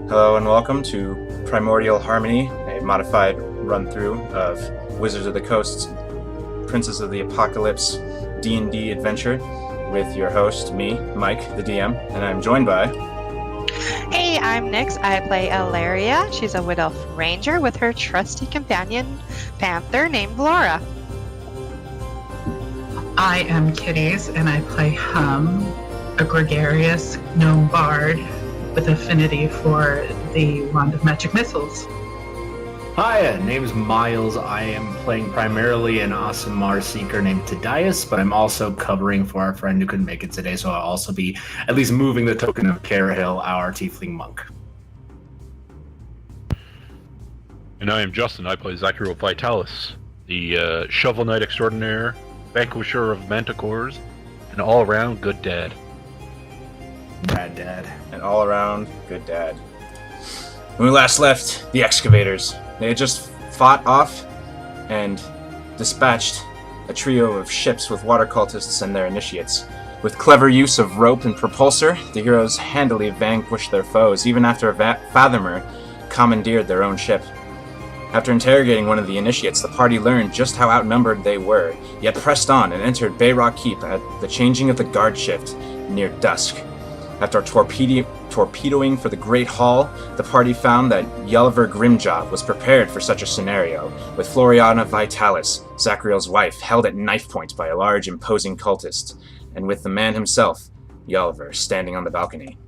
Hello and welcome to Primordial Harmony, a modified run-through of Wizards of the Coast's Princes of the Apocalypse D&D adventure with your host, me, Mike, the DM, and I'm joined by... Hey, I'm Nyx. I play Ilaria. She's a Wood Elf Ranger with her trusty companion, Panther, named Laura. I am Kitties, and I play Hum, a gregarious gnome bard with affinity for the Wand of Magic Missiles. Hi, name's Miles. I am playing primarily an awesome Mars Seeker named Tadias, but I'm also covering for our friend who couldn't make it today, so I'll also be at least moving the token of Carahil, our Tiefling monk. And I am Justin. I play Zachiel Vitalis, the Shovel Knight Extraordinaire, Vanquisher of Manticores, and all-around good dad. Bad dad. An all-around good dad. When we last left the Excavators, they had just fought off and dispatched a trio of ships with water cultists and their initiates. With clever use of rope and propulsor, the heroes handily vanquished their foes, even after Fathomer commandeered their own ship. After interrogating one of the initiates, the party learned just how outnumbered they were, yet pressed on and entered Bayrock Keep at the changing of the guard shift near dusk. After torpedoing for the Great Hall, the party found that Jolliver Grimjaw was prepared for such a scenario, with Floriana Vitalis, Zachiel's wife, held at knife point by a large, imposing cultist, and with the man himself, Jolliver, standing on the balcony.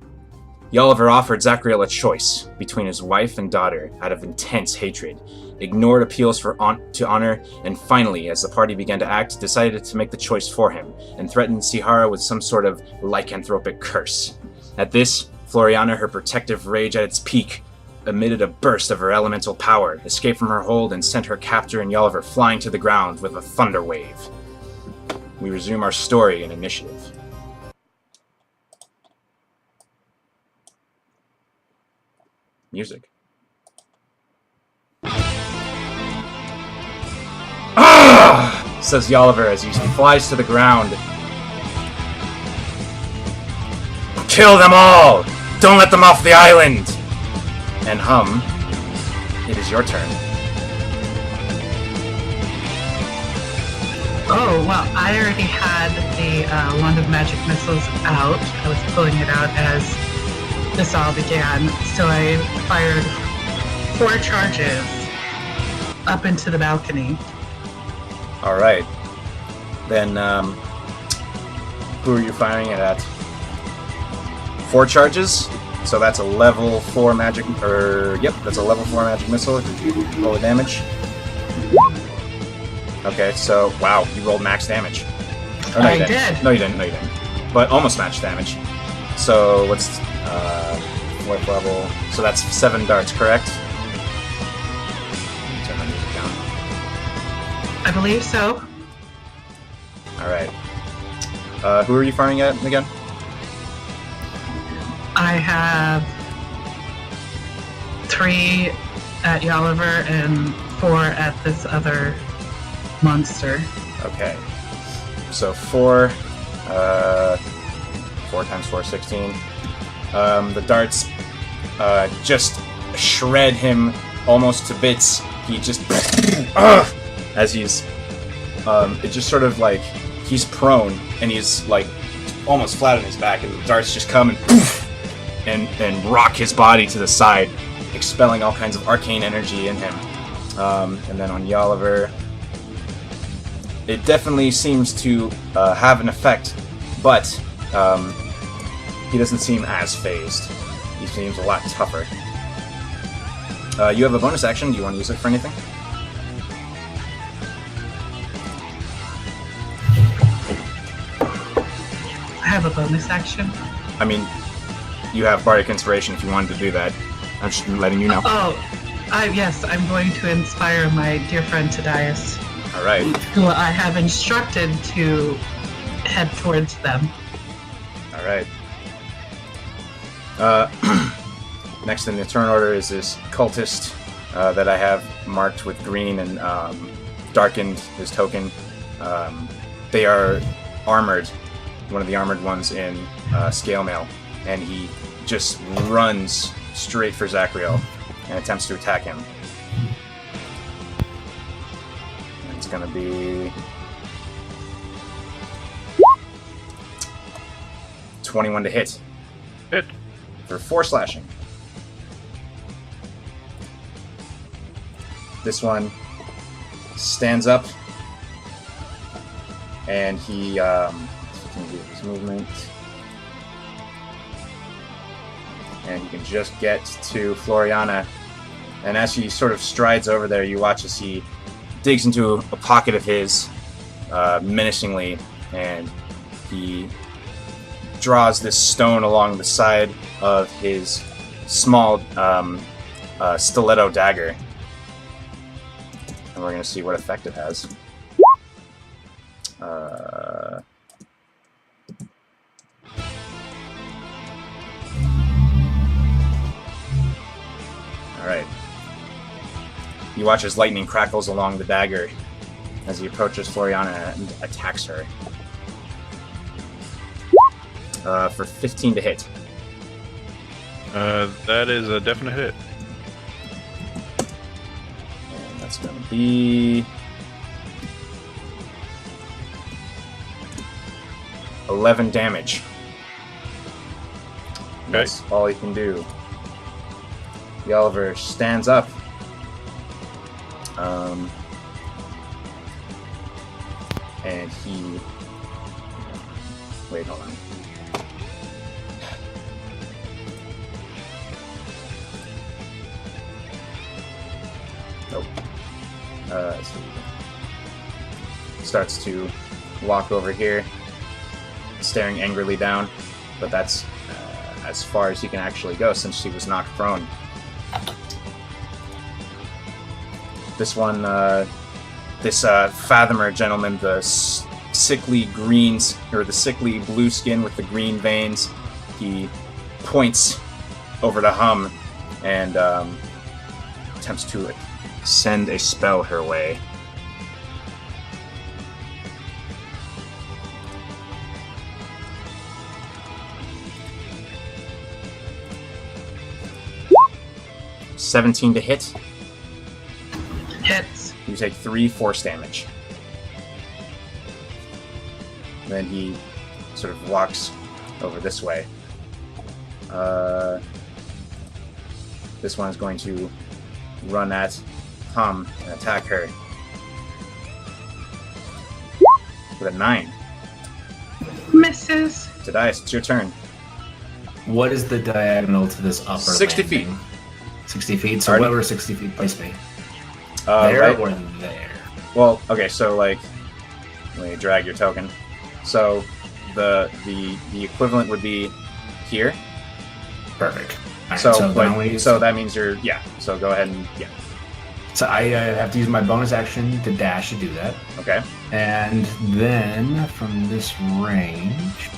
Jolliver offered Zachiel a choice between his wife and daughter out of intense hatred, ignored appeals to honor, and finally, as the party began to act, decided to make the choice for him, and threatened Saehara with some sort of lycanthropic curse. At this, Floriana, her protective rage at its peak, emitted a burst of her elemental power, escaped from her hold, and sent her captor and Jolliver flying to the ground with a thunder wave. We resume our story in initiative. Music. Ah! Says Jolliver as he flies to the ground. Kill them all! Don't let them off the island! And Hum, it is your turn. Oh, well, I already had the Wand of Magic Missiles out. I was pulling it out as this all began, so I fired 4 charges up into the balcony. Alright. Then, who are you firing it at? 4 charges? So that's a level 4 magic, that's a level 4 magic missile. Roll the damage. Okay, so, wow, you rolled max damage. Oh, no, I you didn't. did. No, you didn't. But almost match damage. So, what's, what level? So that's 7 darts, correct? Turn my music down. I believe so. Alright. Who are you firing at again? I have 3 at Jolliver and 4 at this other monster. Okay. So 4 times 4, 16. The darts just shred him almost to bits. He just as he's it just sort of like he's prone and he's like almost flat on his back, and the darts just come and rock his body to the side, expelling all kinds of arcane energy in him. And then on Jolliver, it definitely seems to have an effect, but he doesn't seem as phased. He seems a lot tougher. You have a bonus action. Do you want to use it for anything? I have a bonus action. I mean, you have Bardic Inspiration if you wanted to do that. I'm just letting you know. Yes, I'm going to inspire my dear friend Tadias, Alright. who I have instructed to head towards them. Alright. Next in the turn order is this cultist that I have marked with green and darkened his token. They are armored, one of the armored ones in scale mail, and he just runs straight for Zachriel and attempts to attack him. And it's going to be 21 to hit. Hit. For 4 slashing. This one stands up, and he can do his movement, and he can just get to Floriana. And as he sort of strides over there, you watch as he digs into a pocket of his menacingly, and he draws this stone along the side of his small stiletto dagger. And we're going to see what effect it has. Alright. You watch as lightning crackles along the dagger as he approaches Floriana and attacks her. For 15 to hit. That is a definite hit. And that's going to be 11 damage. Okay. That's all he can do. Jolliver stands up. And he... Wait, hold on. Nope. So he starts to walk over here, staring angrily down, but that's as far as he can actually go since he was knocked prone. This one, this Fathomer gentleman, the sickly greens, or the sickly blue skin with the green veins, he points over to Hum and attempts to send a spell her way. $17 to hit. Hits. You take 3 force damage. Then he sort of walks over this way. This one is going to run at Hum and attack her with a 9. Misses. Tadias, it's your turn. What is the diagonal to this upper 60 landing? feet. 60 feet? So Pardon? where 60 feet place me? There Right, or there? well, okay, so like, let me drag your token. So the equivalent would be here. Perfect. All right, So then I'll use- so that means you're, yeah. So go ahead and, yeah. So I have to use my bonus action to dash to do that. Okay. And then from this range...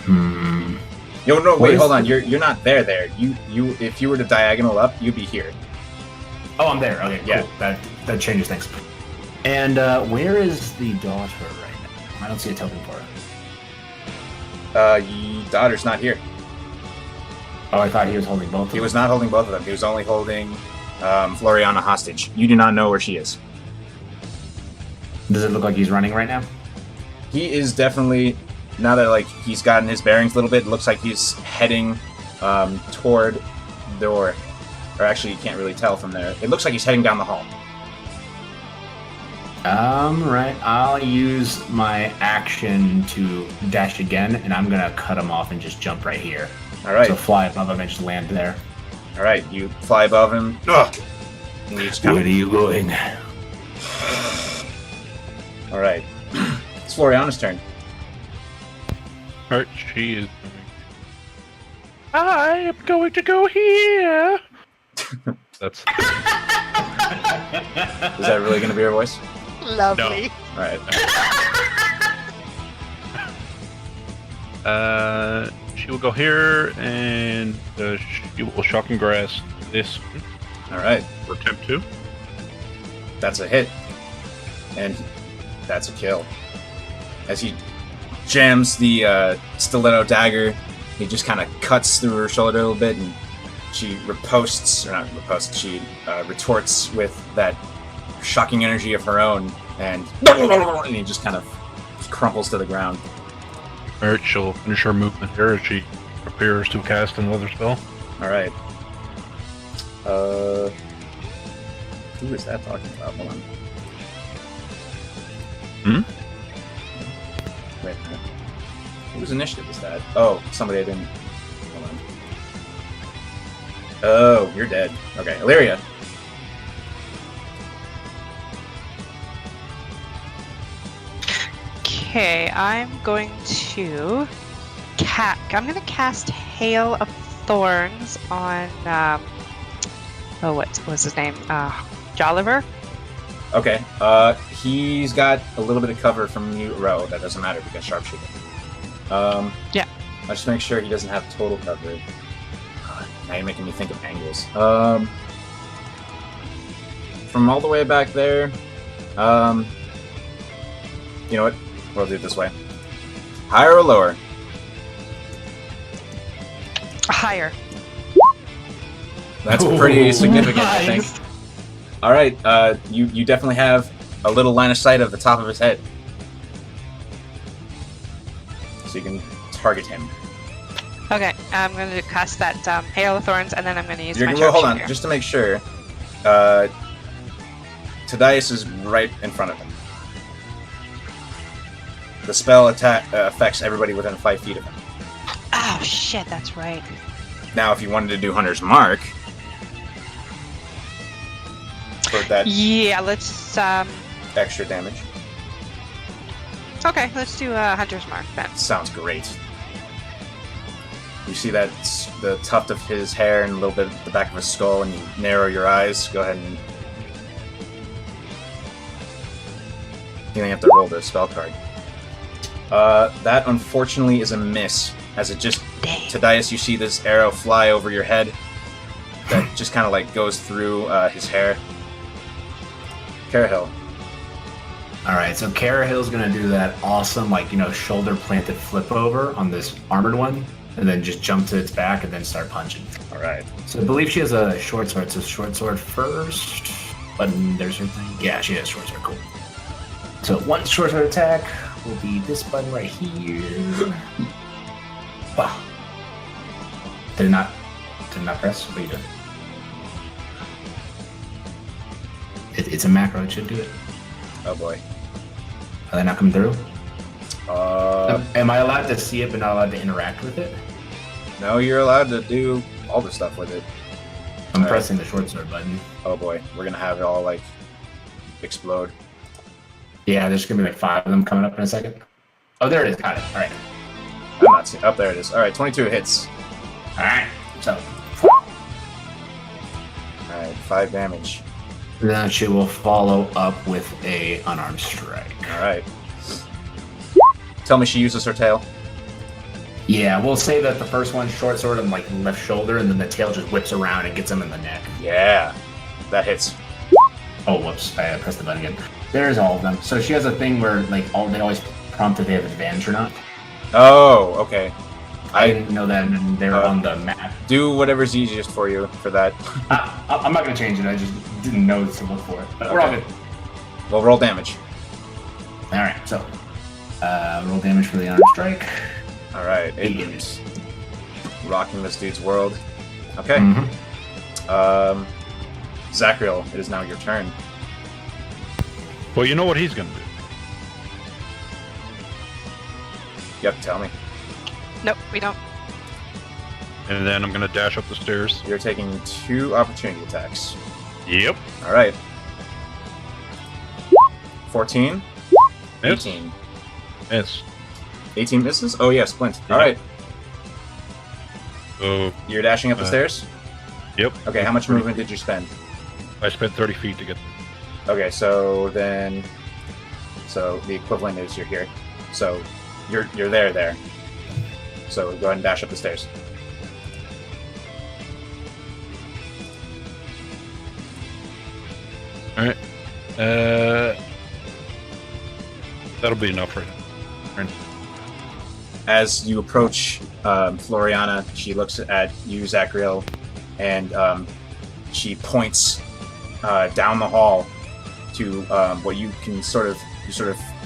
No, What wait, is hold on. the- You're not there. You if you were to diagonal up, you'd be here. Oh, I'm there. Okay, Yeah. cool. That changes things. And where is the daughter right now? I don't see a token for her. Daughter's not here. Oh, I thought he was holding both of He them. was not holding both of them. He was only holding Floriana hostage. You do not know where she is. Does it look like he's running right now? He is definitely, now that like he's gotten his bearings a little bit, it looks like he's heading toward the door. Or actually, you can't really tell from there. It looks like he's heading down the hall. Right. I'll use my action to dash again, and I'm gonna cut him off and just jump right here. All right. So fly above him and just land there. All right. You fly above him. Ugh. And you just kind Where are you going? All right. It's Floriana's turn. Alright, she is going. I am going to go here! That's. Is that really going to be her voice? Lovely. All right. She will go here, and she will shock and grass this one All right. for attempt 2. That's a hit. And that's a kill. As he jams the stiletto dagger He just kind of cuts through her shoulder a little bit, and she retorts with that shocking energy of her own, and he just kind of crumples to the ground. Alright, she'll finish her movement here as she prepares to cast another spell. Alright. Who is that talking about? Hold on. Wait a minute. Whose initiative is that? Oh, somebody I didn't... Hold on. Oh, you're dead. Okay, Illyria. Okay, I'm going to cast Hail of Thorns on what was his name? Jolliver. Okay, he's got a little bit of cover from you. That doesn't matter because sharpshooter. Yeah. I'll just make sure he doesn't have total cover. Now you're making me think of angles. From all the way back there, you know what? We'll do it this way. Higher or lower? Higher. That's pretty significant, nice. I think. All right, you definitely have a little line of sight of the top of his head, so you can target him. Okay, I'm going to cast that Hail of Thorns, and then I'm going to use You're, my well, hold on, sharpshooter. just to make sure. Tadias is right in front of him. The spell attack affects everybody within 5 feet of him. Oh shit, that's right. Now, if you wanted to do Hunter's Mark, for that Yeah, let's extra damage, okay, let's do Hunter's Mark then. sounds great. You see that the tuft of his hair and a little bit at the back of his skull, and you narrow your eyes. Go ahead and you only have to roll the spell card. That unfortunately is a miss, as it just... Dang. Tadias, you see this arrow fly over your head that just kind of like goes through his hair. Carahil. Alright, so Carahill's gonna do that awesome, shoulder planted flip over on this armored one, and then just jump to its back and then start punching. Alright. So I believe she has a short sword, so short sword first. Button, there's her thing. Yeah, she has short sword, cool. So one short sword attack will be this button right here. Wow. Did it not press? What are you doing? It's a macro, it should do it. Oh boy. Are they not coming through? Uh, Am I allowed to see it but not allowed to interact with it? no, you're allowed to do all the stuff with it. I'm Alright. pressing the short sword button. Oh boy, we're gonna have it all like explode. Yeah, there's gonna be like 5 of them coming up in a second. Oh, there it is. Got it. All right. I'm not seeing. Up there it is. All right, 22 hits. All right. So All right, 5 damage. then she will follow up with a unarmed strike. All right. Tell me she uses her tail. Yeah, we'll say that the first one's short sword on like left shoulder, and then the tail just whips around and gets him in the neck. Yeah, that hits. Oh, whoops! I pressed the button again. There's all of them. So she has a thing where they always prompt if they have advantage or not. Oh, okay. I didn't know that, and they're on the map. Do whatever's easiest for you for that. I'm not gonna change it. I just didn't know to look for it. But we're all Okay. good. Well, roll damage. All right. So roll damage for the unarmed strike. All right, 8. Rocking this dude's world. Okay. Mhm. Zachriel, it is now your turn. Well, you know what he's gonna do. Yep, tell me. Nope, we don't. And then I'm gonna dash up the stairs. You're taking 2 opportunity attacks. Yep. All right. 14. Miss. 18. Miss. 18 misses? Oh, yeah, Splint. All right. So You're dashing up the stairs? yep. Okay, how much movement did you spend? I spent 30 feet to get there. Okay, so then... So the equivalent is you're here. So you're there. So go ahead and dash up the stairs. All right. That'll be enough right now. Right. as you approach Floriana, she looks at you, Zachriel, and she points down the hall to what you can sort of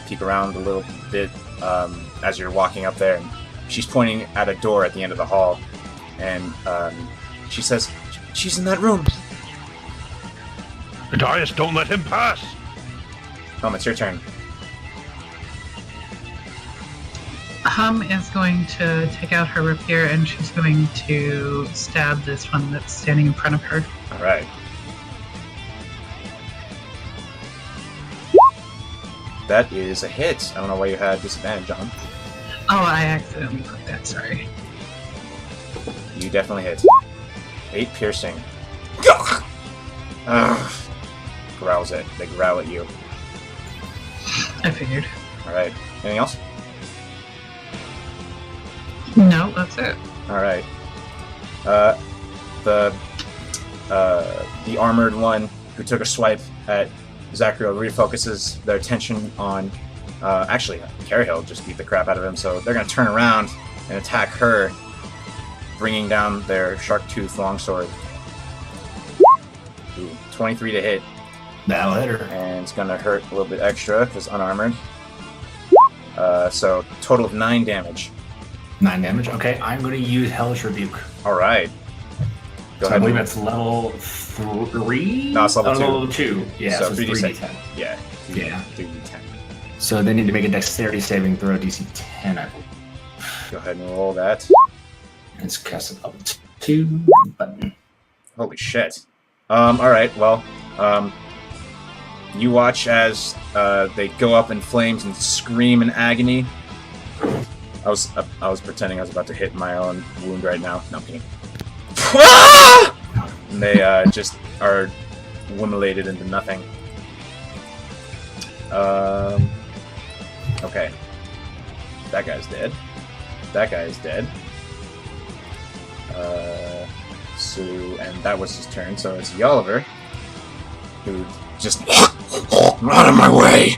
peek around a little bit as you're walking up there. And she's pointing at a door at the end of the hall, and she says, "She's in that room." Darius, don't let him pass! It's your turn. Hum is going to take out her rapier and she's going to stab this one that's standing in front of her. All right. That is a hit. I don't know why you had disadvantage on. Oh, I accidentally put that, sorry. You definitely hit. 8 piercing. Ugh. Growls it. They growl at you. I figured. All right. Anything else? No, that's it. All right. The armored one who took a swipe at Zachriel refocuses their attention on. Actually, Carahill just beat the crap out of him, so they're going to turn around and attack her, bringing down their shark tooth longsword. Ooh, 23 to hit. That'll hit her. And it's going to hurt a little bit extra because unarmored. So total of 9 damage. 9 damage. Okay, I'm going to use Hellish Rebuke. All right. Go So ahead. I believe that's level 3? No, it's level 2. Level 2. Yeah, so, it's 3d10. 3d10. Yeah. Yeah. 3d10. So they need to make a dexterity saving throw, DC 10, I believe. Go ahead and roll that. Let's cast it up to button. Holy shit. All right. Well, you watch as they go up in flames and scream in agony. I was pretending I was about to hit my own wound right now. No, I'm kidding. And they just are wimulated into nothing. Okay. That guy's dead. That guy is dead. And that was his turn, so it's Jolliver, who just out of my way.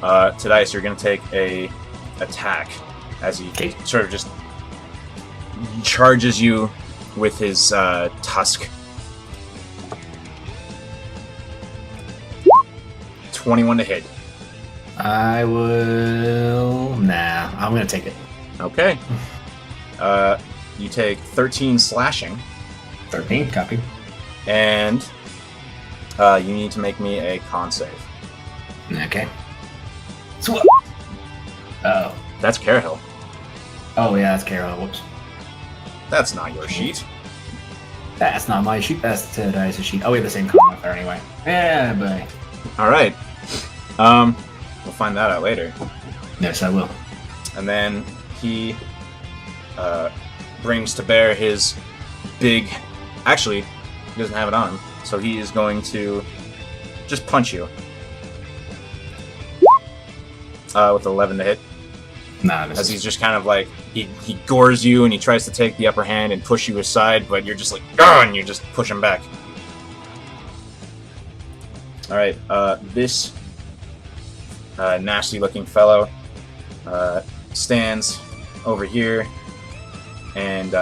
Tadias, you're gonna take a attack as he sort of just charges you with his tusk. 21 to hit. I will... Nah, I'm going to take it. Okay. You take 13 slashing. 13, copy. And you need to make me a con save. Okay. So, oh. That's Carahill. Oh, yeah, that's Carol. Whoops. That's not your sheet. That's not my sheet. That's Dice's sheet. Oh, we have the same comment there anyway. Yeah, but... All right. We'll find that out later. Yes, I will. And then he brings to bear his big... Actually, he doesn't have it on him, so he is going to just punch you. With 11 to hit. Nah, As he's just kind of like, he gores you and he tries to take the upper hand and push you aside, but you're just like, "Gah!" And you just push him back. Alright, this nasty looking fellow stands over here, and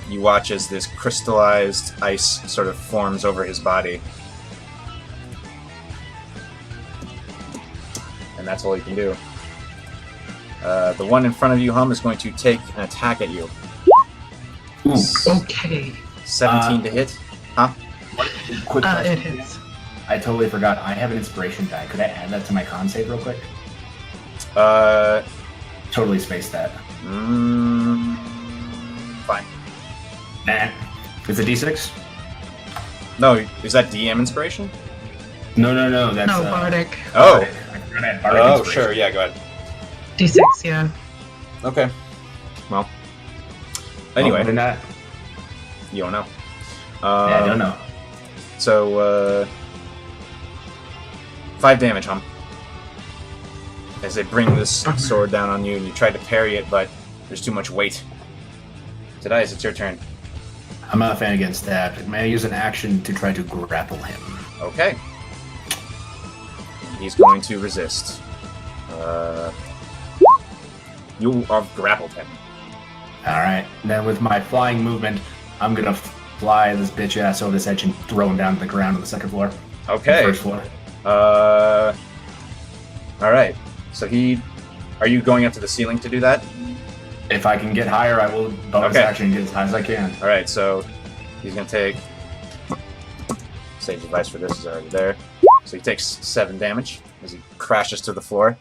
you watch as this crystallized ice sort of forms over his body. And that's all you can do. The one in front of you, Hum, is going to take an attack at you. Ooh. Okay. 17 to hit. Huh? Quick question. It hits. I totally forgot. I have an inspiration die. Could I add that to my con save real quick? Totally spaced that. Fine. Nah. It's a d6? No, is that DM inspiration? No. That's No, Bardic. Oh. Bardic. I forgot I had Bardic Oh, inspiration. sure, yeah, go ahead. D6, yeah. Okay. Well. Anyway, Other than that, you don't know. I don't know. So, 5 damage, Hum. As they bring this sword down on you, and you try to parry it, but there's too much weight. Tadias, it's your turn. I'm not a fan against that. May I use an action to try to grapple him? Okay. He's going to resist. You have grappled him. All right. Then with my flying movement, I'm gonna fly this bitch ass over this edge and throw him down to the ground on the second floor. Okay. First floor. All right. So are you going up to the ceiling to do that? If I can get higher, I will bonus Okay. action get as high as I can. All right. So he's gonna take. Sage advice for this is already there. So he takes 7 damage as he crashes to the floor.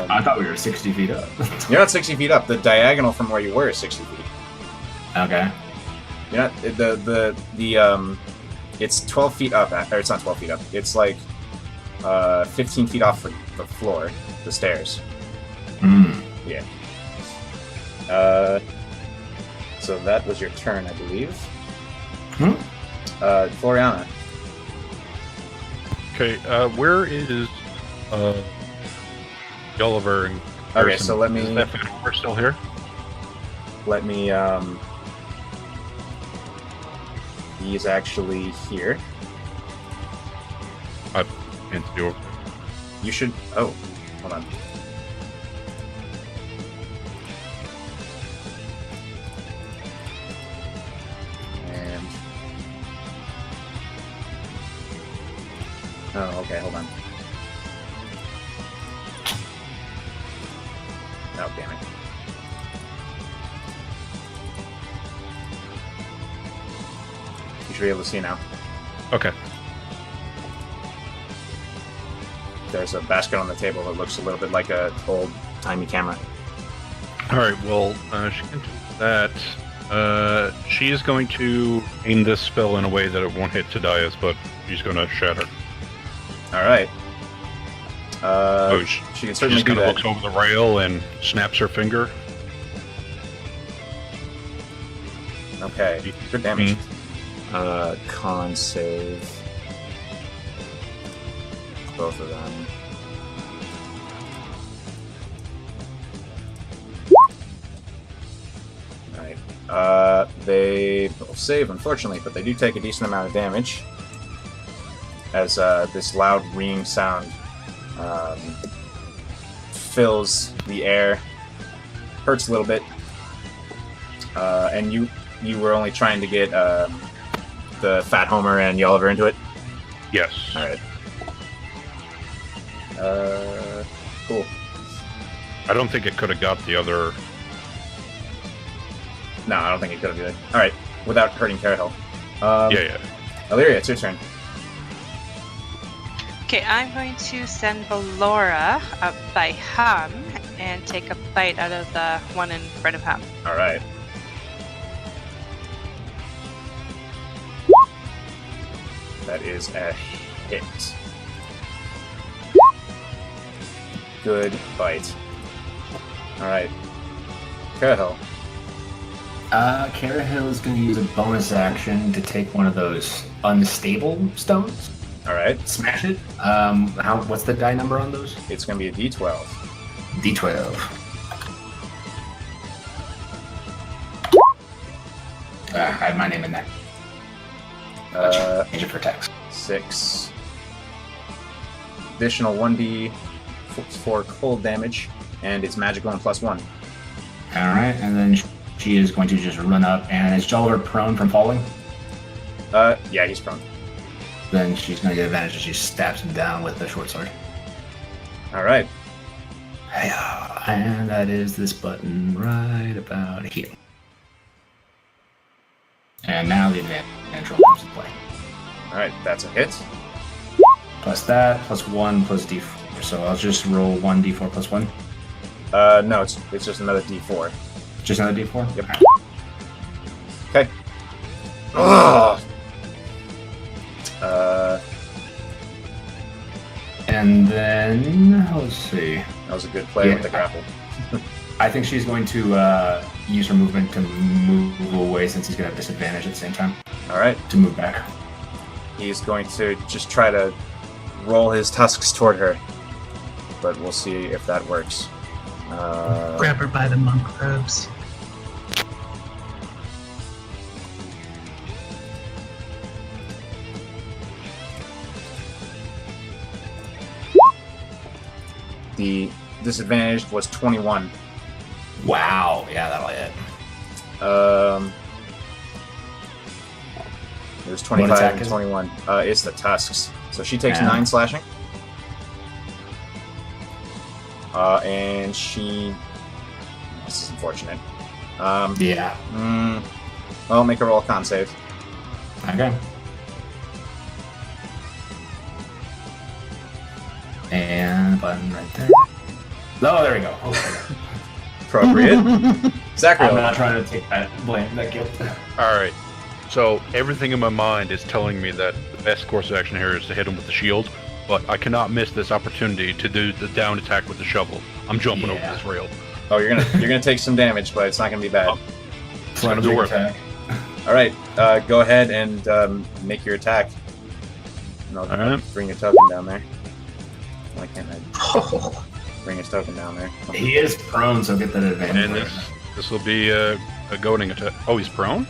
I thought we were 60 feet up. You're not 60 feet up. The diagonal from where you were is 60 feet. Okay. You're not it's 12 feet up. Or it's not 12 feet up. It's like 15 feet off the floor, the stairs. Hmm. Yeah. So that was your turn, I believe. Floriana. Okay, where is Jolliver and Okay, so let Is me that Fedor still here? He is actually here. I can't do it. You should. Oh, hold on. And. Oh, okay, hold on. Oh, damn it. You should be able to see now. Okay. There's a basket on the table that looks a little bit like a old-timey camera. All right. Well, she can do that. She is going to aim this spell in a way that it won't hit Tadias, but she's going to shatter. All right. She She can certainly just do kind of that. looks over the rail and snaps her finger. Okay, good damage. Con save. Both of them. Alright. They both save, unfortunately, but they do take a decent amount of damage. As this loud ringing sound fills the air. Hurts a little bit. And you were only trying to get the Fat Homer and Jolliver into it? Yes. Alright. Cool. I don't think it could have got the other. No, I don't think it could have done it. Alright, without hurting Carahill. Yeah. Illyria, it's your turn. Okay, I'm going to send Valora up by Hum and take a bite out of the one in front of Hum. Alright. That is a hit. Good bite. Alright. Carahill. Carahill is going to use a bonus action to take one of those unstable stones. Alright. Smash it. What's the die number on those? It's going to be a D12. D12. I have my name in there. Change it for text. 6. Additional 1d for cold damage, and it's magical and +1. All right, and then she is going to just run up, and is Jolliver prone from falling? Yeah, he's prone. Then she's going to get advantage as she stabs him down with the short sword. Alright. And that is this button right about here. And now the advantage roll comes into play. Alright, that's a hit. Plus that, plus 1, plus d4. So I'll just roll 1d4 plus 1. No, it's just another d4. Just another d4? Yep. Okay. Ugh. And then, let's see. That was a good play with the grapple. I think she's going to use her movement to move away since he's going to have disadvantage at the same time. Alright. To move back. He's going to just try to roll his tusks toward her. But we'll see if that works. Grab her by the monk robes. The disadvantage was 21. Wow. Yeah, that'll hit. It was What 25 attack and is it? 21. It's the tusks. So she takes Yeah. 9 slashing. And she... This is unfortunate. Yeah. Well, make a roll con save. Okay. And button right there. Oh, there we go. Okay. Appropriate. I'm Zachary. not trying to take that blame, that guilt. Alright. So everything in my mind is telling me that the best course of action here is to hit him with the shield, but I cannot miss this opportunity to do the down attack with the shovel. I'm jumping over this rail. Oh, you're gonna take some damage, but it's not gonna be bad. It's gonna do work. All right, go ahead and make your attack. And I'll Alright. bring your token down there. Why can't I bring his token down there? He is prone, so get that advantage. And this will be a goading attack. Oh, he's prone?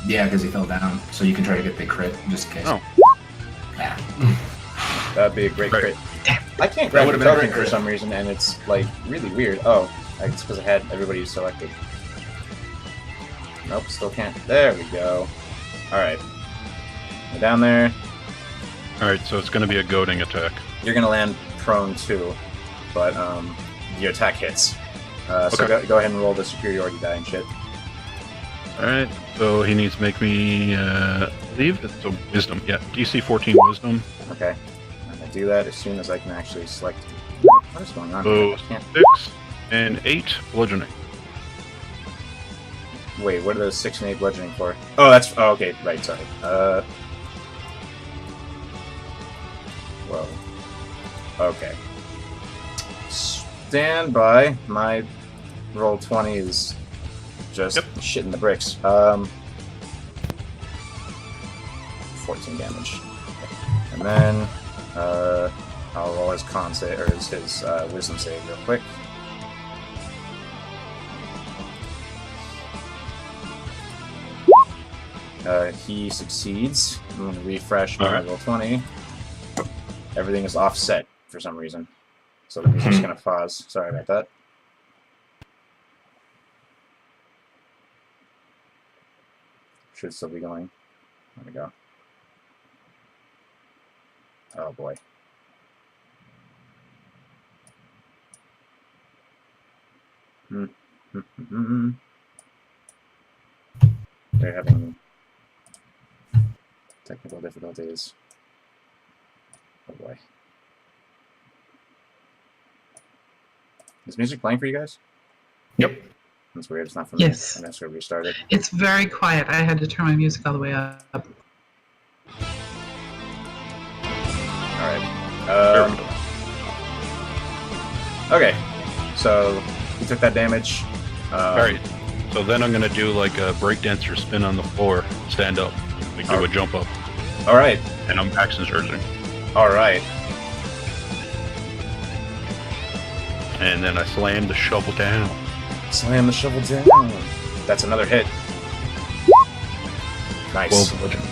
Yeah, because he fell down, so you can try to get the crit just in case. Oh. Yeah. That'd be a great Right. crit. I can't That grab would've the been a token great for crit. some reason, and it's like really weird. Oh, it's because I had everybody selected. Nope, still can't. There we go. All right, go down there. Alright, so it's gonna be a goading attack. You're gonna land prone too, but your attack hits. So Okay. go ahead and roll the superiority die and shit. Alright, so he needs to make me, leave. It's a wisdom. Yeah, DC 14 wisdom. Okay, I'm gonna do that as soon as I can actually select. What is going on? So I can't. 6 and 8 bludgeoning. Wait, what are those 6 and 8 bludgeoning for? Oh, that's. Oh, okay, right. Sorry. Whoa. Okay. Stand by. My roll 20 is just shit in the bricks. 14 damage. And then I'll roll his con save or his wisdom save real quick. He succeeds. I'm going to refresh my Alright. roll 20. Everything is offset for some reason. So the music's going to pause. Sorry about that. Should still be going. There we go. Oh boy. They're having technical difficulties. Oh boy. Is music playing for you guys? Yep. That's weird. It's not for me. Yes. I'm just going to restart it. It's very quiet. I had to turn my music all the way up. Alright. Okay. So, he took that damage. Alright, so then I'm gonna do like a breakdancer spin on the floor, stand up, like do a jump up, Alright. and I'm action surging. Alright. And then I slam the shovel down. Slam the shovel down. That's another hit. Nice. 12 bludgeoning.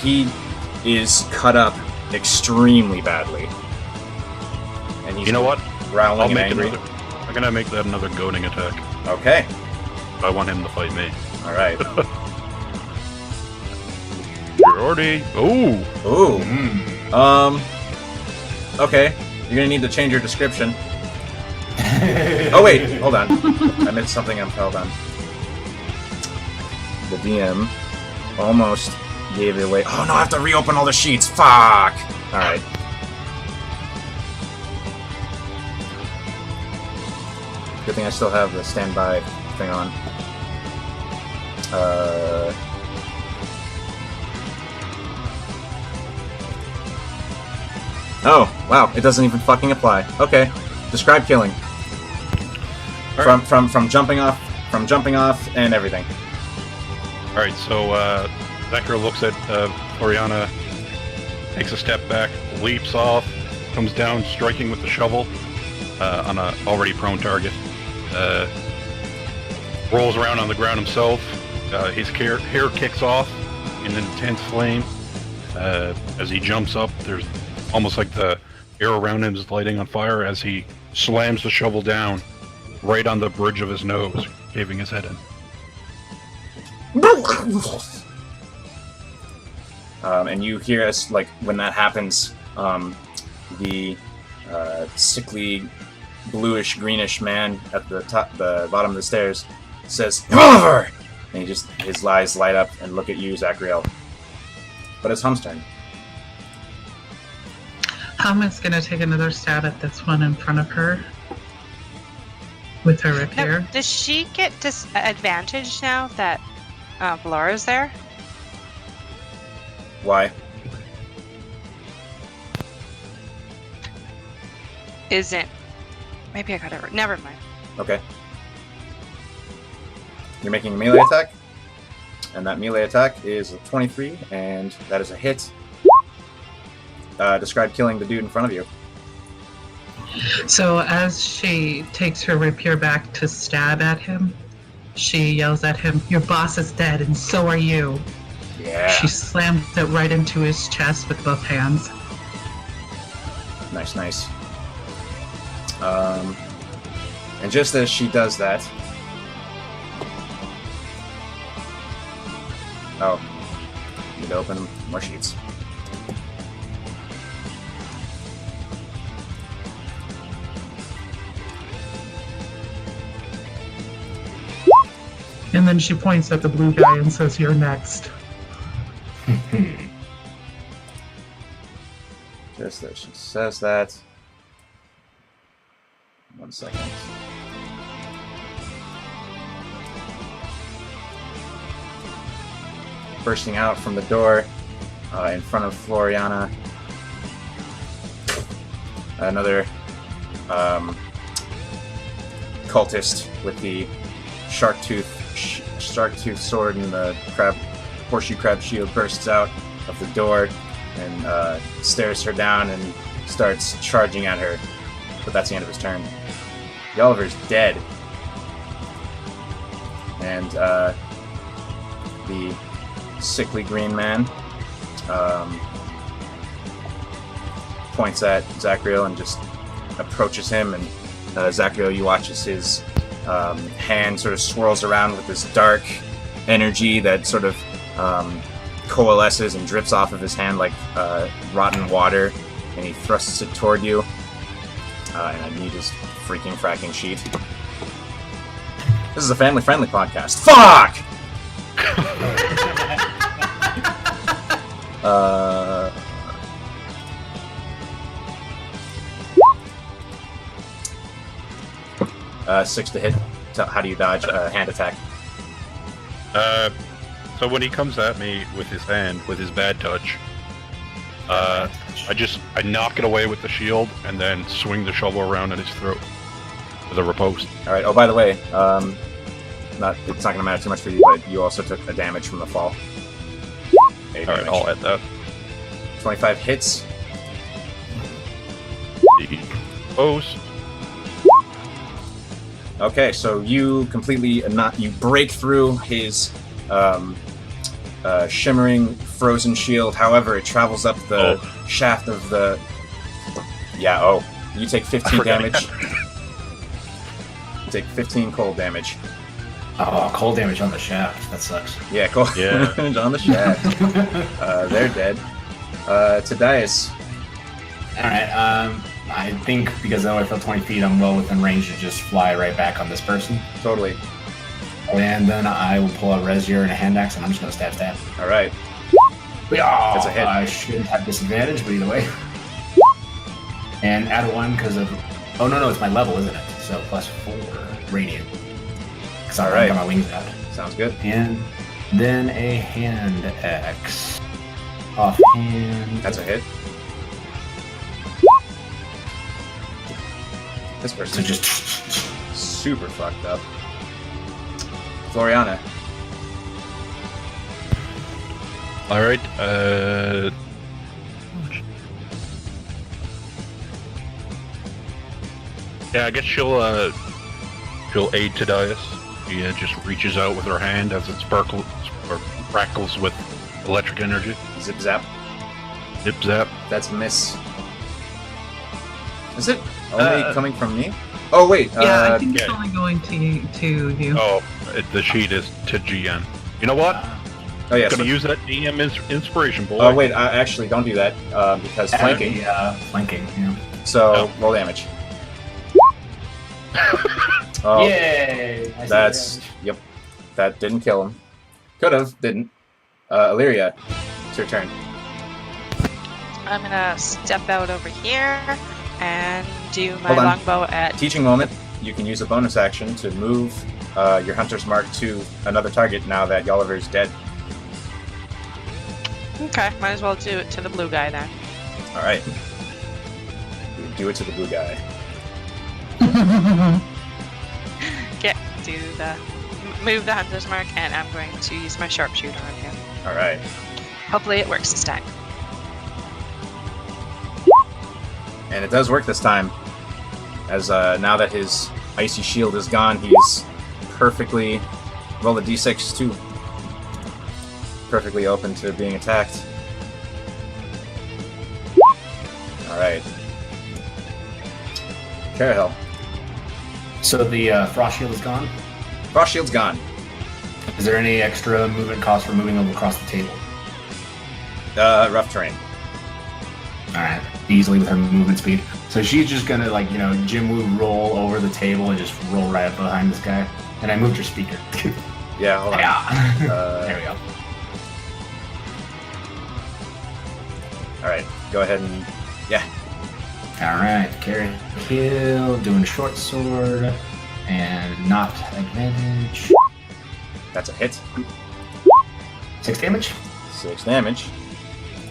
He is cut up extremely badly. And he's You know what? growling I'll and make angry. another. I'm gonna make that another goading attack. Okay. I want him to fight me. Alright. You're already. Ooh. Ooh. Okay. You're gonna need to change your description. Oh wait, hold on. I missed something. I'm held on. The DM almost gave it away. Oh no, I have to reopen all the sheets. Fuck. All right. Good thing I still have the standby thing on. Oh wow, it doesn't even fucking apply. Okay. Describe killing. Alright. From jumping off and everything. Alright, so Zachary looks at Oriana, takes a step back, leaps off, comes down, striking with the shovel on a already prone target. Rolls around on the ground himself. His hair kicks off in an intense flame. As he jumps up, there's almost like the air around him is lighting on fire as he slams the shovel down right on the bridge of his nose, caving his head in. And you hear us, like, when that happens, the sickly, bluish, greenish man at the bottom of the stairs says, "Come over!" And his eyes light up and look at you, Zachriel. But it's Hum's turn. Hum is going to take another stab at this one in front of her with her rapier. Now, does she get disadvantage now that Laura's there? Why? Isn't. Maybe I got it. Never mind. Okay. You're making a melee attack, and that melee attack is a 23, and that is a hit. Describe killing the dude in front of you. So as she takes her rapier back to stab at him, she yells at him, "Your boss is dead, and so are you." Yeah. She slams it right into his chest with both hands. Nice, nice. And just as she does that... Oh. Need to open more sheets. And then she points at the blue guy and says, "You're next." Just as she says that... 1 second. Bursting out from the door in front of Floriana. Another cultist with the shark tooth sword and the horseshoe crab shield bursts out of the door and stares her down and starts charging at her. But that's the end of his turn. Jolliver's dead. And the sickly green man points at Zachriel and just approaches him, and Zachriel, you watch as his hand sort of swirls around with this dark energy that sort of coalesces and drips off of his hand like rotten water, and he thrusts it toward you. And I need his freaking fracking sheet. This is a family-friendly podcast. Fuck! 6 to hit. So how do you dodge a hand attack? So when he comes at me with his hand, with his bad touch, I knock it away with the shield and then swing the shovel around at his throat with a riposte. All right. Oh, by the way, it's not going to matter too much for you, but you also took a damage from the fall. All right, I'll add that. 25 hits. Post. Okay, so you completely you break through his shimmering frozen shield. However, it travels up the shaft of the... Yeah, you take 15 damage. You take 15 cold damage. Oh, cold damage on the shaft. That sucks. Yeah, cold damage on the shaft. They're dead. Tadias. Alright, I think because I only fell 20 feet, I'm well within range to just fly right back on this person. Totally. And then I will pull a Rezier and a hand axe, and I'm just going to stab. All right. That's a hit. I should have disadvantage, but either way. And add a 1 because of... Oh, no, it's my level, isn't it? So plus 4 radiant. Because I got my wings out. Sounds good. And then a hand axe. Offhand. That's a hit. This person's So just... super fucked up. Floriana. All right. Yeah, I guess she'll aid Tadias. She just reaches out with her hand as it sparkles or crackles with electric energy. Zip zap. Zip zap. That's a miss. Is it only coming from me? Oh wait. Yeah, I think it's yeah. only going to you. Oh, the sheet is to GN. You know what? Oh yeah. I'm gonna use that DM inspiration, boy. Oh wait, actually don't do that because flanking. Flanking. Yeah. So roll damage. Oh, Yay! yep. That didn't kill him. Could have, didn't. Illyria, it's your turn. I'm gonna step out over here and do my Hold on. longbow at. Teaching moment. You can use a bonus action to move your hunter's mark to another target now that Jolliver's dead. Okay, might as well do it to the blue guy then. All right. Do it to the blue guy. Move the hunter's mark, and I'm going to use my sharpshooter on him. All right. Hopefully it works this time. And it does work this time. As now that his icy shield is gone, he's perfectly. Roll a d6 too. Perfectly open to being attacked. All right. Carahel. So the frost shield is gone. Frost shield's gone. Is there any extra movement cost for moving over across the table? Rough terrain. Alright, easily with her movement speed. So she's just gonna, Jim Woo roll over the table and just roll right up behind this guy. And I moved your speaker. Yeah, hold on. Yeah. There we go. Alright, go ahead and. Yeah. Alright, carry kill, doing short sword, and not advantage. That's a hit. 6 damage. 6 damage.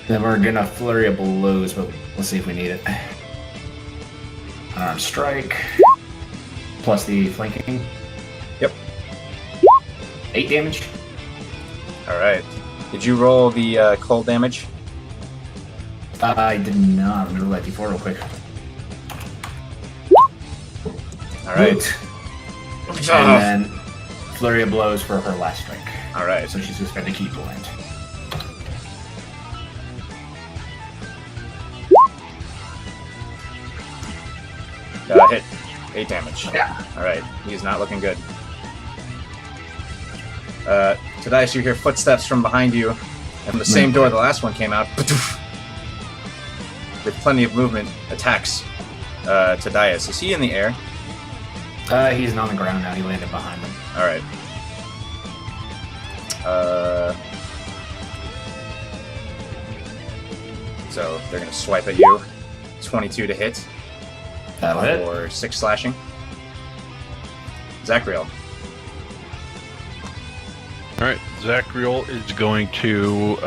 Then we're gonna flurry of blows, but we'll see if we need it. Unarmed strike. Plus the flanking. Yep. 8 damage. Alright. Did you roll the cold damage? I did not. I'm gonna roll that d4 real quick. Alright. And then flurry of blows for her last strike. Alright. So she's just gonna keep going. Hit. 8 damage. Yeah. Alright. He's not looking good. Tadias, you hear footsteps from behind you, and from the same door the last one came out, with plenty of movement, attacks Tadias. Is he in the air? He's on the ground now. He landed behind them. Alright. So they're gonna swipe at you. 22 to hit. That'll hit. Or 6 slashing. Zachriel. Alright, Zachriel is going to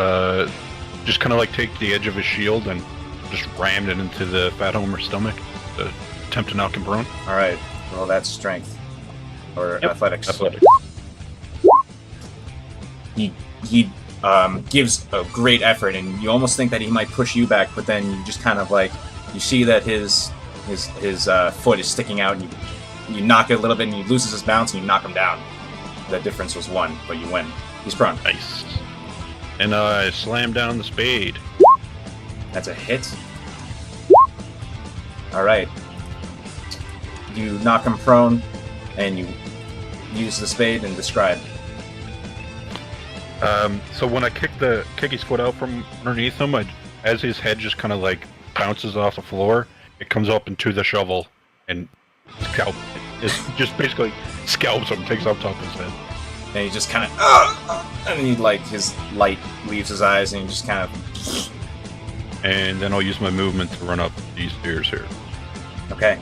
just kind of like take the edge of his shield and just ram it into the Fat Homer's stomach to attempt to knock him prone. Alright, roll that strength. Or Yep, athletics. Athletics. He gives a great effort, and you almost think that he might push you back, but then you just kind of like, you see that his foot is sticking out, and you knock it a little bit, and he loses his bounce, and you knock him down. The difference was 1, but you win. He's prone. Nice. And I slam down the spade. That's a hit. Alright. You knock him prone, and you use the spade and describe. So when I kick his foot out from underneath him, as his head just kind of like bounces off the floor, it comes up into the shovel and just basically scalps him, takes off top of his head. And he just kind of, and he his light leaves his eyes, and he just kind of. And then I'll use my movement to run up these stairs here, Okay.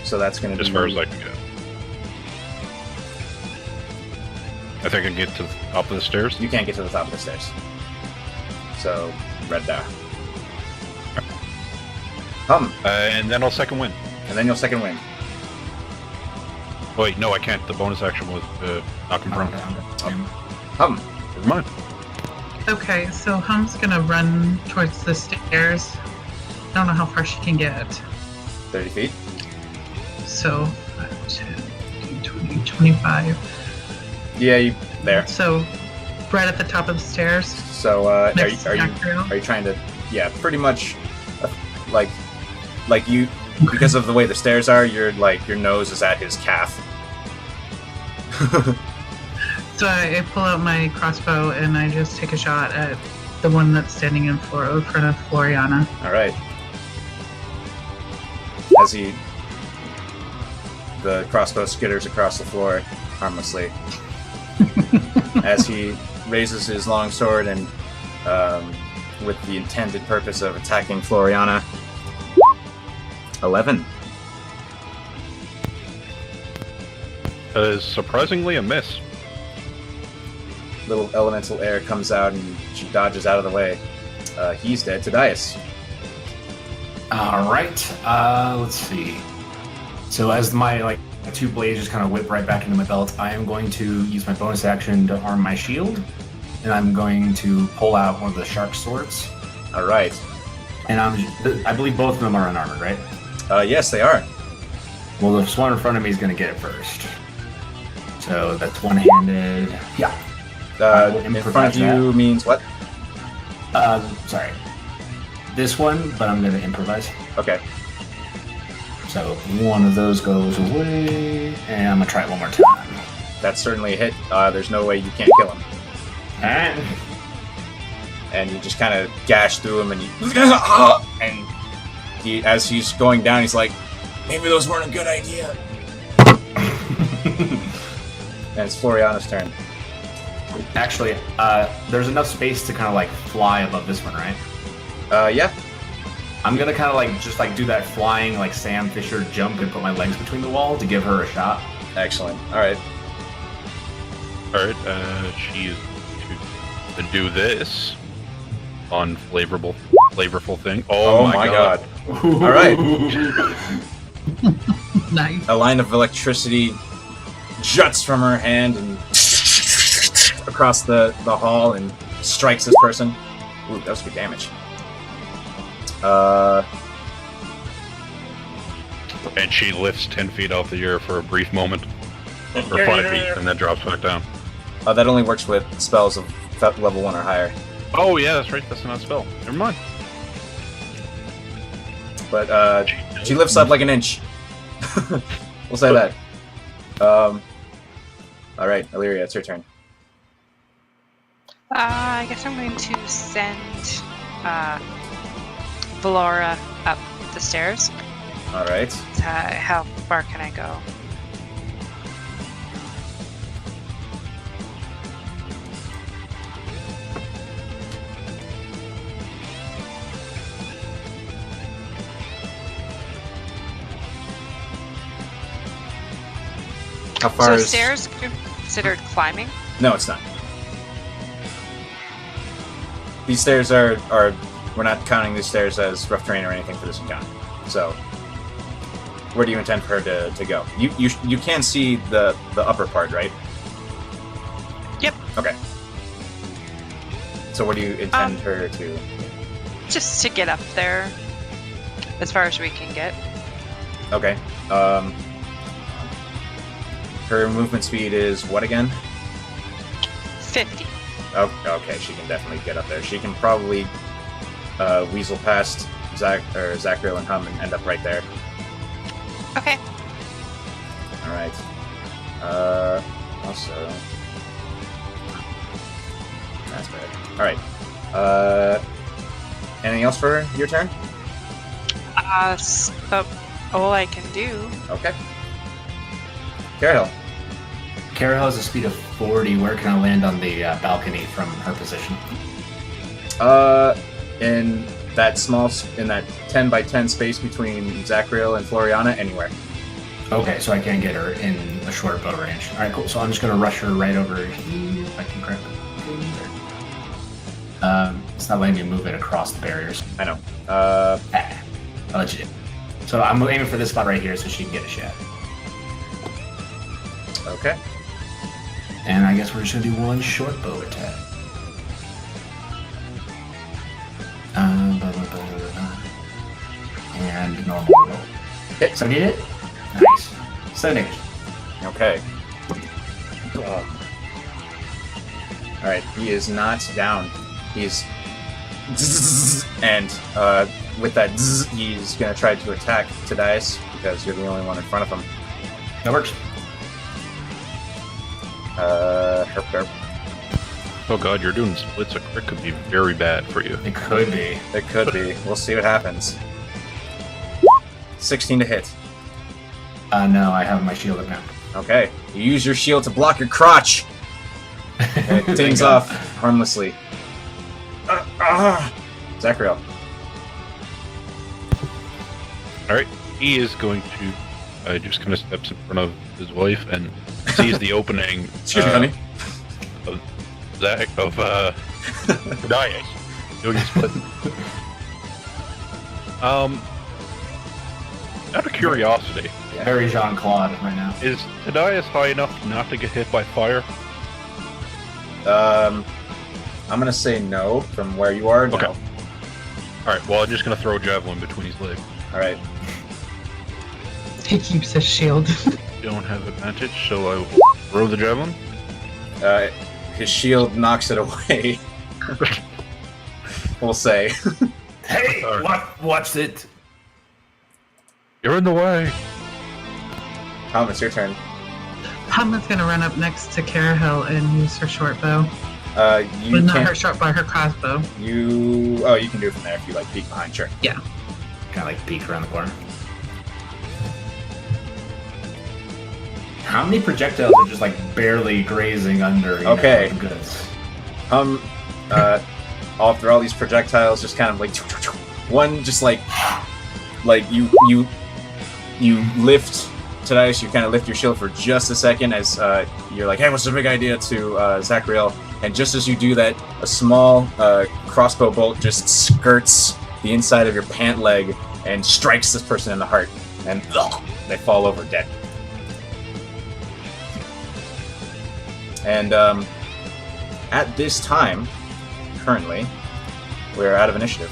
So that's going to be as far as I can get. I think I can get to the top of the stairs. You can't get to the top of the stairs. So, red die. Hum. And then I'll second win. And then you'll second win. Wait, no, I can't. The bonus action was knock him prone. Hum. Never mind. Okay, so Hum's gonna run towards the stairs. I don't know how far she can get. 30 feet. So, 5, 10, 15, 20, 25. Yeah, you there. So, right at the top of the stairs. So, are next to you Zachriel. trying to? Yeah, pretty much. Like, like you, because of the way the stairs are, your nose is at his calf. So I pull out my crossbow and I just take a shot at the one that's standing in front of Floriana. All right. As the crossbow skitters across the floor harmlessly. As he raises his long sword and, with the intended purpose of attacking Floriana. 11. That is surprisingly a miss. Little elemental air comes out and she dodges out of the way. He's dead. Tadias. All right. Let's see. So as my two blades just kind of whip right back into my belt, I am going to use my bonus action to arm my shield, and I'm going to pull out one of the shark swords. All right. And I believe both of them are unarmored, right? Yes, they are. Well, the one in front of me is going to get it first. So that's one-handed. Yeah. In front of you means what? Sorry. This one, but I'm going to improvise. Okay. So one of those goes away, and I'm going to try it one more time. That's certainly a hit. There's no way you can't kill him. Alright. And you just kind of gash through him, and as he's going down, he's like, maybe those weren't a good idea. And it's Floriana's turn. Actually, there's enough space to kind of fly above this one, right? Yeah. I'm gonna kind of just do that flying Sam Fisher jump and put my legs between the wall to give her a shot. Excellent. All right. Alright, she is to do this flavorful thing. Oh my god. All right. Nice. A line of electricity juts from her hand and across the hall and strikes this person. Ooh, that was good damage. And she lifts 10 feet off the air for a brief moment. Or 5 feet, and then drops back down. That only works with spells of level 1 or higher. Oh yeah, that's right, that's not a spell. Never mind. But she lifts up like an inch. We'll say that. Alright, Illyria, it's your turn. I guess I'm going to send Valora up the stairs. Alright. How far can I go? How far So is... stairs considered climbing? No, it's not. These stairs are we're not counting these stairs as rough terrain or anything for this encounter. So, where do you intend for her to go? You can see the upper part, right? Yep. Okay. So where do you intend her to? Just to get up there, as far as we can get. Okay. Her movement speed is what again? 50. Oh, okay. She can definitely get up there. She can probably weasel past Zachriel and Hum and end up right there. Okay. All right. Also, that's bad. All right. Anything else for your turn? All I can do. Okay. Carol. Carol has a speed of 40. Where can I land on the balcony from her position? In that in that 10 by 10 space between Zachriel and Floriana, anywhere. Okay, so I can't get her in a short bow range. All right, cool. So I'm just gonna rush her right over here, if I can grab it. It's not letting me move it across the barriers. I know. I'll let you do. So I'm aiming for this spot right here so she can get a shot. Okay. And I guess we're just gonna do one short bow attack. And normal roll. Hit. 78. Nice. 70. Okay. Alright, he is not down. He's... And with that zzz, he's gonna try to attack Tadias because you're the only one in front of him. That works. Herp derp. Oh god, you're doing splits. A crit could be very bad for you. It could be. It could be. We'll see what happens. 16 to hit. No, I have my shield up now. Okay. You use your shield to block your crotch. And it dings off harmlessly. Zachariel. Alright, he is going to just kind of steps in front of his wife and sees the opening. Excuse me, honey. Zach of Dias doing a split. Out of curiosity, Very Jean-Claude right now. is Tadias high enough not to get hit by fire? I'm gonna say no from where you are. No. Okay. Alright, well I'm just gonna throw a javelin between his legs. Alright. He keeps his shield. Don't have advantage, so I will throw the javelin. His shield knocks it away. We'll say. Hey, Alright. watch it. You're in the way. It's your turn. Hama's gonna run up next to Carahel and use her short bow. You But not can't. her short bow, her crossbow. You can do it from there if you like peek behind. Sure. Yeah. Kind of like peek around the corner. How many projectiles are just like barely grazing under? You Okay. know, the goods? After all these projectiles, just kind of like one, just like you lift Tadias, you kind of lift your shield for just a second as you're like, hey, what's the big idea to Zachariel? And just as you do that, a small crossbow bolt just skirts the inside of your pant leg and strikes this person in the heart, and they fall over dead. And at this time, currently, we're out of initiative.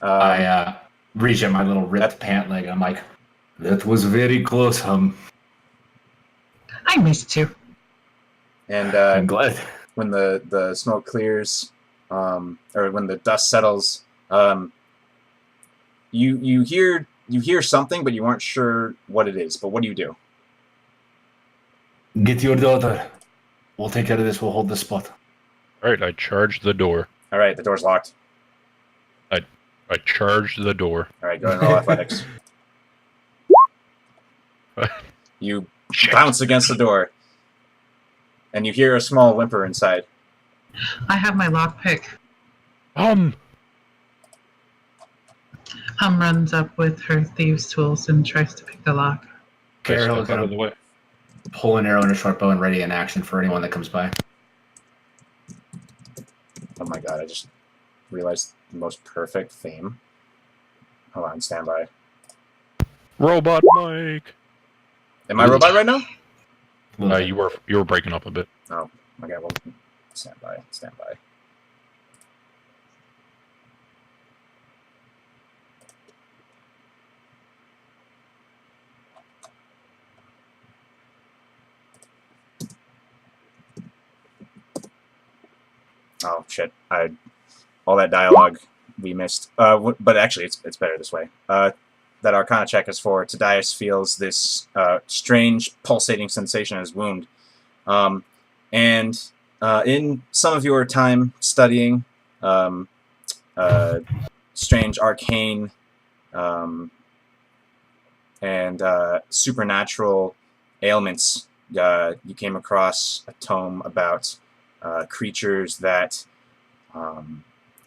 I reach at my little ripped pant leg. I'm like, that was very close, Hum. I missed you. And I'm glad. when the smoke clears, or when the dust settles, you hear something, but you aren't sure what it is. But what do? Get your daughter. We'll take care of this. We'll hold the spot. Alright, I charged the door. All right, the door's locked. I charged the door. All right, go ahead and roll athletics. You Shit. bounce against the door, and you hear a small whimper inside. I have my lockpick. Um, Hum runs up with her thieves' tools and tries to pick the lock. Carol is step out of the gonna way. pull an arrow and a short bow and ready in action for anyone that comes by. Oh my god, I just realized the most perfect theme. Hold on, stand by. Robot Mike. Am I robot right now? You were breaking up a bit. Oh, okay, well, stand by. Oh shit! All that dialogue we missed. But actually, it's better this way. That Arcana check is for. Tadias feels this strange pulsating sensation in his wound, and in some of your time studying strange arcane and supernatural ailments, you came across a tome about creatures that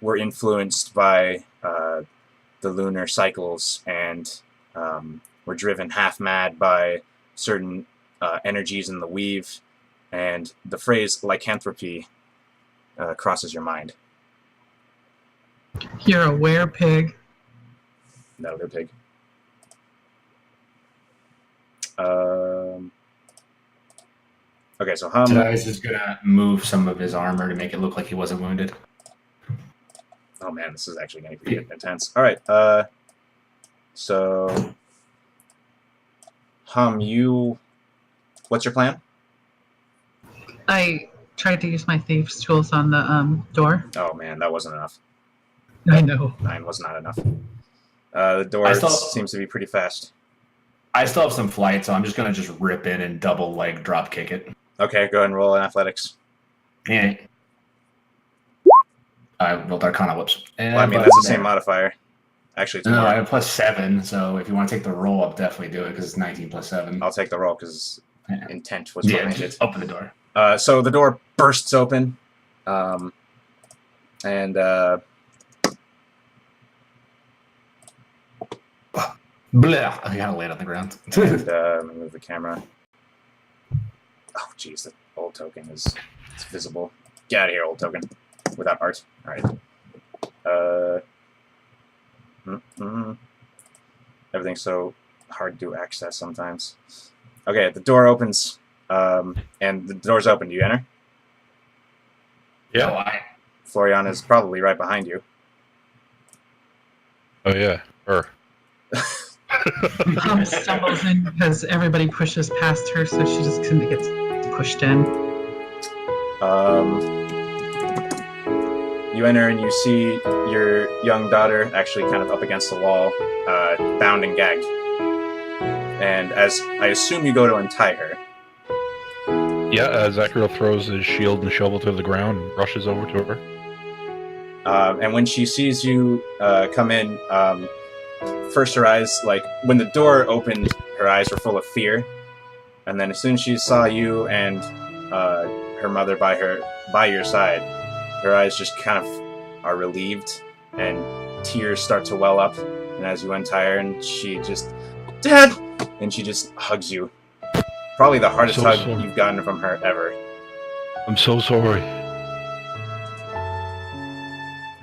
were influenced by the lunar cycles and were driven half mad by certain energies in the weave, and the phrase lycanthropy crosses your mind. You're a werepig. No, they're pig. Okay, so Tadias is gonna move some of his armor to make it look like he wasn't wounded. Oh man, this is actually getting pretty intense. All right, so what's your plan? I tried to use my thieves' tools on the door. Oh man, that wasn't enough. I know. 9 was not enough. The door seems to be pretty fast. I still have some flight, so I'm just gonna just rip in and double leg drop kick it. Okay, go ahead and roll in athletics. Yeah. I rolled Arcana. Whoops. Well, I mean, that's the same modifier. Actually, it's No, more. I have +7, so if you want to take the roll, I'll definitely do it because it's 19 + 7. I'll take the roll because Yeah. intent was behind it. Open the door. So the door bursts open, and Blah! I gotta lay it on the ground. let me move the camera. Oh, jeez, the old token it's visible. Get out of here, old token. Without art. All right. Everything's so hard to access sometimes. Okay, the door opens, and the door's open. Do you enter? Yeah. Oh, Floriana is probably right behind you. Oh yeah. Stumbles in because everybody pushes past her, so she just kind of gets pushed in. You enter and you see your young daughter actually kind of up against the wall, bound and gagged. And as I assume you go to untie her. Yeah, Zacharyl throws his shield and shovel to the ground and rushes over to her. And when she sees you come in, first her eyes, like, when the door opened, her eyes were full of fear. And then as soon as she saw you and her mother by your side, her eyes just kind of are relieved, and tears start to well up. And as you untie her, and she just, Dad! And she just hugs you. Probably the hardest hug you've gotten from her ever. I'm so sorry.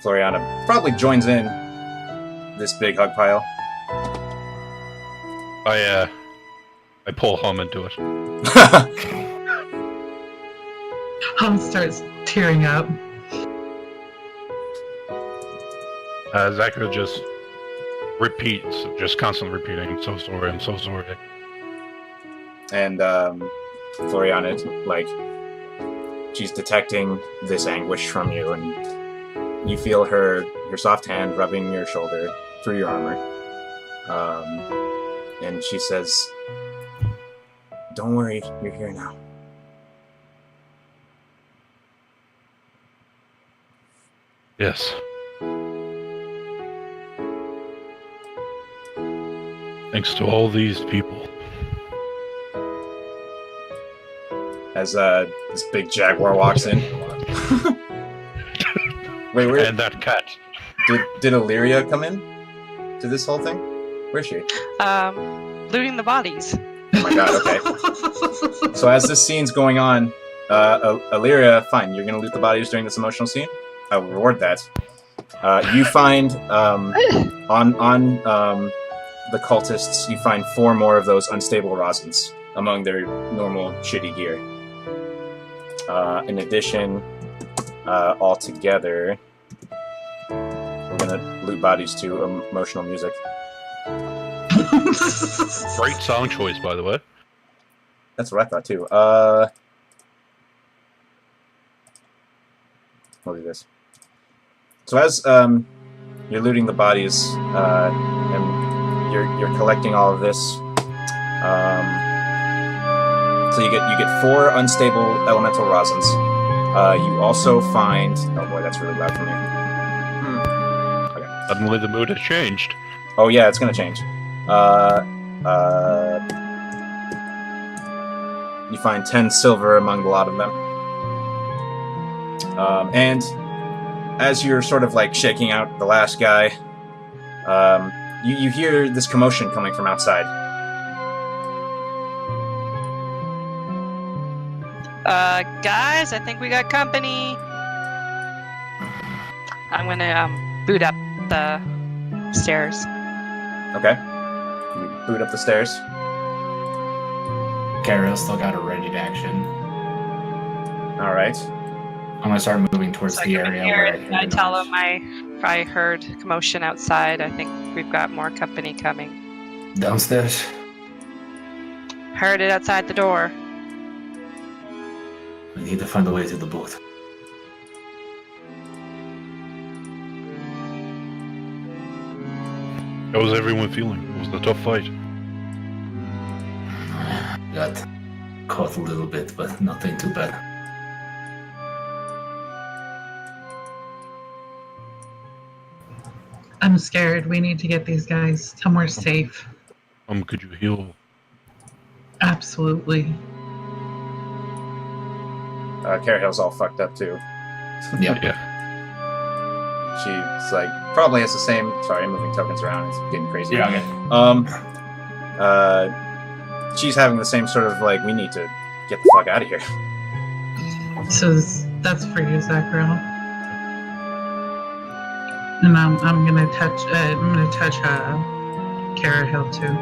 Floriana probably joins in this big hug pile. I pull Hum into it. Hum starts tearing up. Zacharyl just repeats, just constantly repeating, I'm so sorry, I'm so sorry. And Floriana, like, she's detecting this anguish from you, and you feel her soft hand rubbing your shoulder through your armor. And she says, "Don't worry, you're here now." Yes. Thanks to all these people. As this big jaguar walks in. Wait, where And that cat. did Illyria come in to this whole thing? Where's she? Looting the bodies. Oh my god, okay. So as this scene's going on, Illyria, fine, you're gonna loot the bodies during this emotional scene? I will reward that. You find, on the cultists, you find 4 more of those unstable rosins among their normal shitty gear. In addition, all together, we're gonna loot bodies to emotional music. Great song choice, by the way. That's what I thought too. We'll do this. So as you're looting the bodies, and you're collecting all of this, so you get 4 unstable elemental rosins. You also find, oh boy, that's really loud for me. Okay. Suddenly the mood has changed. Oh yeah, it's gonna change. You find 10 silver among a lot of them. And as you're sort of like shaking out the last guy, you hear this commotion coming from outside. Guys, I think we got company. I'm gonna boot up the stairs. Okay. You boot up the stairs. Carol's still got a ready to action. All right. I'm gonna start moving towards So the I come area in here where and I tell him I heard commotion outside. I think we've got more company coming. Downstairs. Heard it outside the door. We need to find a way to the boat. How was everyone feeling? It was a tough fight. Got caught a little bit, but nothing too bad. I'm scared. We need to get these guys somewhere safe. Could you heal? Absolutely. Carahill's all fucked up too. Yep. Yeah. She's like probably has the same. Sorry, I'm moving tokens around. It's getting crazy. Yeah, okay. She's having the same sort of like, we need to get the fuck out of here. So that's for you, Saehara. And I'm gonna touch. Carahill too.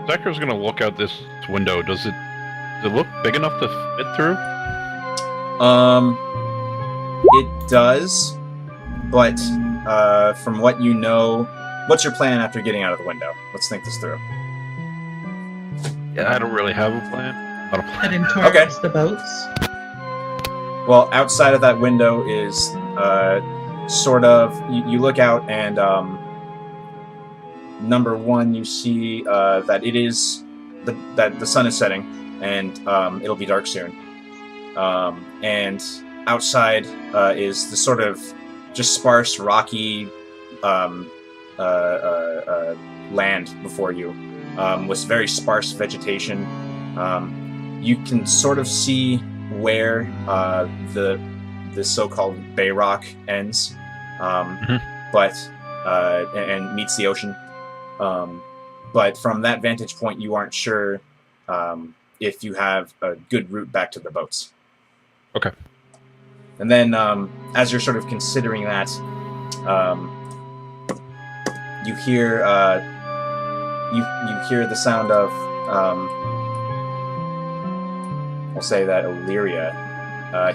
Zachary's gonna look out this window. Does it look big enough to fit through? It does, but from what you know, what's your plan after getting out of the window? Let's think this through. Yeah, I don't really have a plan. Not a plan. Heading towards Okay. the boats. Well, outside of that window is sort of you look out and number one, you see that it is that the sun is setting and it'll be dark soon. And outside is the sort of just sparse, rocky land before you, with very sparse vegetation. You can sort of see where the so-called Bay Rock ends, but and meets the ocean. But from that vantage point, you aren't sure if you have a good route back to the boats. Okay. And then, as you're sort of considering that, you hear you hear the sound of we'll say that Illyria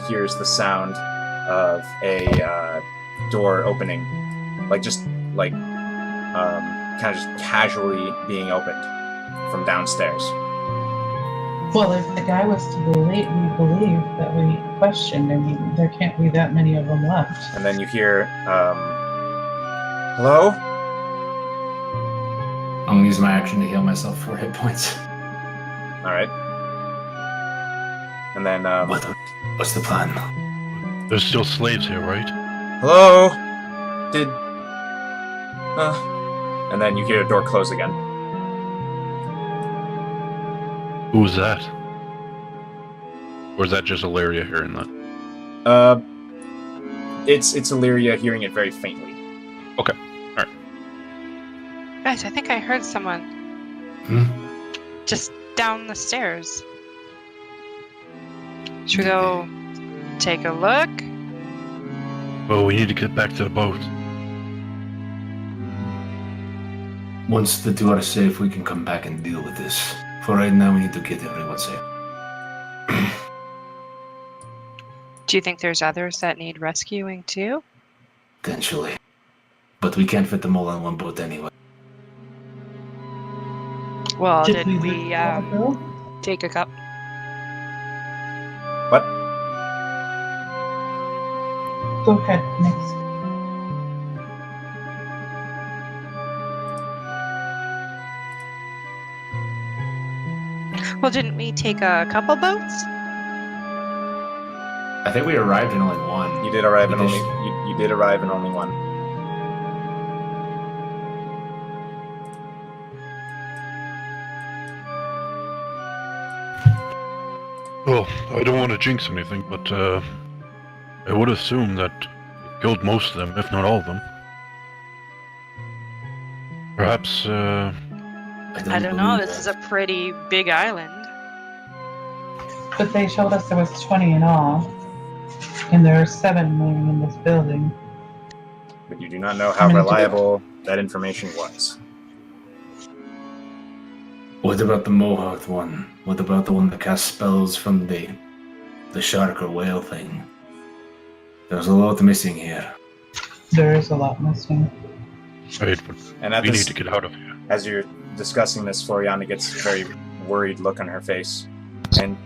hears the sound of a door opening, kind of just casually being opened from downstairs. Well, if the guy was to believe that we questioned him, there can't be that many of them left. And then you hear, hello? I'm gonna use my action to heal myself 4 hit points. All right. And then, What's the plan? There's still slaves here, right? hello? And then you hear a door close again. Who was that? Or is that just Ilaria hearing that? It's Illyria hearing it very faintly. Okay. Guys, I think I heard someone just down the stairs. Should we go take a look? Well, we need to get back to the boat. Once the two are safe, we can come back and deal with this. For right now, we need to get everyone safe. Do you think there's others that need rescuing too? Potentially. But we can't fit them all on one boat anyway. Well, Did did we we look at the girl? take a cup? What? Go ahead, next. Well, didn't we take a couple boats? I think we arrived in only one. You did arrive in We only just- you did arrive in only one. Well, I don't want to jinx anything, but I would assume that we killed most of them, if not all of them. Perhaps, I don't know. This is a pretty big island. But they showed us there was 20 in all, and there are 7 living in this building. But you do not know how How many reliable that information was. What about the Mohawk one? What about the one that casts spells from the shark or whale thing? There's a lot missing here. There is a lot missing. right, but And at we this, need to get out of here. as you're discussing this, Floriana gets a very worried look on her face. And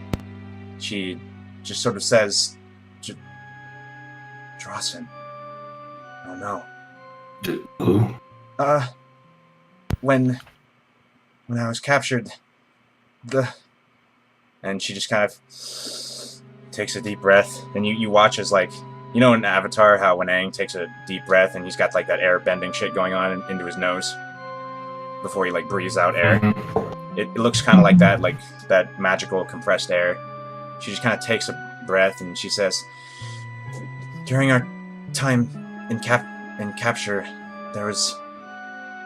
she just sort of says, Drossen. Oh no. Who? When I was captured, and she just kind of takes a deep breath, and you watch as, like, you know in Avatar how when Aang takes a deep breath and he's got like that air bending shit going on into his nose before he like breathes out air. Mhm. It looks kind of like that magical compressed air. She just kind of takes a breath and she says, during our time in capture, there was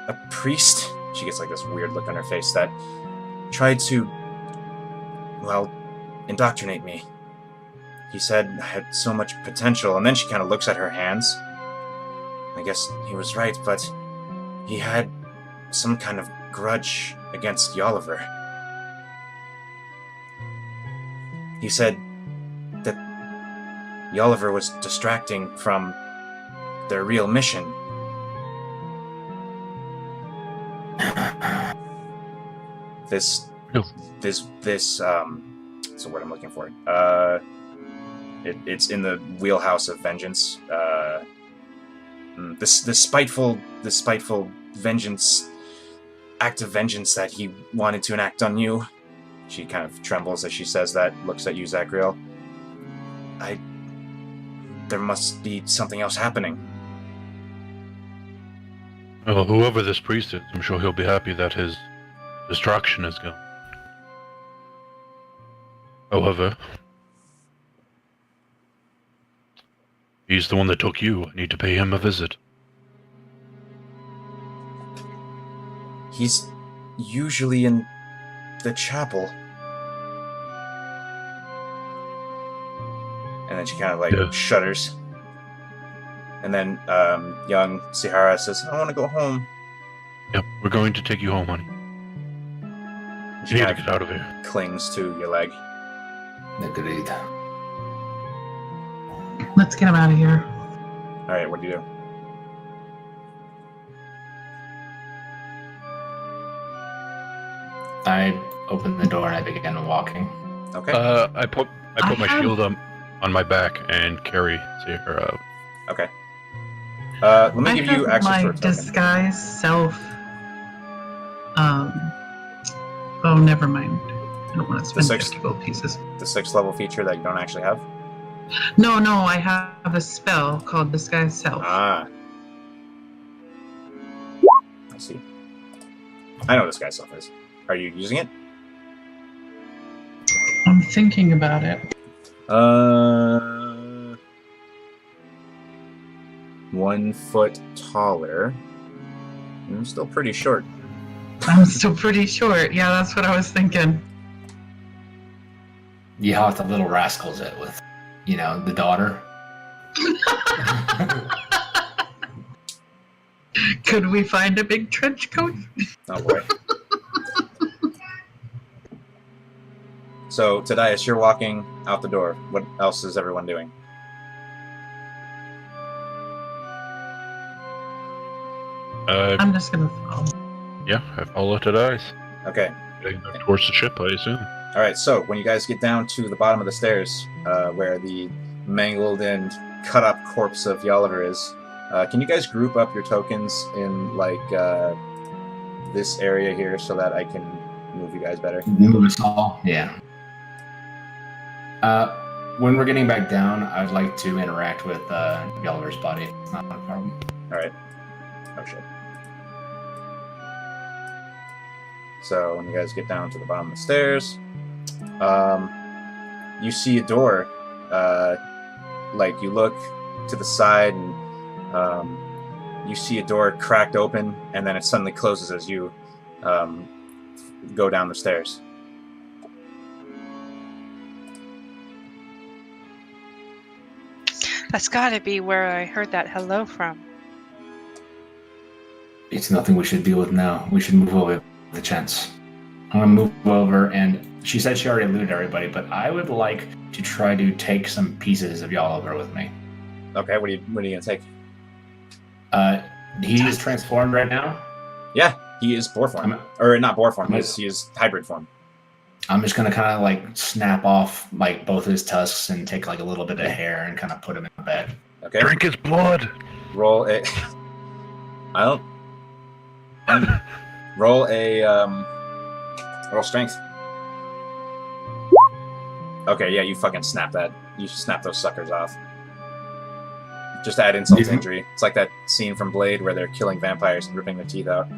a priest. She gets like this weird look on her face that tried to, well, indoctrinate me. He said I had so much potential, and then she kind of looks at her hands. I guess he was right, but he had some kind of grudge against Jolliver. He said that Jolliver was distracting from their real mission. This so what I'm looking for. It's in the wheelhouse of vengeance. This spiteful vengeance, act of vengeance that he wanted to enact on you. She kind of trembles as she says that, looks at you, Zachriel. There must be something else happening. Well, whoever this priest is, I'm sure he'll be happy that his distraction is gone. However, he's the one that took you. I need to pay him a visit. He's usually in the chapel. And then she kind of like shudders. And then young Saehara says, I want to go home. Yep, we're going to take you home, honey. She You need to get out of here. clings to your leg. Agreed. Let's get him out of here. Alright, what do you do? I opened the door and I began walking. Okay. I put my shield on my back and carry her out. Okay. Let me give you have access my to a token. disguise self. Oh, never mind. I don't want to spend sixth- 50 gold pieces. The 6th level feature that you don't actually have. No, I have a spell called Disguise Self. Ah. I see. I know what this guy's stuff is. Are you using it? I'm thinking about it. 1 foot taller. I'm still pretty short. I'm still pretty short. Yeah, that's what I was thinking. You have to little rascals it with, the daughter. Could we find a big trench coat? Oh boy. So, Tadias, you're walking out the door. What else is everyone doing? I'm just gonna follow. Yeah, I follow to dice. Okay. Heading back towards the ship, I assume. Alright, so when you guys get down to the bottom of the stairs, where the mangled and cut up corpse of Jolliver is, can you guys group up your tokens in, this area here so that I can move you guys better? Move us all? Yeah. When we're getting back down, I'd like to interact with Yellover's body. It's not a problem. Alright. Oh shit. So when you guys get down to the bottom of the stairs, you see a door. You look to the side and you see a door cracked open, and then it suddenly closes as you go down the stairs. That's gotta be where I heard that hello from. It's nothing we should deal with now. We should move over the chance. I'm gonna move over, and she said she already looted everybody, but I would like to try to take some pieces of Jolliver with me. Okay, what are you gonna take? He is transformed right now. Yeah, he is boar form. Or not boar form, he is hybrid form. I'm just gonna kind of like snap off like both his tusks and take like a little bit of hair and kind of put him in the bed. Okay. Drink his blood. Roll a. I don't. Roll a. Roll strength. Okay, yeah, you fucking snap that. You snap those suckers off. Just add insult to injury. It's like that scene from Blade where they're killing vampires and ripping their teeth out.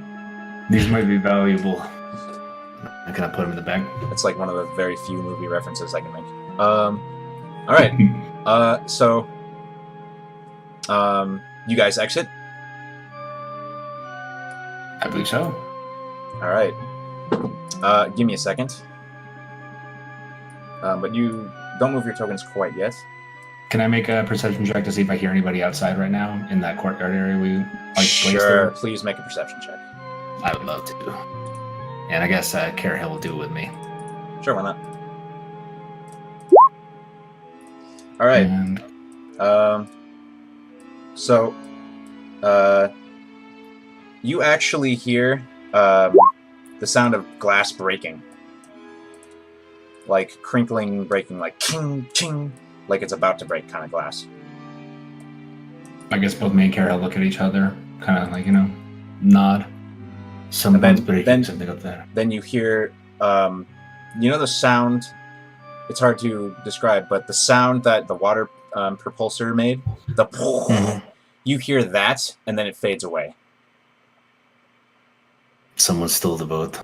These might be valuable. I kind of put him in the bag. It's like one of the very few movie references I can make. All right. So, you guys exit. I believe so. All right. Give me a second. But you don't move your tokens quite yet. Can I make a perception check to see if I hear anybody outside right now in that courtyard area we like Sure. Please make a perception check. I would love to. And I guess Carehill will do it with me. Sure, why not? All right. And So, you actually hear the sound of glass breaking, like crinkling, breaking, like ching, ching, like it's about to break, kind of glass. I guess both me and Carehill look at each other, kind of like, nod. Someone's breaking something up there. Then you hear, the sound. It's hard to describe, but the sound that the water propulsor made, the you hear that, and then it fades away. Someone stole the boat.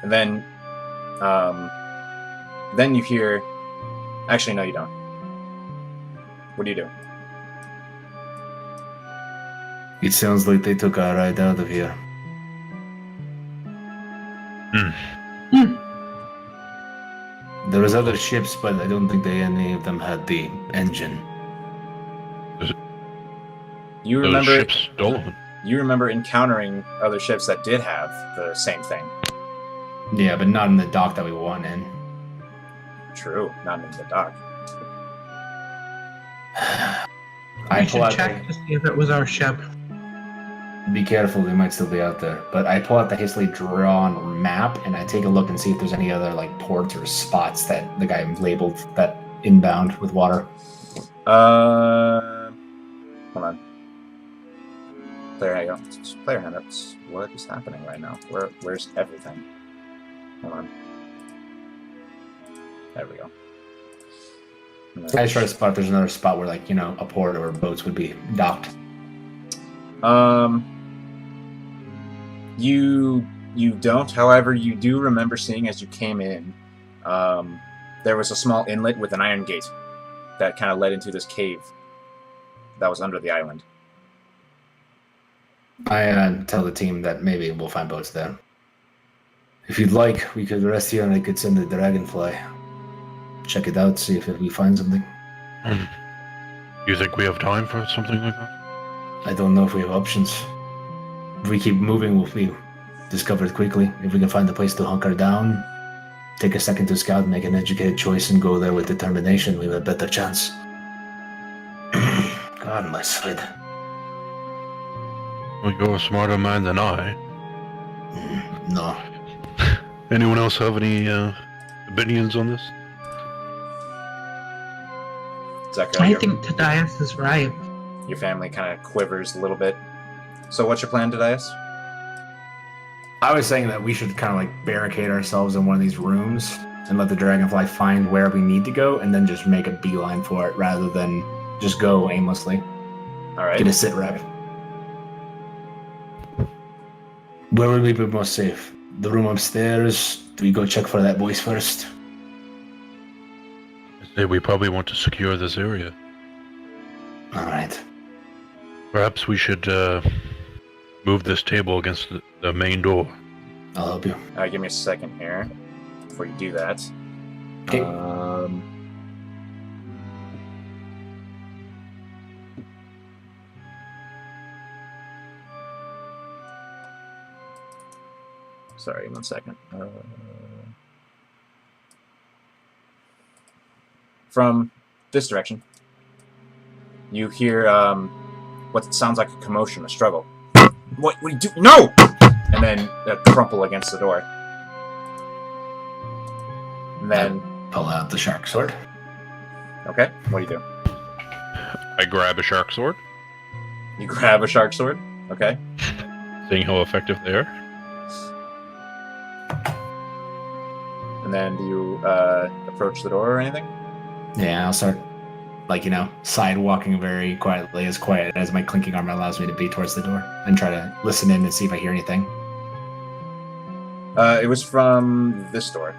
And then you hear. Actually, no, you don't. What do you do? It sounds like they took our ride out of here. There was other ships, but I don't think any of them had the engine. You Those remember? ships stolen. You remember encountering other ships that did have the same thing. Yeah, but not in the dock that we went in. True, not in the dock. I should check to see if it was our ship. Be careful, they might still be out there. But I pull out the hastily drawn map and I take a look and see if there's any other like ports or spots that the guy labeled that inbound with water. Hold on. Player hang up. Player hangups. What is happening right now? Where's everything? Hold on. There we go. I just try to spot if there's another spot where like, a port or boats would be docked. You don't. However, you do remember seeing as you came in, there was a small inlet with an iron gate that kind of led into this cave that was under the island. I tell the team that maybe we'll find boats there. If you'd like, we could rest here and I could send the dragonfly. Check it out, see if we find something. You think we have time for something like that? I don't know if we have options. If we keep moving, we'll be discovered quickly. If we can find a place to hunker down, take a second to scout, make an educated choice, and go there with determination, we have a better chance. God, my side. Well, you're a smarter man than I. No. Anyone else have any opinions on this? I think Tadias is right. Your family kind of quivers a little bit. So what's your plan, Tadias? I was saying that we should kind of like barricade ourselves in one of these rooms and let the dragonfly find where we need to go and then just make a beeline for it rather than just go aimlessly. All right. Get a sit rep. Where would we be most safe? The room upstairs? Do we go check for that voice first? I say we probably want to secure this area. Alright. Perhaps we should move this table against the main door. I'll help you. Give me a second here before you do that. Okay. Sorry, 1 second. From this direction, you hear what sounds like a commotion, a struggle. What do you do? No! And then crumple against the door. And then... Pull out the shark sword. Okay, what do you do? I grab a shark sword, You grab a shark sword. Okay. seeing how effective they are. And then do you approach the door or anything? Yeah, I'll start, sidewalking very quietly, as quiet as my clinking armor allows me to be towards the door, and try to listen in and see if I hear anything. It was from this door.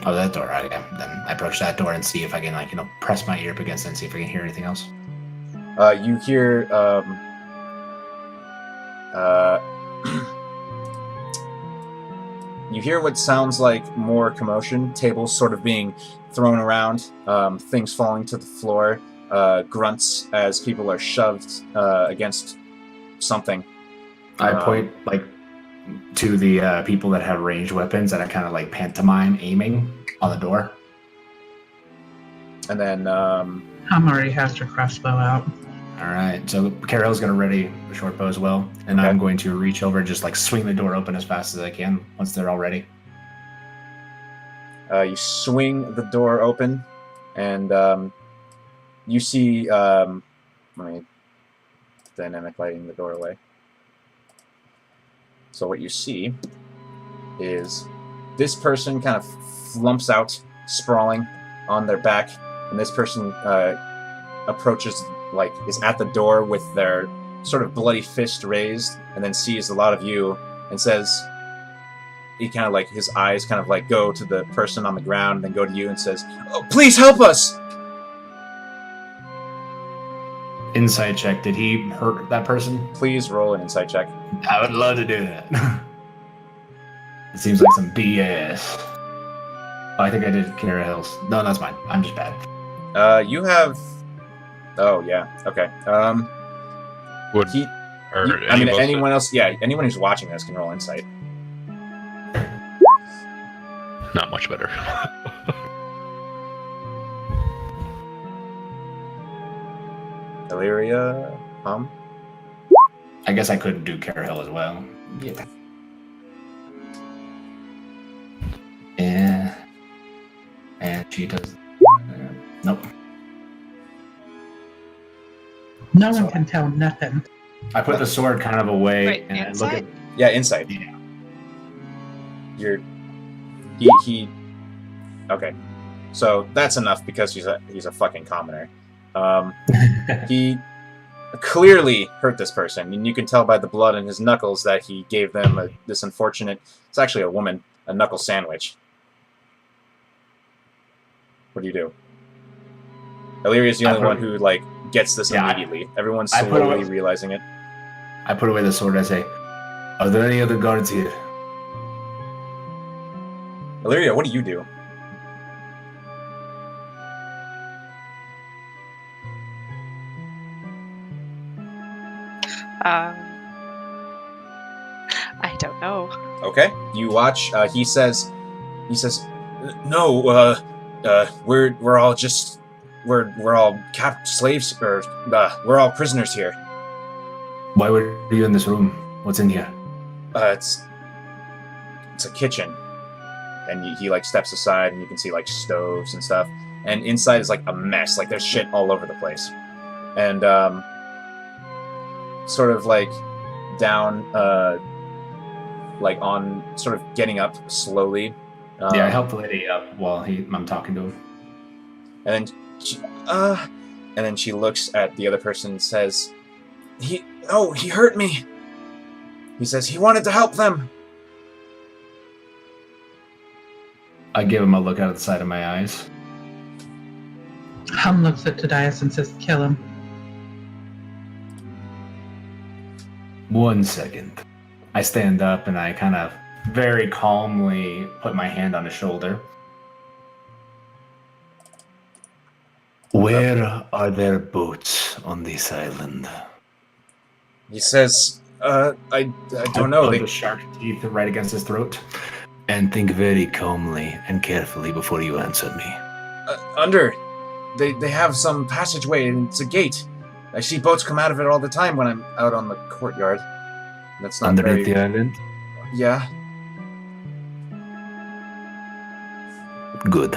Oh, that door. Right, yeah. Then I approach that door and see if I can, press my ear up against it and see if I can hear anything else. You hear you hear what sounds like more commotion, tables sort of being thrown around, things falling to the floor, grunts as people are shoved against something. I point to the people that have ranged weapons, and I kind of pantomime aiming on the door. And then Amari has her crossbow out. All right, so Carol's going to ready a short bow as well, and Okay. I'm going to reach over and just swing the door open as fast as I can once they're all ready. you swing the door open, and you see. Let me dynamic lighting the doorway. So what you see is this person kind of flumps out, sprawling on their back, and this person approaches, is at the door with their sort of bloody fist raised, and then sees a lot of you, and says, he kind of his eyes kind of go to the person on the ground, and then go to you and says, "Oh, please help us!" Insight check. Did he hurt that person? Please roll an insight check. I would love to do that. It seems like some BS. Oh, I think I did Kara Hills. No, that's mine. I'm just bad. You have... Oh, yeah. Okay. Would He... or You- I any mean, of us- anyone else? Yeah, anyone who's watching this can roll insight. Not much better. Illyria, I guess I could do Kara Hill as well. Yeah. Yeah. And she does. Nope. No one can tell nothing. I put the sword kind of away Wait, and I look inside? at. Yeah, insight. Yeah. You're... He... Okay. So, that's enough because he's a fucking commoner. He clearly hurt this person, and you can tell by the blood in his knuckles that he gave them this unfortunate... It's actually a woman. A knuckle sandwich. What do you do? Illyria's the only one who, gets this Yeah, immediately. Everyone's I put slowly away- realizing it. I put away the sword. I say, "Are there any other guards here?" Illyria, what do you do? I don't know. Okay, you watch. He says, "No, we're all just, we're all slaves, or we're all prisoners here. Why were you in this room? What's in here? It's a kitchen." And he steps aside, and you can see stoves and stuff. And inside is a mess. There's shit all over the place. And sort of down, on sort of getting up slowly. Yeah, I helped the lady up while I'm talking to him. And then she looks at the other person and says, he hurt me. He says he wanted to help them. I give him a look out of the side of my eyes. Hum looks at Tadias and says, "Kill him." 1 second. I stand up and I kind of very calmly put my hand on his shoulder. Where are there boats on this island? He says, I don't know. Put the shark teeth right against his throat. And think very calmly and carefully before you answer me. Under. They have some passageway, and it's a gate. I see boats come out of it all the time when I'm out on the courtyard. That's not Underneath very... the island? Yeah. Good.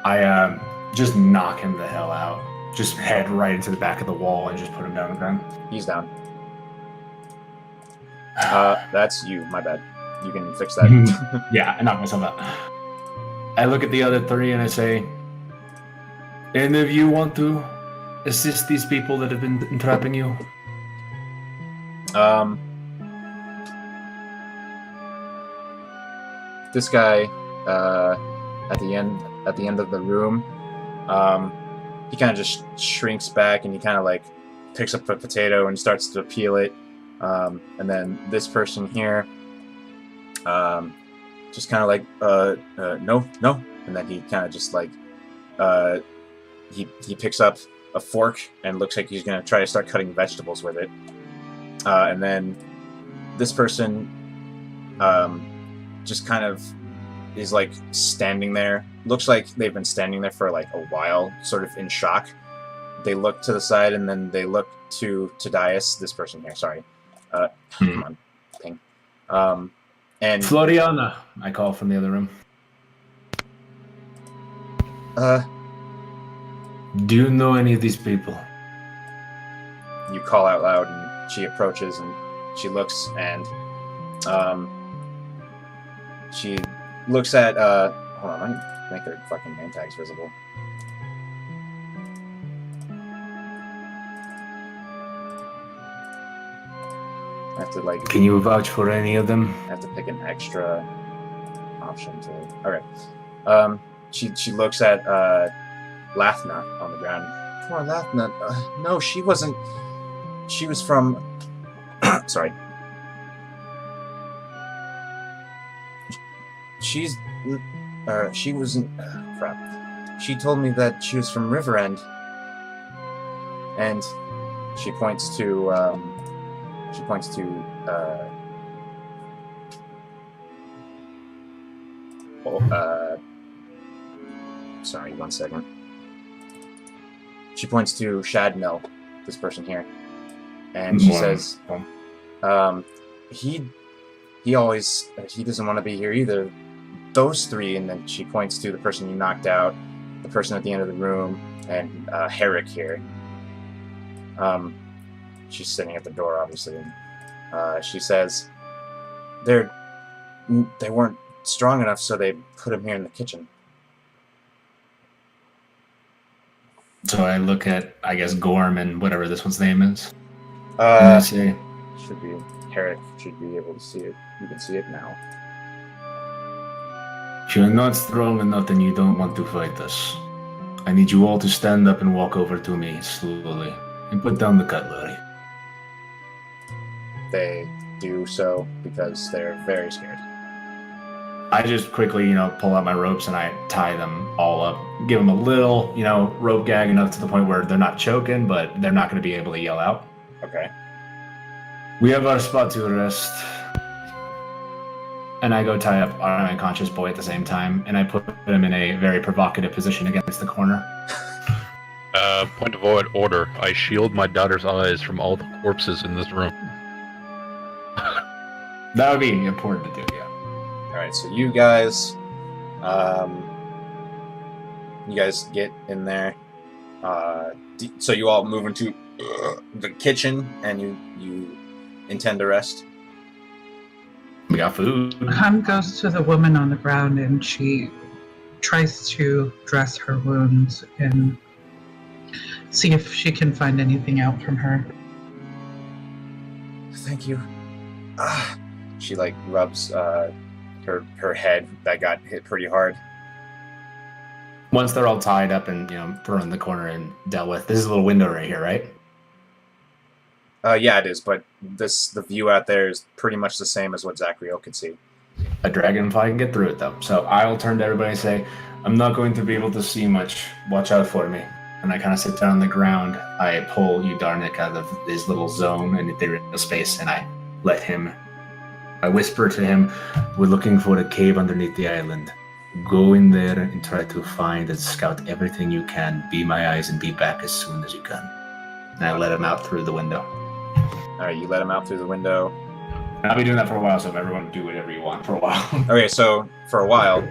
I just knock him the hell out. Just head right into the back of the wall and just put him down on the ground. He's down. That's you. My bad. You can fix that. Yeah, I knock myself out. I look at the other three and I say, any of you want to assist these people that have been entrapping you? This guy, at the end of the room, he kind of just shrinks back and he kind of like picks up a potato and starts to peel it. And then this person here, just kind of like, no, and then he kind of just like, he picks up a fork and looks like he's gonna try to start cutting vegetables with it. And then this person, just kind of is like standing there. Looks like they've been standing there for like a while, sort of in shock. They look to the side and then they look to Dias, this person here, sorry. Come on, ping. And Floriana, I call from the other room. Do you know any of these people? You call out loud and she approaches and she looks and she looks at hold on, let me make their fucking name tags visible. I have to like... Can you vouch for any of them? I have to pick an extra option to... Okay. She looks at Lathna on the ground. Poor Lathna. No, she wasn't... She was from... Sorry. She wasn't... crap. She told me that she was from Riverend. And she points to... sorry, 1 second. She points to Shadmill, this person here, and she says, he always, he doesn't want to be here either. Those three, and then she points to the person you knocked out, the person at the end of the room, and Herrick here. She's sitting at the door, obviously. And, she says, they weren't strong enough, so they put him here in the kitchen. So I look at, I guess, Gorm and whatever this one's name is. And I say, should be Herrick. Should be able to see it. You can see it now. if you're not strong enough, then you don't want to fight us. I need you all to stand up and walk over to me slowly and put down the cutlery. They do so because they're very scared. I just quickly, pull out my ropes and I tie them all up. Give them a little, rope gag enough to the point where they're not choking, but they're not going to be able to yell out. Okay. We have our spot to rest. And I go tie up our unconscious boy at the same time, and I put him in a very provocative position against the corner. Point of order. I shield my daughter's eyes from all the corpses in this room. That would be important to do, yeah. Alright, so you guys get in there. So you all move into the kitchen, and you intend to rest? We got food. Han goes to the woman on the ground and she tries to dress her wounds and see if she can find anything out from her. Thank you. She rubs her head that got hit pretty hard. Once they're all tied up and thrown in the corner and dealt with, this is a little window right here, right? Yeah, it is, but the view out there is pretty much the same as what Zachariel could see. A dragonfly can get through it, though. So I'll turn to everybody and say, I'm not going to be able to see much. Watch out for me. And I kind of sit down on the ground. I pull Udarnik out of his little zone and ethereal space, and I whisper to him, we're looking for a cave underneath the island. Go in there and try to find and scout everything you can. Be my eyes and be back as soon as you can. And I let him out through the window. Alright, you let him out through the window. I'll be doing that for a while, so if everyone do whatever you want for a while. Okay, so for a while,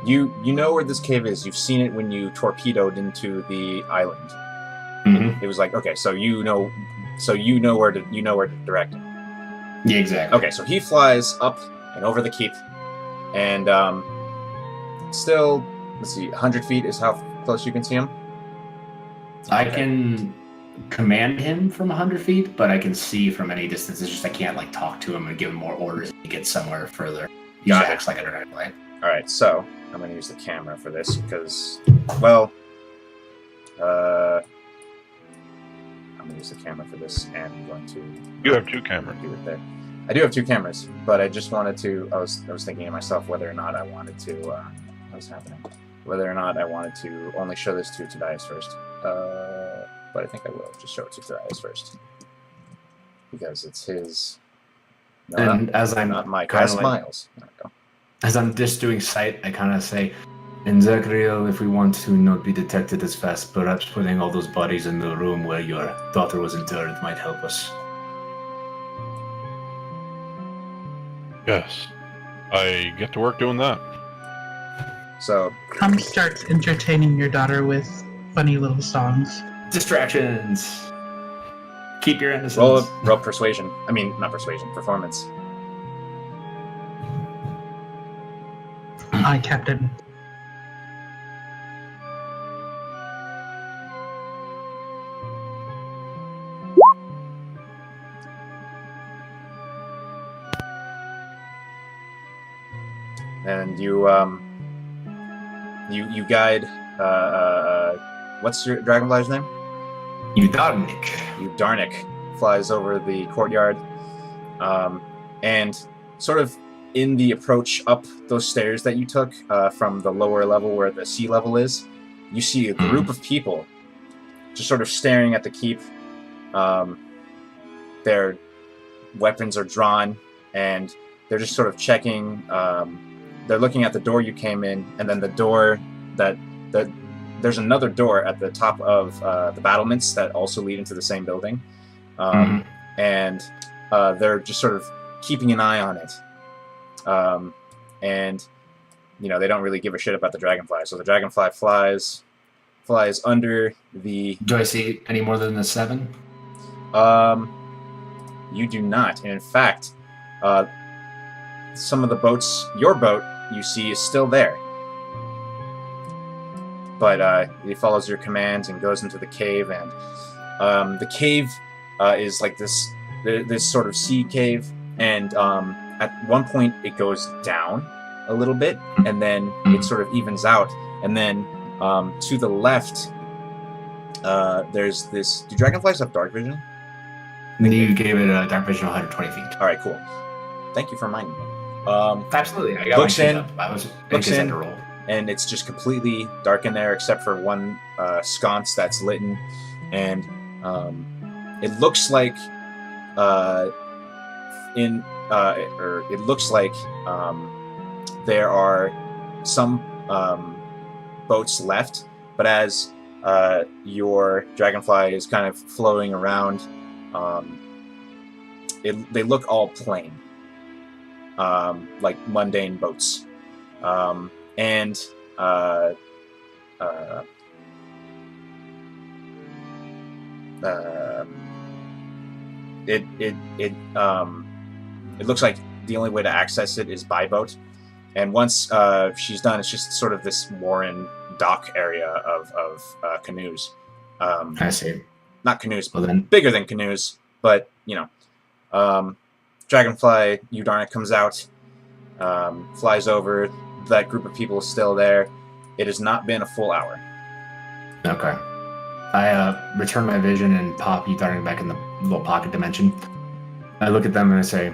you know where this cave is. You've seen it when you torpedoed into the island. Mm-hmm. It was like, okay, so you know where to direct him. Yeah, exactly. Okay, so he flies up and over the keep, and still, let's see, 100 feet is how close you can see him. I can command him from 100 feet, but I can see from any distance. It's just I can't like talk to him and give him more orders if he gets somewhere further. He Got just it. acts like a direct light. All right, so I'm going to use the camera for this because, well, I'm going to use the camera for this, and I'm going to. You have 2 cameras. Do it there. I do have 2 cameras, but I just wanted to. I was thinking to myself whether or not I wanted to. What's happening? Whether or not I wanted to only show this to Tobias first. But I think I will just show it to Tobias first because it's his. No, And not, as I'm not my kinda guys, like- Miles. There we go. As I'm just doing sight, I kind of say, in Zachariel, if we want to not be detected as fast, perhaps putting all those bodies in the room where your daughter was interred might help us. Yes. I get to work doing that. So Tom starts entertaining your daughter with funny little songs. Distractions. Keep your innocence. roll persuasion. I mean, not persuasion. Performance. Aye, Captain. And you guide. What's your dragonfly's name? Udarnik. Udarnik flies over the courtyard, and sort of in the approach up those stairs that you took from the lower level where the sea level is, you see a group of people just sort of staring at the keep. Their weapons are drawn, and they're just sort of checking. They're looking at the door you came in, and then the door that there's another door at the top of the battlements that also lead into the same building, and they're just sort of keeping an eye on it. And they don't really give a shit about the dragonfly. So the dragonfly flies under the. Do I see any more than the 7? You do not. And in fact, some of the boats, your boat, you see is still there. But he follows your commands and goes into the cave, and the cave is like this sort of sea cave, and at one point it goes down a little bit, and then it sort of evens out, and then to the left there's this. Do dragonflies have dark vision? You gave it a dark vision of 120 feet. All right, cool. Thank you for reminding me. Absolutely. I got Looks my sheet in, up. I was looks I had in. to roll. And it's just completely dark in there except for one sconce that's lit, and it looks like it looks like there are some boats left, but as your dragonfly is kind of floating around, they look all plain, like mundane boats. It looks like the only way to access it is by boat, and once she's done, it's just sort of this warren dock area of canoes. I see. Not canoes, Well then, bigger than canoes, but dragonfly Udarnik comes out, flies over. That group of people is still there. It has not been a full hour. okay. I return my vision and pop Udarnik back in the little pocket dimension. I look at them and I say,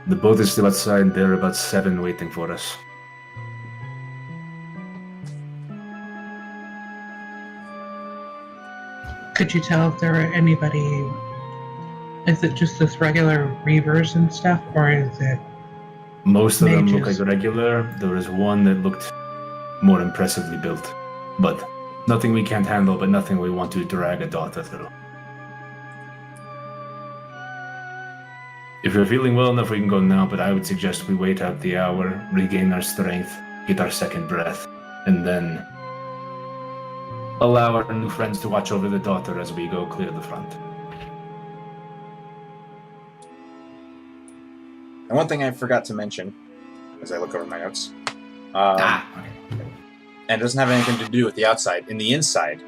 the boat is still outside. There are about 7 waiting for us. Could you tell if there were anybody? Is it just this regular reavers and stuff, or is it? Most of them look Mages. like regular. There was one that looked more impressively built. But nothing we can't handle, but nothing we want to drag a daughter through. If you're feeling well enough, we can go now, but I would suggest we wait out the hour, regain our strength, get our second breath, and then allow our new friends to watch over the daughter as we go clear the front. And one thing I forgot to mention, as I look over my notes, Okay. and it doesn't have anything to do with the outside. In the inside,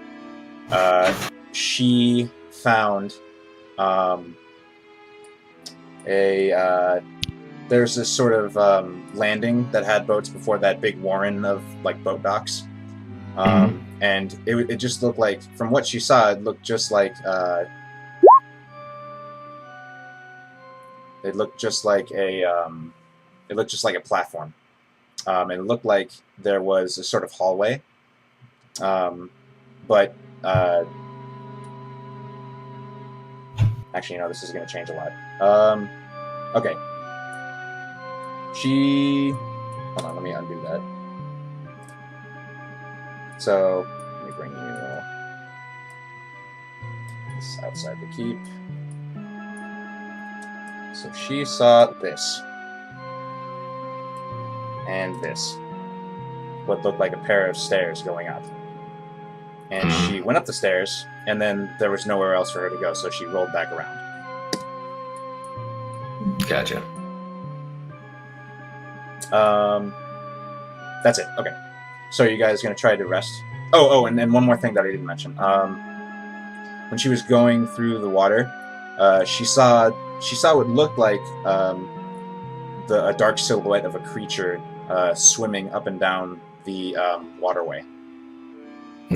she found there's this sort of landing that had boats before that big warren of like boat docks, and it just looked like, from what she saw, it looked just like a platform. And it looked like there was a sort of hallway, but actually, this is going to change a lot. Okay. Hold on, let me undo that. So, let me bring you this outside the keep. So she saw this. And this. What looked like a pair of stairs going up. And she went up the stairs, and then there was nowhere else for her to go, so she rolled back around. Gotcha. That's it. Okay. So you guys gonna try to rest? Oh, and then one more thing that I didn't mention. When she was going through the water, she saw what looked like a dark silhouette of a creature swimming up and down the waterway.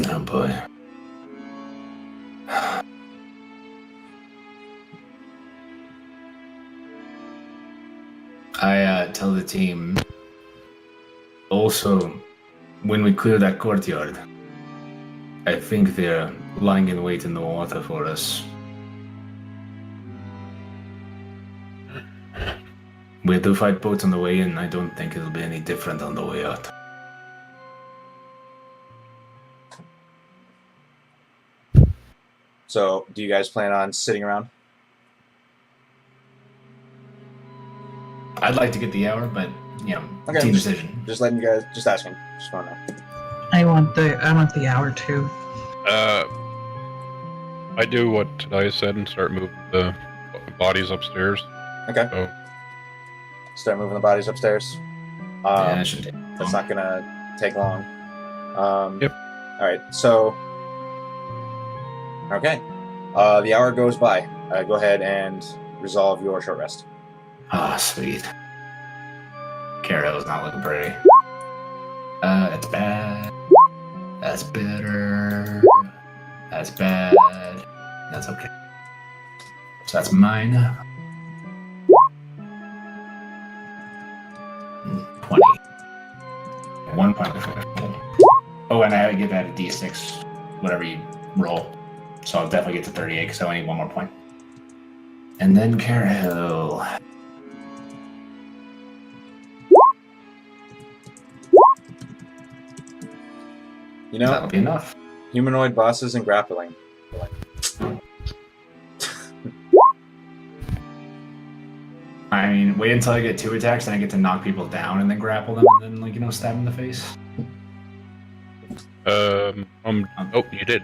Oh boy. I tell the team, also, when we clear that courtyard, I think they're lying in wait in the water for us. We had to fight boats on the way in. I don't think it'll be any different on the way out. So, do you guys plan on sitting around? I'd like to get the hour, but Okay, team decision. Just letting you guys, just asking. Just want to know. I want the hour too. I do what I said and start moving the bodies upstairs. Okay. So, Start moving the bodies upstairs. Yeah, it shouldn't take That's long. not gonna take long. Yep. All right. So. Okay. The hour goes by. Go ahead and resolve your short rest. Ah, sweet. Carol's not looking pretty. That's bad. That's bitter. That's bad. That's okay. So that's mine. 20. 1 point. Oh, and I give that a d6, whatever you roll. So I'll definitely get to 38 because I only need 1 more point. And then Carol. That'll be enough. Humanoid bosses and grappling. I mean, wait until I get 2 attacks, and I get to knock people down and then grapple them and then, stab them in the face. oh, you did.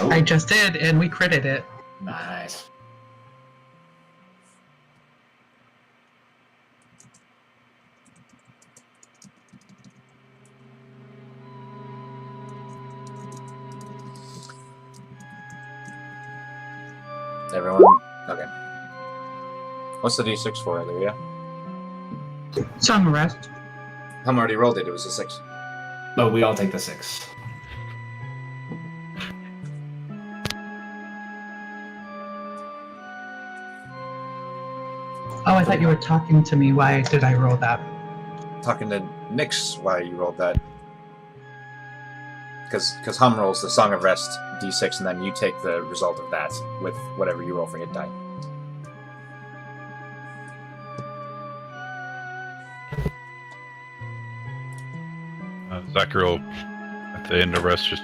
Oh, I just did, and we critted it. nice. Everyone. Okay. What's the d6 for, Illyria? Song of Rest. Hum already rolled it. It was a 6. Oh, we all take the 6. Oh, I thought you were talking to me. Why did I roll that? Talking to Nyx why you rolled that. Because Hum rolls the Song of Rest d6, and then you take the result of that with whatever you roll for hit die. Zachariel, at the end of rest, just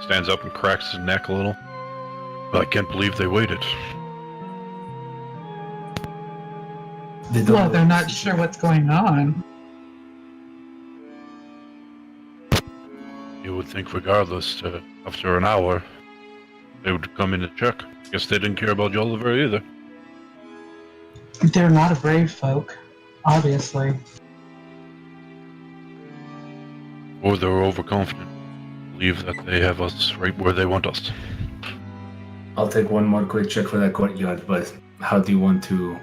stands up and cracks his neck a little. I can't believe they waited. Well, they're not sure what's going on. You would think regardless, after an hour, they would come in and check. Guess they didn't care about Jolliver either. They're not a brave folk, obviously. Or they're overconfident. Believe that they have us right where they want us. I'll take one more quick check for that courtyard, but how do you want to...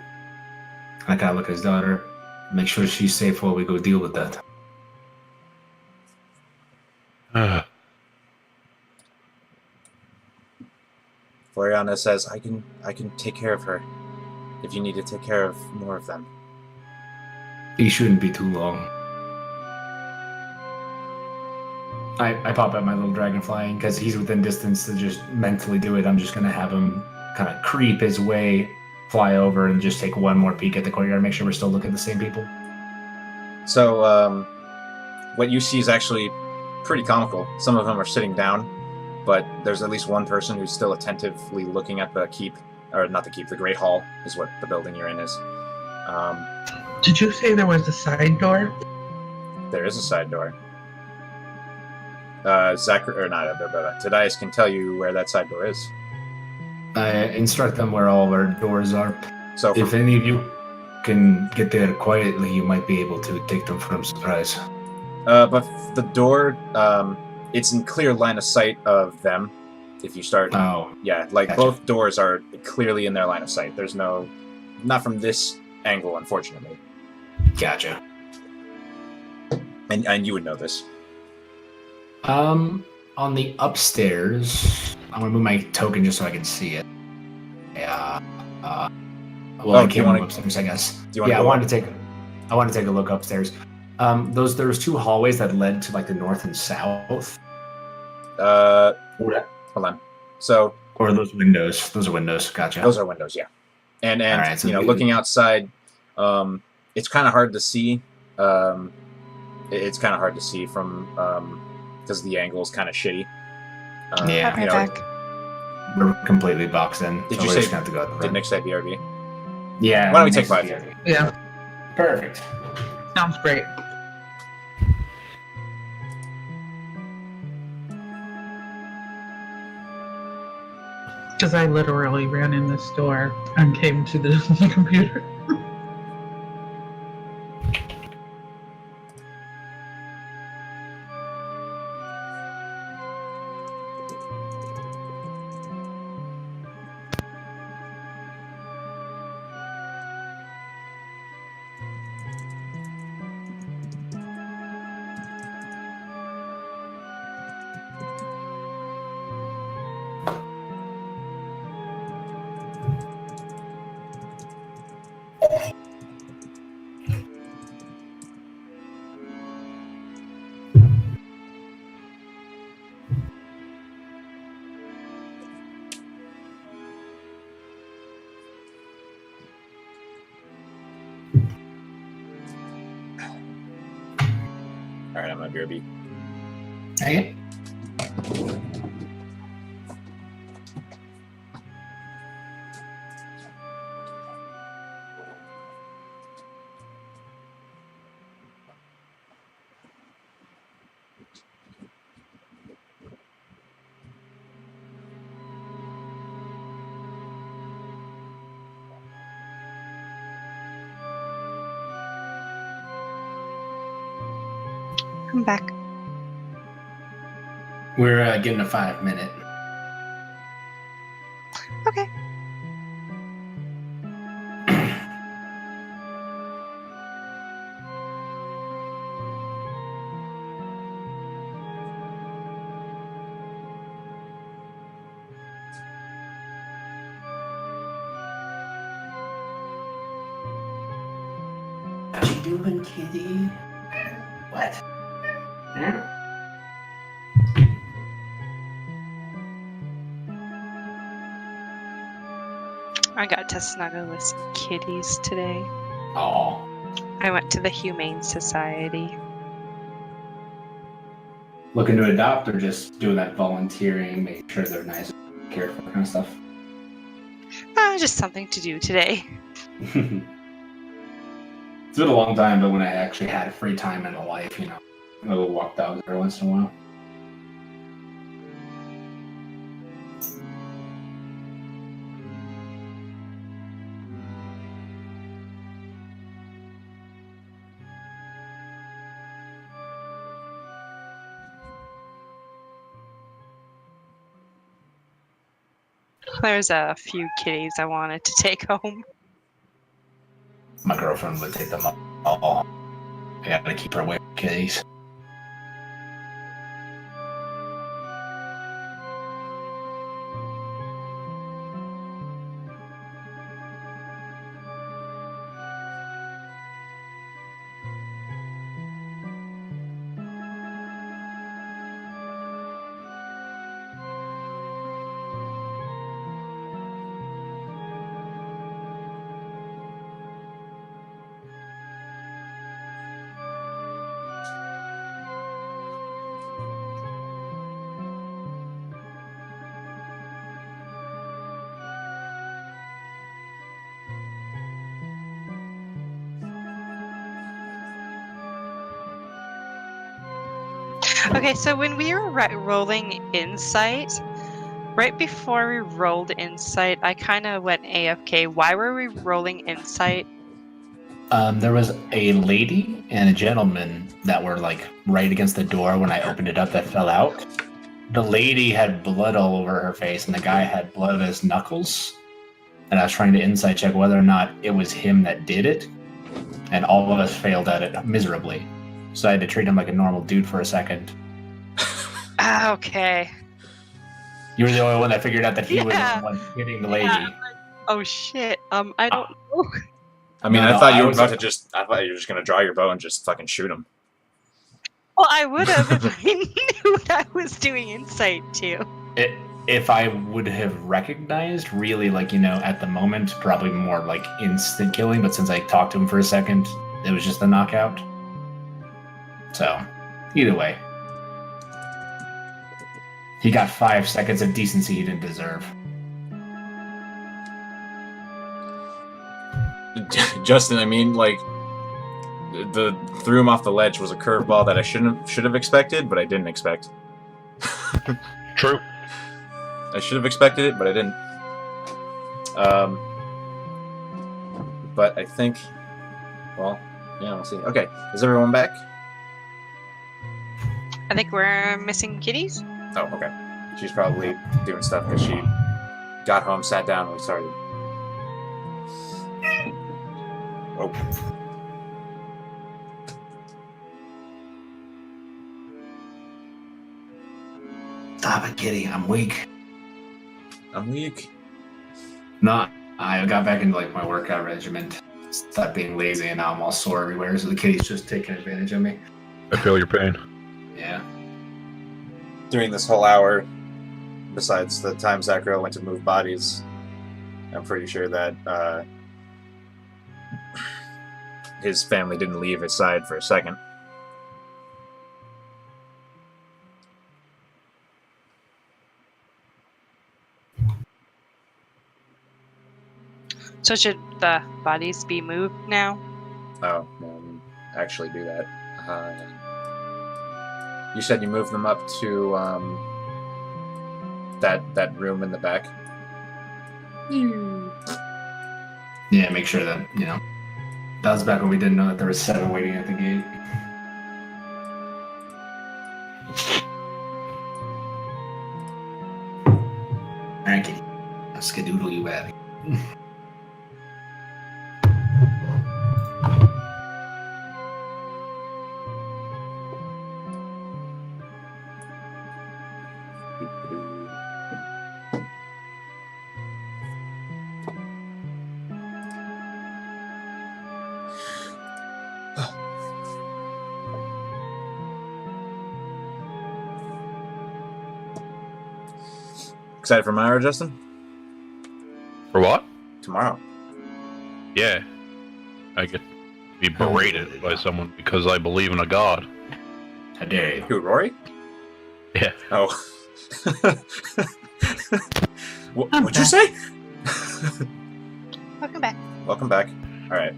I gotta look at his daughter, make sure she's safe while we go deal with that. Floriana says, I can take care of her if you need to take care of more of them. He shouldn't be too long. I pop out my little dragonfly, because he's within distance to just mentally do it. I'm just going to have him kind of creep his way, fly over, and just take one more peek at the courtyard, make sure we're still looking at the same people. So, what you see is actually pretty comical. Some of them are sitting down, but there's at least one person who's still attentively looking at the keep, or not the keep, the Great Hall is what the building you're in is. Did you say there was a side door? There is a side door. Tadias can tell you where that side door is. I instruct them where all our doors are. So If any of you can get there quietly, you might be able to take them from surprise. but the door, it's in clear line of sight of them. If you start, Oh, yeah, like gotcha. both doors are clearly in their line of sight. There's not from this angle, unfortunately. gotcha. And you would know this. On the upstairs, I'm gonna move my token just so I can see it. Yeah. I do you can't wanna- move upstairs, I guess. do you wanna Yeah, I go wanted to take a look upstairs. There was two hallways that led to like the north and south. Hold on. So Or those windows. Those are windows. Gotcha. those are windows, yeah. And All right, so looking outside, it's kind of hard to see. It's kind of hard to see from because the angle is kind of shitty. Yeah. Right back. We're completely boxed in. Did so you we're say- just gonna have to go out the Did front. Nick say BRB? Yeah. Why don't we take next 5? year. Yeah, Perfect. sounds great. Because I literally ran in this door and came to the computer. All right, I'm on BRB. Okay. I'm back. We're getting a 5-minute. Okay. What you doing, kitty? What? Huh? I got to snuggle with some kitties today. Oh. I went to the Humane Society. Looking to adopt or just doing that volunteering, making sure they're nice and cared for kind of stuff? Just something to do today. It's been a long time, but when I actually had free time in a life, I go walk dogs every once in a while. There's a few kitties I wanted to take home. My girlfriend would take them all. I gotta keep her away from kitties. Okay, so when we were rolling insight, right before we rolled insight, I kind of went AFK. Why were we rolling insight? There was a lady and a gentleman that were like right against the door when I opened it up that fell out. The lady had blood all over her face, and the guy had blood on his knuckles. And I was trying to insight check whether or not it was him that did it, and all of us failed at it miserably. So I had to treat him like a normal dude for a second. Ah, okay. You were the only one that figured out that he was Yeah. the one hitting the lady. Yeah. Oh shit. I don't know. I mean, No, I thought you I were was- about to just. I thought you were just gonna draw your bow and just fucking shoot him. Well, I would have if I knew what I was doing insight to. If I would have recognized, really, like, at the moment, probably more like instant killing, but since I talked to him for a second, it was just a knockout. So, either way. He got 5 seconds of decency he didn't deserve. Justin, I mean, like, the threw him off the ledge was a curveball that I should have expected, but I didn't expect. True. I should have expected it, but I didn't. But I think, well, yeah, we'll see. Okay, is everyone back? I think we're missing kitties. Oh, okay. She's probably doing stuff because she got home, sat down, and we started. Oh. Stop it, kitty. I'm weak. I'm weak. No, I got back into like my workout regiment. Stopped being lazy, and now I'm all sore everywhere. So the kitty's just taking advantage of me. I feel your pain. Yeah. During this whole hour, besides the time Zachariel went to move bodies, I'm pretty sure that his family didn't leave his side for a second. So should the bodies be moved now? Oh, no, actually do that. You said you moved them up to that room in the back. Yeah, make sure that, that was back when we didn't know that there were 7 waiting at the gate. Alright, kitty. I'll skedoodle you out. Excited for Myra, Justin? For what? Tomorrow. Yeah. I get to be berated by someone because I believe in a god. How dare you? Who, Rory? Yeah. Oh. What'd you say? Welcome back. Welcome back. Alright.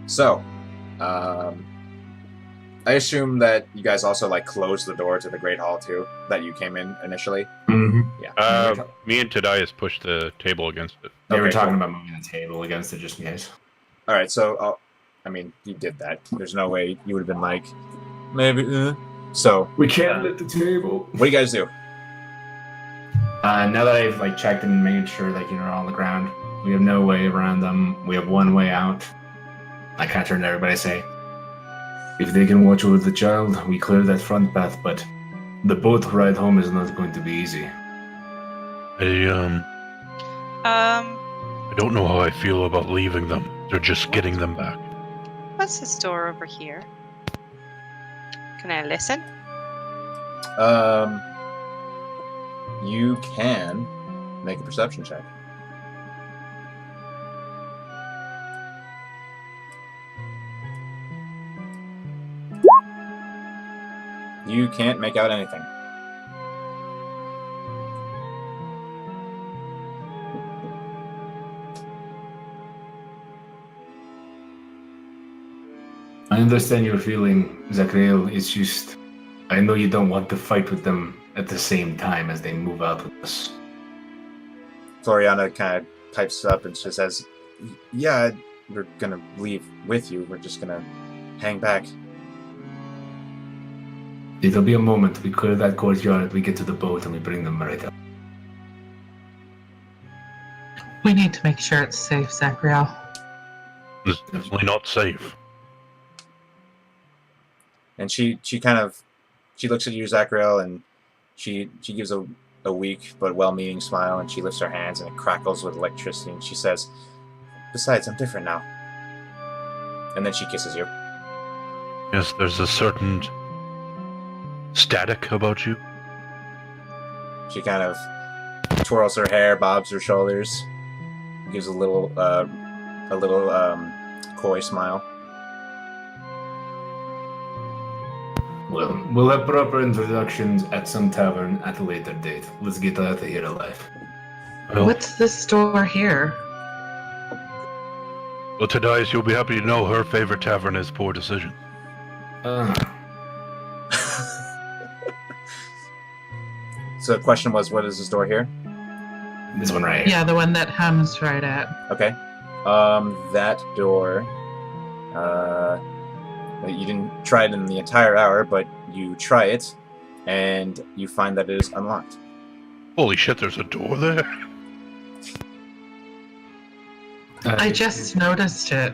So, I assume that you guys also like closed the door to the Great Hall too, that you came in initially. Mm-hmm. Yeah. Me and Tadias pushed the table against it. They were Okay, talking cool. about moving the table against it just in case. All right. So, I mean, you did that. There's no way you would have been like, maybe. So, We can't let the table. what do you guys do? Now that I've like checked and made sure that you're on the ground, we have no way around them. We have one way out. I kind of turn to everybody and say, if they can watch over the child, we clear that front path, but the boat ride home is not going to be easy. I don't know how I feel about leaving them. They're just getting them back. What's this door over here? Can I listen? You can make a perception check. You can't make out anything. I understand your feeling, Zachriel. It's just, I know you don't want to fight with them at the same time as they move out with us. Floriana kind of pipes up and she says, yeah, we're gonna leave with you. We're just gonna hang back. It'll be a moment. We clear that courtyard, we get to the boat, and we bring them right up. We need to make sure it's safe, Zachriel. It's definitely not safe. And she looks at you, Zachriel, and she gives a weak but well-meaning smile, and she lifts her hands and it crackles with electricity, and she says, besides, I'm different now. And then she kisses you. Yes, there's a certain static about you. She kind of twirls her hair, bobs her shoulders, gives a little coy smile. Well, we'll have proper introductions at some tavern at a later date. Let's get out of here alive. Well, What's this door here? well, Tadias, you'll be happy to know her favorite tavern is Poor Decision. So the question was, what is this door here? This one right here. Yeah, the one that Ham's right at. Okay. That door, you didn't try it in the entire hour, but you try it, and you find that it is unlocked. Holy shit, there's a door there? I just noticed it.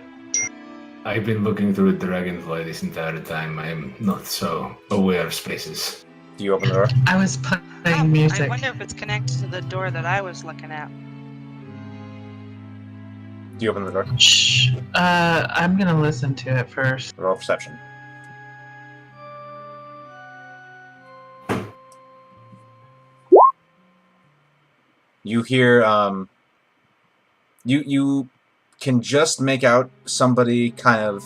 I've been looking through Dragonfly this entire time. I'm not so aware of spaces. Do you open the door? I was playing music. I wonder if it's connected to the door that I was looking at. Do you open the door? Shh. I'm gonna listen to it first. Roll perception. You hear, you can just make out somebody kind of,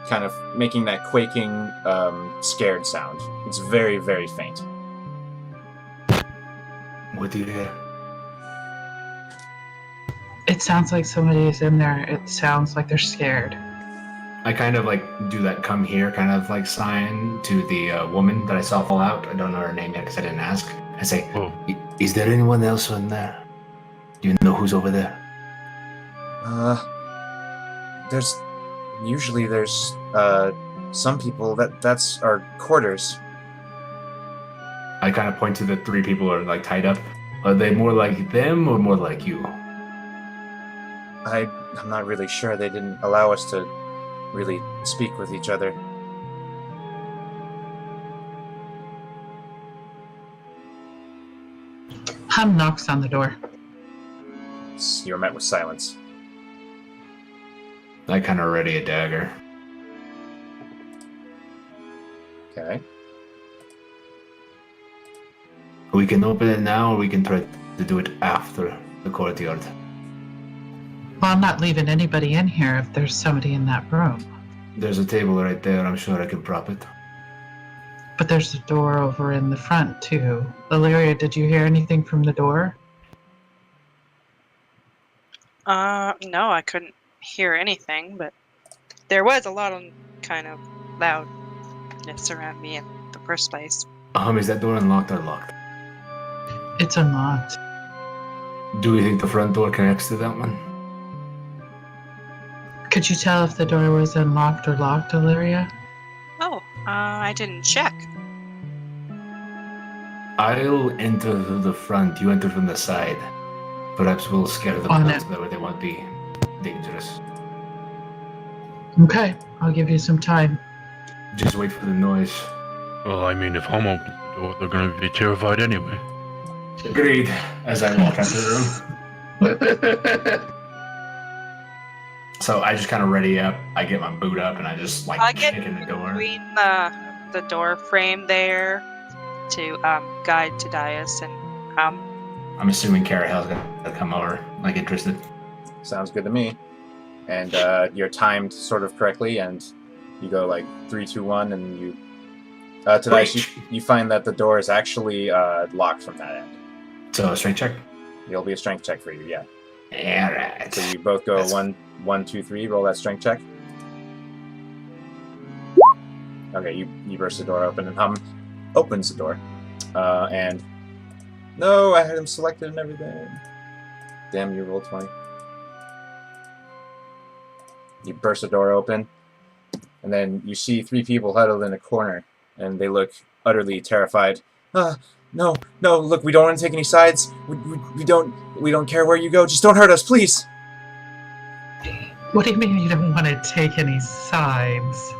kind of making that quaking, scared sound. It's very, very faint. What do you hear? It sounds like somebody is in there. It sounds like they're scared. I kind of like do that come here kind of like sign to the woman that I saw fall out. I don't know her name yet because I didn't ask. I say, Whoa. Is there anyone else in there? Do you know who's over there? There's some people that's our quarters. I kind of point to the three people who are like tied up. Are they more like them or more like you? I'm not really sure. They didn't allow us to really speak with each other. Ham knocks on the door. You're met with silence. I kind of ready a dagger. Okay. We can open it now or we can try to do it after the courtyard. Well, I'm not leaving anybody in here if there's somebody in that room. There's a table right there. I'm sure I can prop it. But there's a door over in the front, too. Illyria, did you hear anything from the door? No, I couldn't hear anything, but there was a lot of kind of loudness around me in the first place. Is that door unlocked or locked? It's unlocked. Do we think the front door connects to that one? Could you tell if the door was unlocked or locked, Illyria? Oh, I didn't check. I'll enter through the front, you enter from the side. Perhaps we'll scare them On out it. so that way they won't be dangerous. Okay, I'll give you some time. Just wait for the noise. Well, I mean, if Home opens the door, they're gonna be terrified anyway. Agreed. As I walk out the room. So I just kind of ready up. I get my boot up and I just I kick get in the door. between the door frame there to guide Tadias and I'm assuming Carahel's gonna come over, interested. Sounds good to me. And you're timed sort of correctly, and you go 3, 2, 1, and you. Tadias, you find that the door is actually locked from that end. So a strength check. It'll be a strength check for you, yeah. Alright. So you both go 1, 2, 3. Roll that strength check. Okay, you burst the door open, and Hum opens the door. And no, I had him selected and everything. Damn, you rolled 20. You burst the door open, and then you see 3 people huddled in a corner, and they look utterly terrified. No, look, we don't want to take any sides. We don't care where you go. Just don't hurt us, please. What do you mean you don't want to take any sides?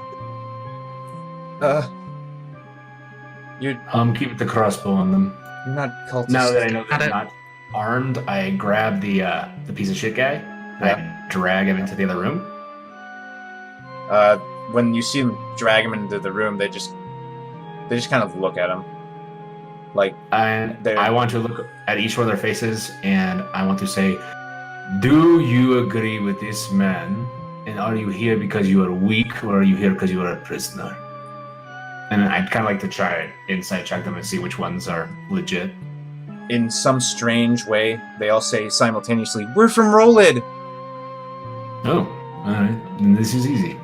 You're Keep the crossbow on them. not cultists. Now that I know they're not armed, I grab the piece of shit guy and I drag him into the other room. When you see them drag him into the room, they just kind of look at him. And I want to look at each one of their faces and I want to say, do you agree with this man? And are you here because you are weak or are you here because you are a prisoner? And I'd kind of like to try it, insight check them and see which ones are legit. In some strange way, they all say simultaneously, "We're from Rolid!" Oh, alright. Then this is easy.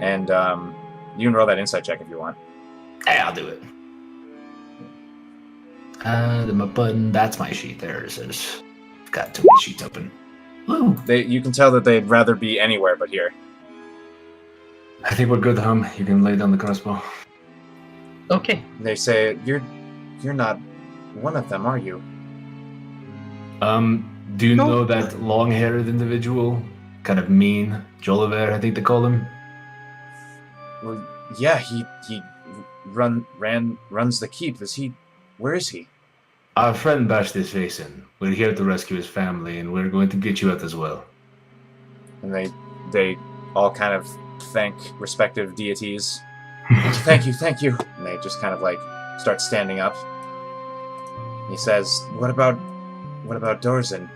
And you can roll that insight check if you want. Hey, I'll do it. My button, that's my sheet. There it is. I've got too many sheets open. Woo. You can tell that they'd rather be anywhere but here. I think we're good, Hum. You can lay down the crossbow. Okay. They say, you're not one of them, are you? Do you know that long-haired individual? Kind of mean. Jolliver, I think they call him. Well, yeah, he runs the keep. Where is he? Our friend bashed his face in. We're here to rescue his family, and we're going to get you out as well. And they all kind of thank respective deities. Thank you. And they just kind of start standing up. He says, What about Dorzen?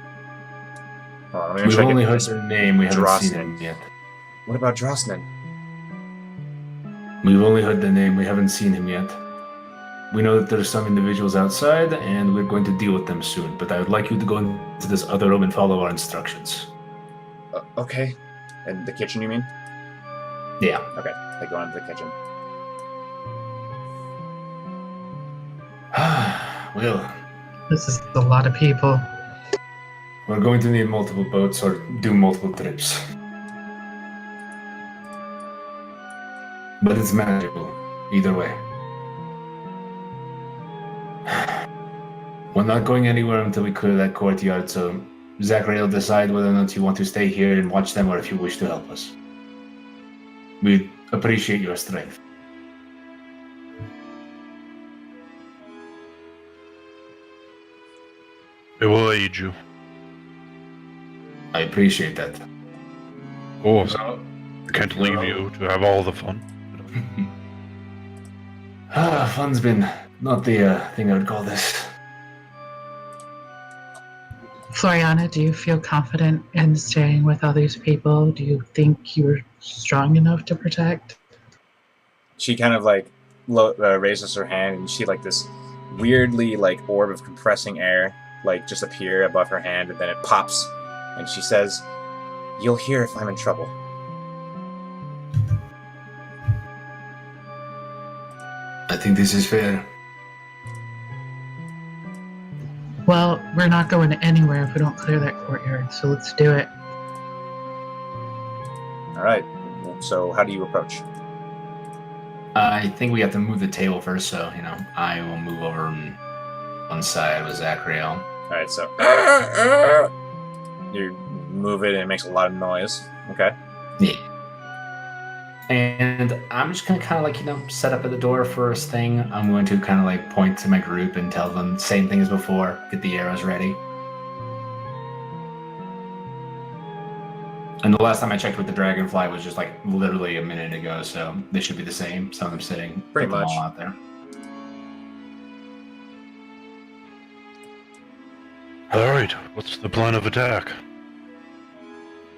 Hold on, let me make We've sure I only get heard this. their name, we haven't seen Drosnin. him yet. What about Drosnin? We've only heard the name, we haven't seen him yet. We know that there's some individuals outside, and we're going to deal with them soon, but I would like you to go into this other room and follow our instructions. Okay. And the kitchen, you mean? Yeah. Okay, they go into the kitchen. Well, This is a lot of people. we're going to need multiple boats or do multiple trips. But it's manageable, either way. We're not going anywhere until we clear that courtyard, so Zachary will decide whether or not you want to stay here and watch them or if you wish to help us. We appreciate your strength. It will aid you. I appreciate that. Oh, So, I can't leave you to have all the fun. fun's been not the thing I would call this. Floriana, do you feel confident in staying with all these people? Do you think you're strong enough to protect? She kind of raises her hand, and you see this weirdly orb of compressing air just appear above her hand, and then it pops, and she says, "You'll hear if I'm in trouble." I think this is fair. Well, we're not going anywhere if we don't clear that courtyard, so let's do it. All right. So how do you approach? I think we have to move the table first, so, I will move over on one side with Zachriel. All right. So you move it, and it makes a lot of noise. Okay. Yeah. And I'm just going to kind of set up at the door first thing. I'm going to kind of point to my group and tell them same thing as before. Get the arrows ready. And the last time I checked with the dragonfly was just literally a minute ago, so they should be the same. Some of them sitting Pretty put them much all out there. All right, what's the plan of attack?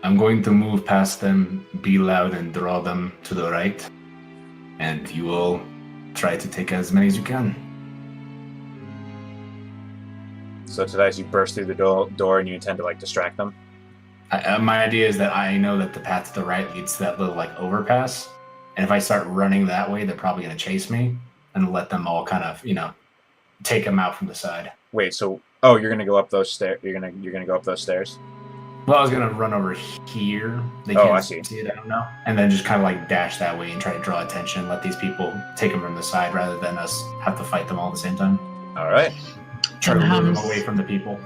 I'm going to move past them, be loud, and draw them to the right. And you will try to take as many as you can. So today, you burst through the door, and you intend to distract them. My idea is that I know that the path to the right leads to that little overpass, and if I start running that way, they're probably going to chase me and let them all kind of take them out from the side. Wait, so you're gonna go up those stairs? You're gonna go up those stairs? Well, I was going to run over here. They Oh, can't I see. see it, I don't know. And then just kind of dash that way and try to draw attention, let these people take them from the side rather than us have to fight them all at the same time. All right. Try to And lure them Hums- away from the people.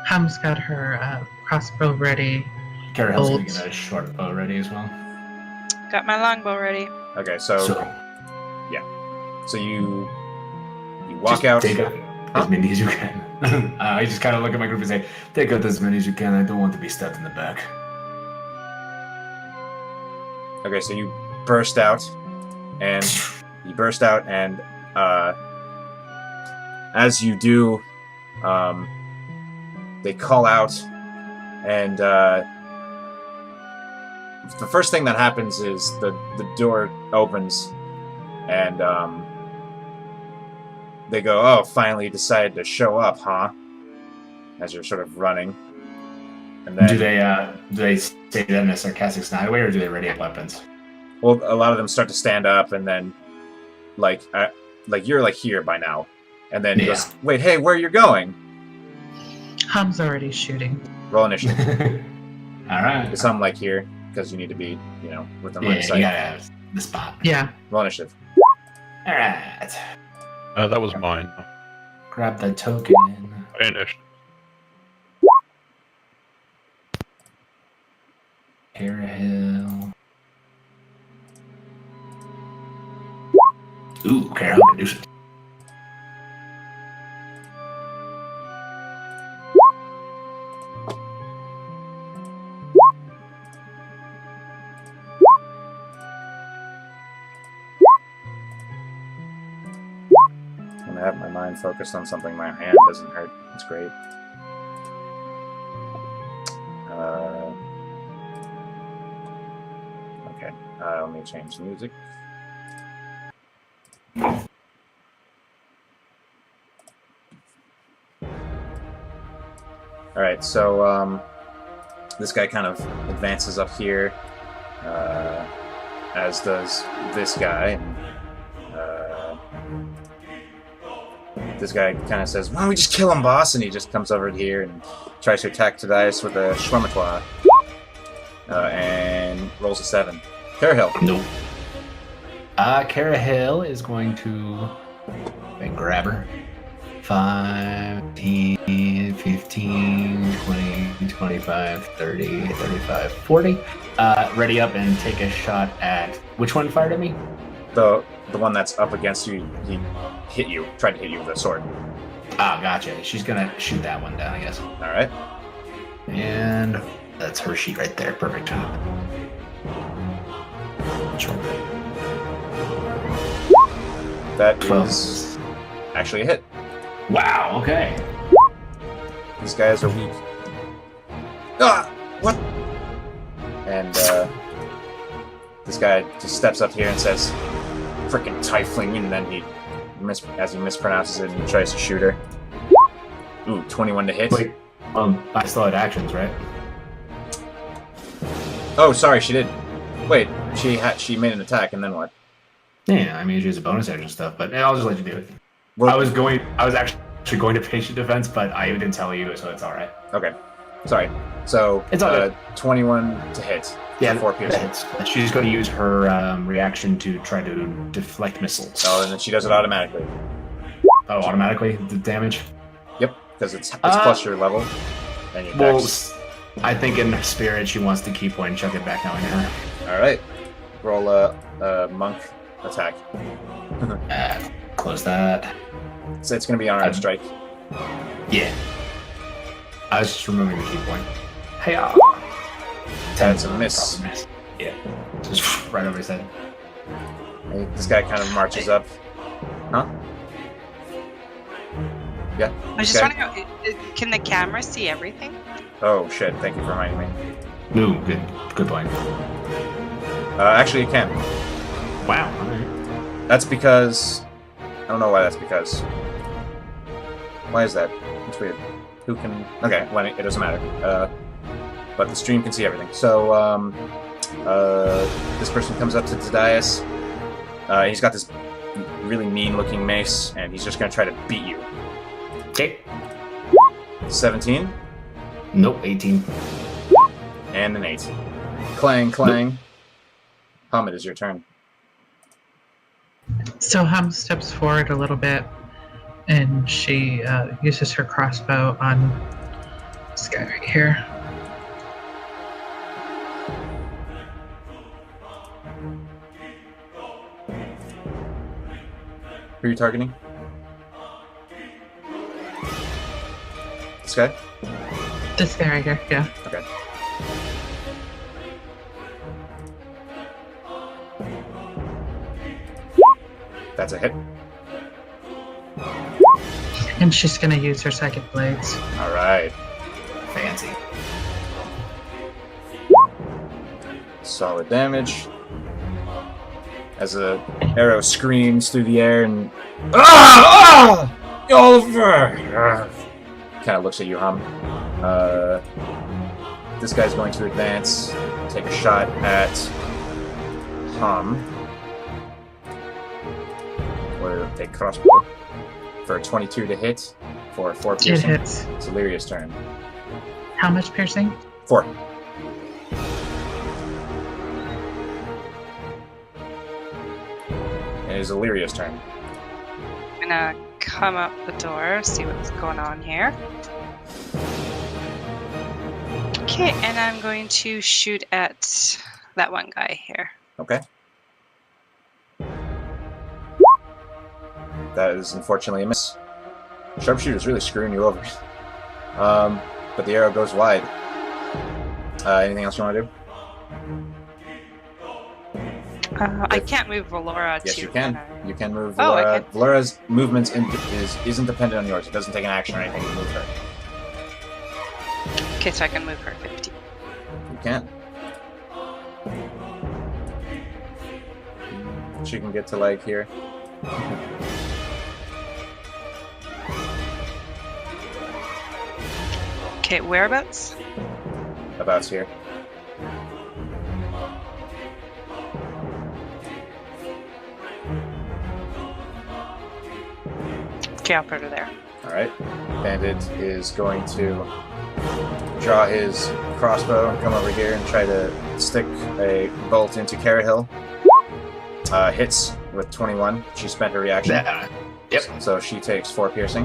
Ham's got her crossbow ready. Carahill's going to Bolts. get a short bow ready as well. Got my longbow ready. Okay. So you walk just out. Take out as many as you can. I just kind of look at my group and say, take out as many as you can. I don't want to be stabbed in the back. Okay, so you burst out, and as you do, they call out, and the first thing that happens is the door opens, and they go, "Oh, finally you decided to show up, huh?" As you're sort of running, and then Do they say that in a sarcastic snide way, or do they ready up weapons? well, a lot of them start to stand up, and then you're here by now, and then he Yeah. goes, "Wait, hey, where are you going?" Ham's already shooting. Roll initiative. All right. Because I'm here because you need to be, within line Yeah, of you sight. gotta have the spot. Yeah. Roll initiative. All right. That was mine. Grab the token. Finished. Carahill. Ooh, Carahill can do something. I'm gonna have my mind focused on something my hand doesn't hurt. That's great. Okay. Let me change the music. Alright, so this guy kind of advances up here, as does this guy. And, this guy kind of says, "Why don't we just kill him, boss?" And he just comes over here and tries to attack Tadias with a Schwemmatois. And rolls a 7. Carahill. Nope. Carahill is going to grab her. 5, 10, 15, 20, 25, 30, 35, 40. Ready up and take a shot at... Which one fired at me? The one that's up against you, he tried to hit you with a sword. Ah, gotcha. She's gonna shoot that one down, I guess. Alright. And that's her sheet right there. Perfect. That 12. is actually a hit. Wow, okay. These guys are weak. Ah! What? And this guy just steps up here and says, "Frickin' Tifling," and then as he mispronounces it and tries to shoot her. Ooh, 21 to hit. Wait, I still had actions, right? Oh, sorry, she did. Wait, she made an attack, and then what? Yeah, I mean, she has a bonus action stuff, but I'll just let you do it. Well, I was actually going to patient defense, but I didn't tell you, so it's all right. Okay, sorry. So It's all good. 21 to hit. Yeah, 4 piercing. that hits. She's going to use her reaction to try to deflect missiles. Oh, and then she does it automatically. Oh, automatically the damage. Yep, because it's plus your level and your Well, dex. I think in spirit she wants to keep one, chuck it back knowing her. All right, roll a monk attack. Close that. So it's gonna be on our strike. Yeah. I was just removing the key point. Hey, That's a miss. Yeah. Just right over his head. Hey, this guy kind of marches up. Huh? Yeah. I just okay. want to know, can the camera see everything? Oh shit! Thank you for reminding me. No, good point. Actually, it can. Wow. All right. That's because I don't know why. That's because. Why is that? It's weird. Who can? Okay, well, it doesn't matter. But the stream can see everything. So this person comes up to the dais. He's got this really mean-looking mace, and he's just gonna try to beat you. Okay. 17 Nope. 18. and an 8. Clang, clang. Nope. Hamid, is your turn. So Hum steps forward a little bit, and she uses her crossbow on this guy right here. Who are you targeting? This guy? This guy right here, yeah. Okay. That's a hit. And she's gonna use her second blades. Alright. Fancy. Solid damage. As a arrow screams through the air and Jolliver! Kind of looks at you, Hum. This guy's going to advance, take a shot at Hum. Or take crossbow for a 22 to hit for 4 piercing. It hits. It's Illyria's turn. How much piercing? 4. It is Illyria's turn. I'm gonna come up the door, see what's going on here. Okay, and I'm going to shoot at that one guy here. Okay. That is unfortunately a miss. Sharpshooter's really screwing you over. But the arrow goes wide. Anything else you want to do? I can't move Valora Yes, too. you can. You can move Oh, I Valora. can. Valora's movement isn't dependent on yours. It doesn't take an action or anything to move her. Okay, so I can move her 50. You can. She can get to like here. Okay, whereabouts? About here. Okay, I'll put her there. Alright. Bandit is going to draw his crossbow and come over here and try to stick a bolt into Carahill. Hits with 21. She spent her reaction. Yep. So she takes 4 piercing.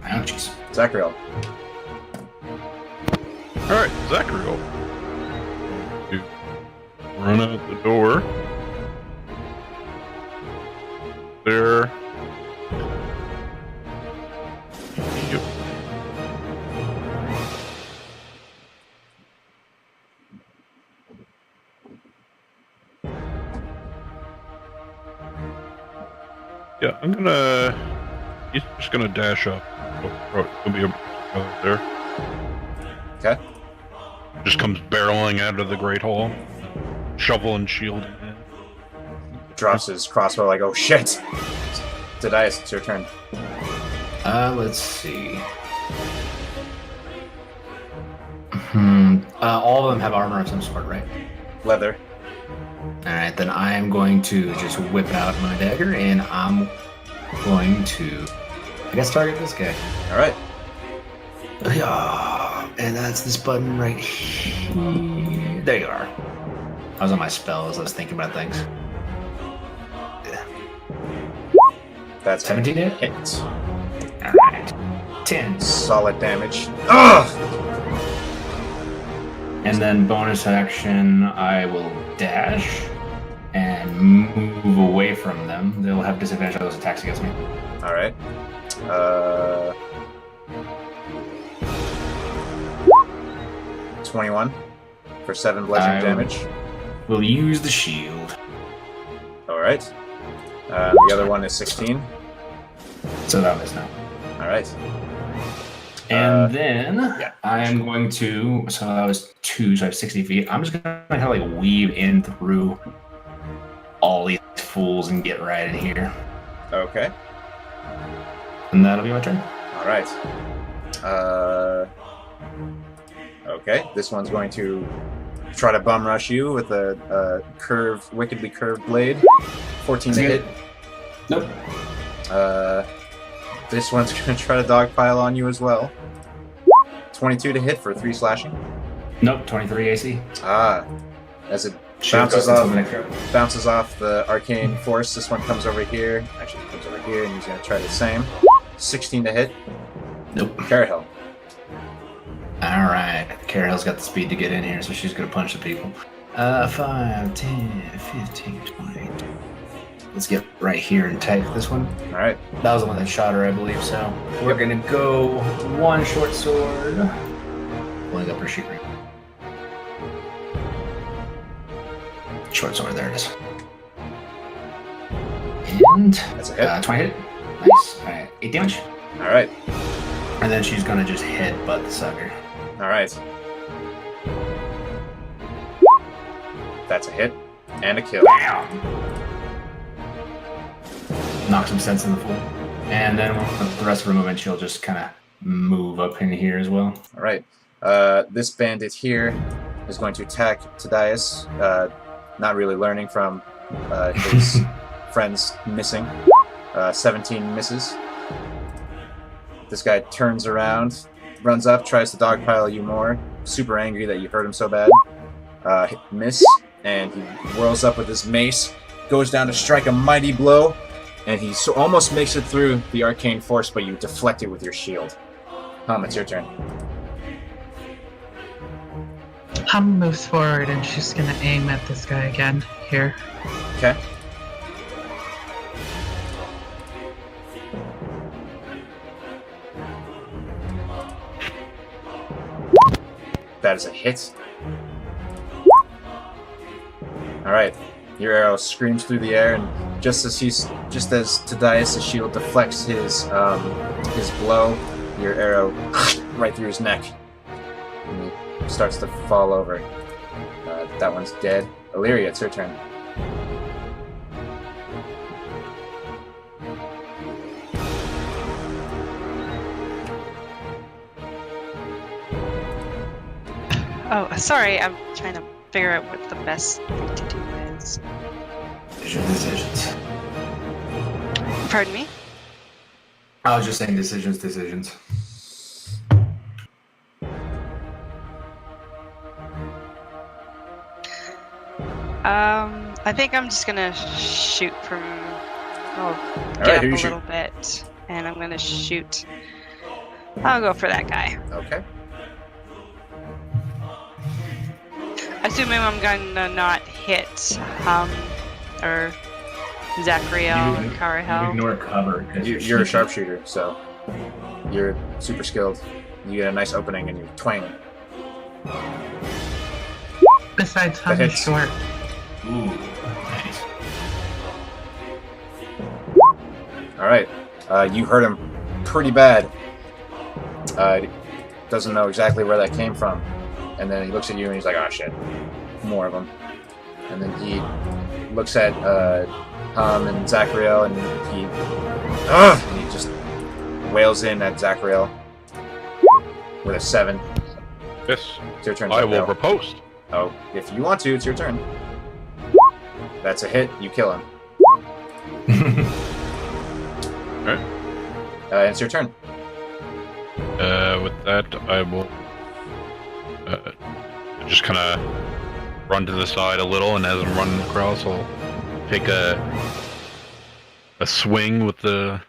Ouchies. Zachariel. Alright, Zachariel. You run out the door. There. Yep. Yeah, I'm gonna. He's just gonna dash up. He'll be able to go there. Okay. Just comes barreling out of the Great Hall, shovel and shield in hand. Drops his crossbow like, oh shit! Dadias, it's your turn. Let's see. All of them have armor of some sort, right? Leather. Alright, then I am going to just whip out my dagger, and I'm going to, I guess, target this guy. All right. Yeah, and that's this button right here. There you are. I was on my spells. I was thinking about things. That's 17 a hit? hit. Alright. 10. Solid damage. Ugh! And then bonus action, I will dash and move away from them. They'll have disadvantage on those attacks against me. All right. 21 for 7 bludgeoning damage. We'll use the shield. All right. The other one is 16. So that was now. All right. And then yeah. I'm going to, so that was 2, so I have 60 feet. I'm just going to kind of like weave in through all these fools and get right in here. Okay. And that'll be my turn. All right. Okay. This one's going to try to bum rush you with a wickedly curved blade. 14 to hit. Nope. This one's going to try to dogpile on you as well. 22 to hit for 3 slashing. Nope, 23 AC. As it Shield bounces goes into the next round. bounces off the arcane force, this one comes over here. Actually, it comes over here, and he's going to try the same. 16 to hit. Nope. Carahel. Alright. Carahell's got the speed to get in here, so she's going to punch the people. 5, 10, 15, 20. Let's get right here and take this one. All right. That was the one that shot her, I believe, so we're going to go 1 short sword. Pulling up her sheet ring. Short sword, there it is. And That's a hit. 20 hit. Nice. Alright, 8 damage. All right. And then she's gonna just headbutt the sucker. All right. That's a hit and a kill. Bam! Knock some sense in the fool. And then with the rest of her movement, she'll just kind of move up in here as well. All right. This bandit here is going to attack Tadias, not really learning from his friends missing. 17 misses. This guy turns around, runs up, tries to dogpile you more. Super angry that you hurt him so bad. Miss, and he whirls up with his mace, goes down to strike a mighty blow, and he almost makes it through the arcane force, but you deflect it with your shield. It's your turn. Hum moves forward and she's gonna aim at this guy again here. Okay. That is a hit. Alright. Your arrow screams through the air, and just as Tadias' shield deflects his blow, your arrow right through his neck. And he starts to fall over. That one's dead. Illyria, it's your turn. Oh, sorry, I'm trying to figure out what the best thing to do is. Decisions. Pardon me? I was just saying decisions. I think I'm just gonna shoot from. I'll Alright, get up who you a shoot? little bit, and I'm gonna shoot. I'll go for that guy. Okay. Assuming I'm gonna not hit or Zachariel or You Carahel. ignore cover. 'Cause You're a sharpshooter, so you're super skilled. You get a nice opening and you twang. Besides Hum That is hits. short. Ooh, nice. Alright. You hurt him pretty bad. Doesn't know exactly where that came from. And then he looks at you and he's like, oh shit. More of them. And then he looks at Hum and Zachariel, and he just wails in at Zachariel with a 7. Yes. It's your turn. I will Zachriel. riposte. Oh, if you want to, it's your turn. That's a hit. You kill him. Alright. It's your turn. With that, I will just kind of run to the side a little, and as I'm running across, I'll take a swing with the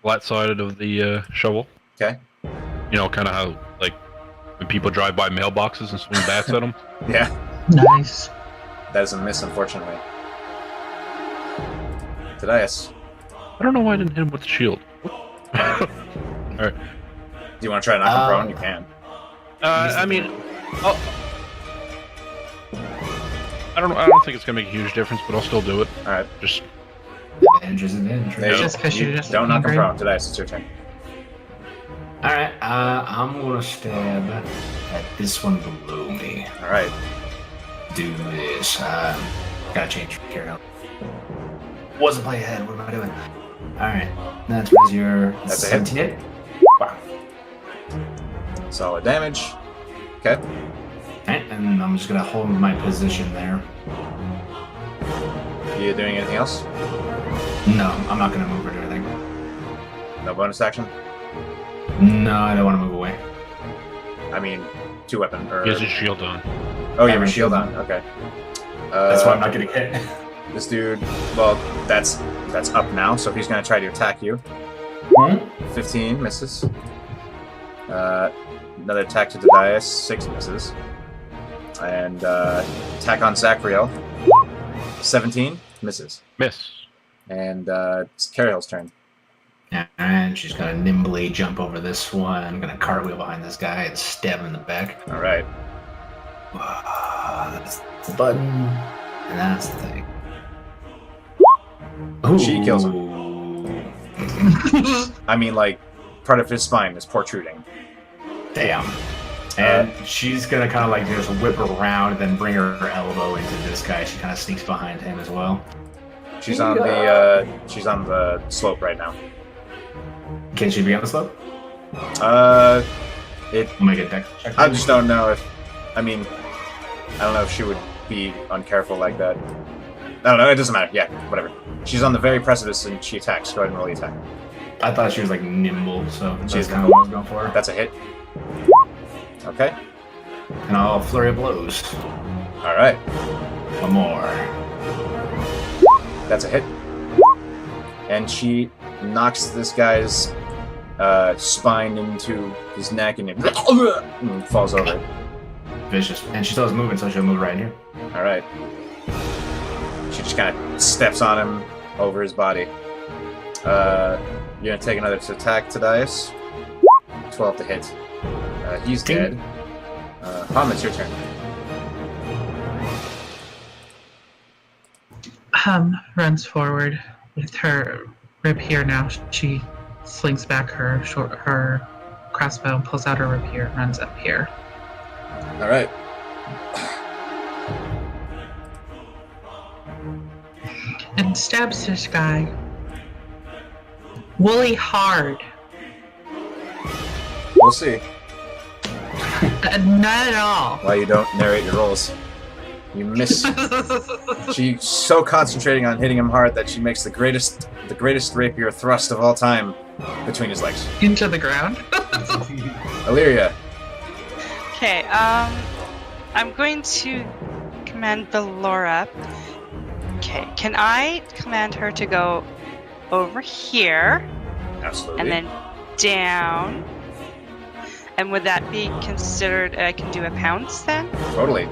flat side of the shovel. Okay. You know, kind of how, like, when people drive by mailboxes and swing bats at them. Yeah. Nice. That is a miss, unfortunately. Tadias. I don't know why I didn't hit him with the shield. Alright. Do you want to try to knock him prone? You can. I mean, I don't think it's gonna make a huge difference, but I'll still do it. Alright. Just Advantage is advantage. There you go. Just 'cause you're just don't knock him angry. prone. Tadias, it's your turn. Alright, I'm gonna stab at this one below me. Alright. Do this. Gotta change carry. Wasn't play ahead. What am I doing? Alright, that's your That's a hit. 17 hit. Wow. Solid damage. Okay. Okay, and I'm just gonna hold my position there. You doing anything else? No, I'm not gonna move or do anything. No bonus action? No, I don't want to move away. I mean, 2-weapon. Or... he has his shield on. Oh, you have Hammer a shield shield. on. Okay. That's why I'm not getting hit. This dude, well, that's up now, so he's going to try to attack you. 15 misses. Another attack to Dodias, 6 misses. And attack on Zachriel, 17 misses. Miss. And it's Carriel's turn. And she's gonna nimbly jump over this one. I'm gonna cartwheel behind this guy and stab him in the back. All right. That's the button, and that's the thing. Ooh. She kills I mean, like, part of his spine is protruding. Damn. And she's gonna kind of like just whip around and then bring her elbow into this guy. She kind of sneaks behind him as well. She's on the slope right now. Can she be on the slope? I'll Make a dex check. I just don't know if, I mean, I don't know if she would be uncareful like that. I don't know, it doesn't matter. Yeah, whatever. She's on the very precipice and she attacks. Go ahead and roll the attack. I thought she was like nimble, so She's that's kind of what I was going for. That's a hit. Okay. And I'll flurry of blows. Alright. One more. That's a hit. And she knocks this guy's spine into his neck and it and falls over. Vicious. And she still is moving, so she'll move right here. Alright. She just kind of steps on him over his body. You're going to take another attack to Dias. 12 to hit. He's dead. Hom, it's your turn. Runs forward with her rapier now. She slings back her crossbow and pulls out her rapier and runs up here. Alright. And stabs this guy. Woolly hard. We'll see. Not at all. Why you don't narrate your rolls. You miss. She's so concentrating on hitting him hard that she makes the greatest rapier thrust of all time between his legs. Into the ground. Illyria. Okay, I'm going to command Belora. Okay, can I command her to go over here Absolutely. and then down? And would that be considered I can do a pounce then? Totally.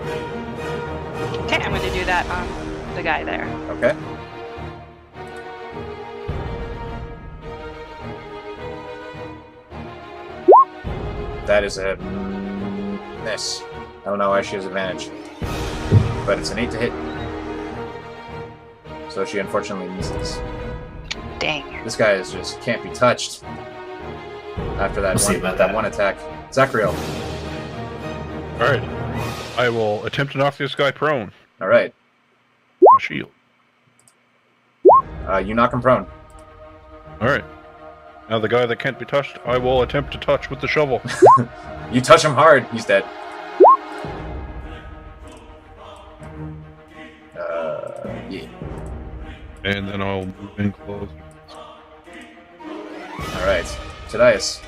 Okay, I'm going to do that on the guy there. Okay. That is a miss. I don't know why she has advantage. But it's an 8 to hit. So she unfortunately misses. Dang. This guy is just can't be touched. After that, We'll see about that. one attack. Zachriel. Alright. I will attempt to knock this guy prone. Alright. A shield. You knock him prone. Alright. Now the guy that can't be touched, I will attempt to touch with the shovel. You touch him hard, he's dead. Yeah. And then I'll move in close. Alright. Tadias.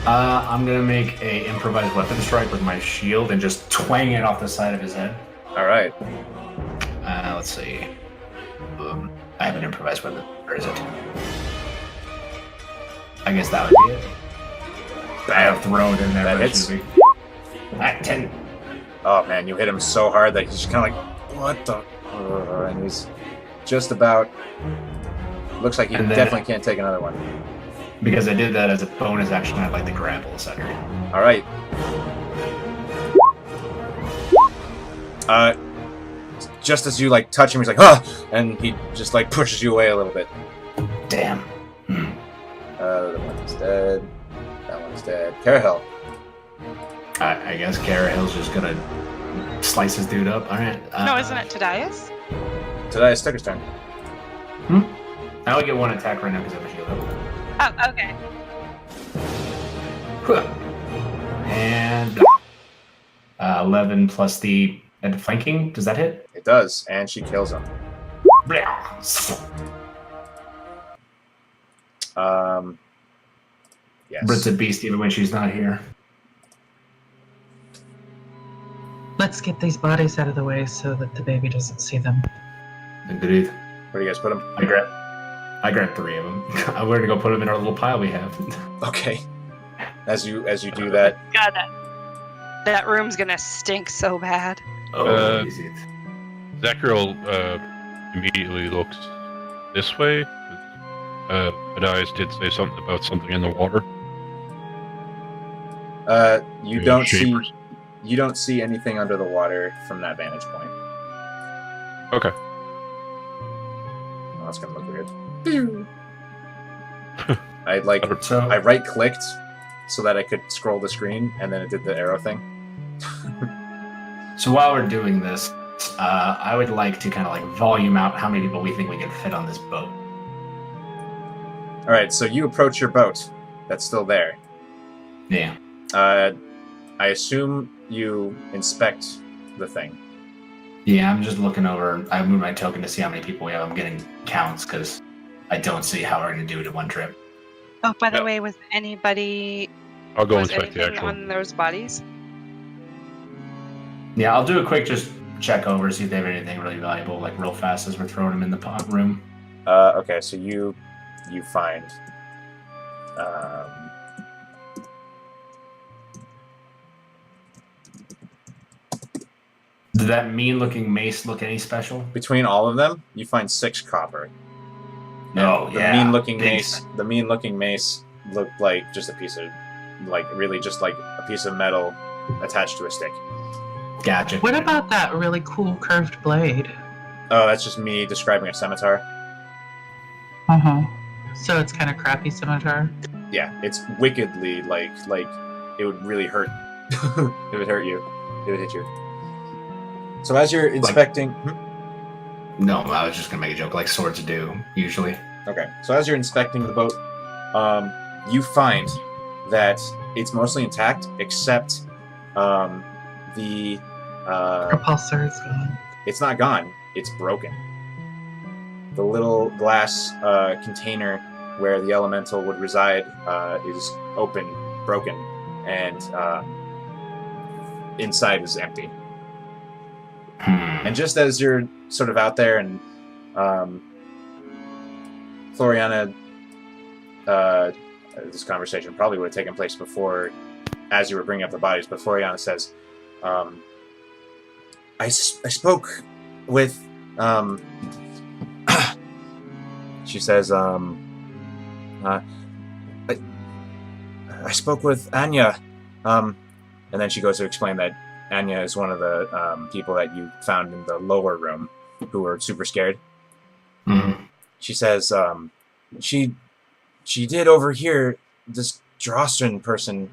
I'm gonna make a improvised weapon strike with my shield and just twang it off the side of his head. Alright. Let's see. I have an improvised weapon. Where is it? I guess that would be it. I have thrown it in there. That but it hits. should be. 10. Oh man, you hit him so hard that he's just kind of like, what the? And he's just about. Looks like he And then- definitely can't take another one. Because I did that as a bonus action, I'd like to grapple a second. All right. Just as you like touch him, he's like, "Huh!" and he just like pushes you away a little bit. Damn. The one's dead. That one's dead. Carahel. I guess Carahill's just gonna slice this dude up. All right. No, isn't it Tadias? Tadias took his turn. I only get one attack right now because I have a shield up. Oh, okay. And 11 plus the flanking. Does that hit? It does, and she kills him. Yes. Brit's a beast even when she's not here. Let's get these bodies out of the way so that the baby doesn't see them. Indeed. Where do you guys put him? I grabbed 3 of them. I'm going to go put them in our little pile we have. Okay. As you do that, God, that room's gonna stink so bad. Easy. Zacriel immediately looks this way. Adias did say something about something in the water. you Maybe don't shapers. see you don't see anything under the water from that vantage point. Okay. Oh, that's gonna look weird. I like So, I right clicked so that I could scroll the screen, and then it did the arrow thing. so while we're doing this, I would like to kind of like volume out how many people we think we can fit on this boat. All right, so you approach your boat. That's still there. Yeah. I assume you inspect the thing. Yeah, I'm just looking over. I moved my token to see how many people we have. I'm getting counts because I don't see how we're going to do it in one trip. Oh, by the Yeah. way, was anybody I'll go was inspect the anything actual. on those bodies? Yeah, I'll do a quick just check over, see if they have anything really valuable, like real fast as we're throwing them in the pot room. Okay, so you find Did that mean-looking mace look any special? between all of them, you find 6 copper. No, the yeah, mean-looking big mace. The mean-looking mace looked like just a piece of, like, really just like a piece of metal attached to a stick. Gotcha. What about that really cool curved blade? Oh, that's just me describing a scimitar. Uh-huh. So it's kind of crappy scimitar. Yeah, it's wickedly like it would really hurt. It would hurt you. It would hit you. So as you're inspecting, No, I was just gonna make a joke, like swords do usually. okay. So as you're inspecting the boat, you find that it's mostly intact except the Propulsor is gone. it's not gone. It's broken. The little glass container where the elemental would reside is open, broken, and inside is empty. And just as you're sort of out there, and Floriana, this conversation probably would have taken place before, as you were bringing up the bodies, but Floriana says, I spoke with, she says, I spoke with Anya, and then she goes to explain that Anya is one of the people that you found in the lower room who were super scared. Mhm. She says, she did overhear this Drosten person,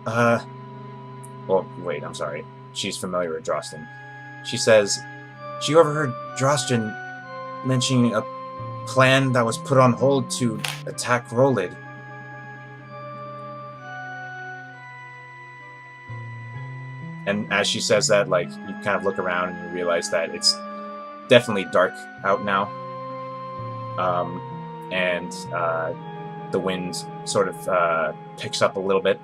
well, wait, I'm sorry. She's familiar with Drosten. She says, she overheard Drosten mentioning a plan that was put on hold to attack Rolid. And as she says that, like, you kind of look around and you realize that it's definitely dark out now, and the wind sort of picks up a little bit.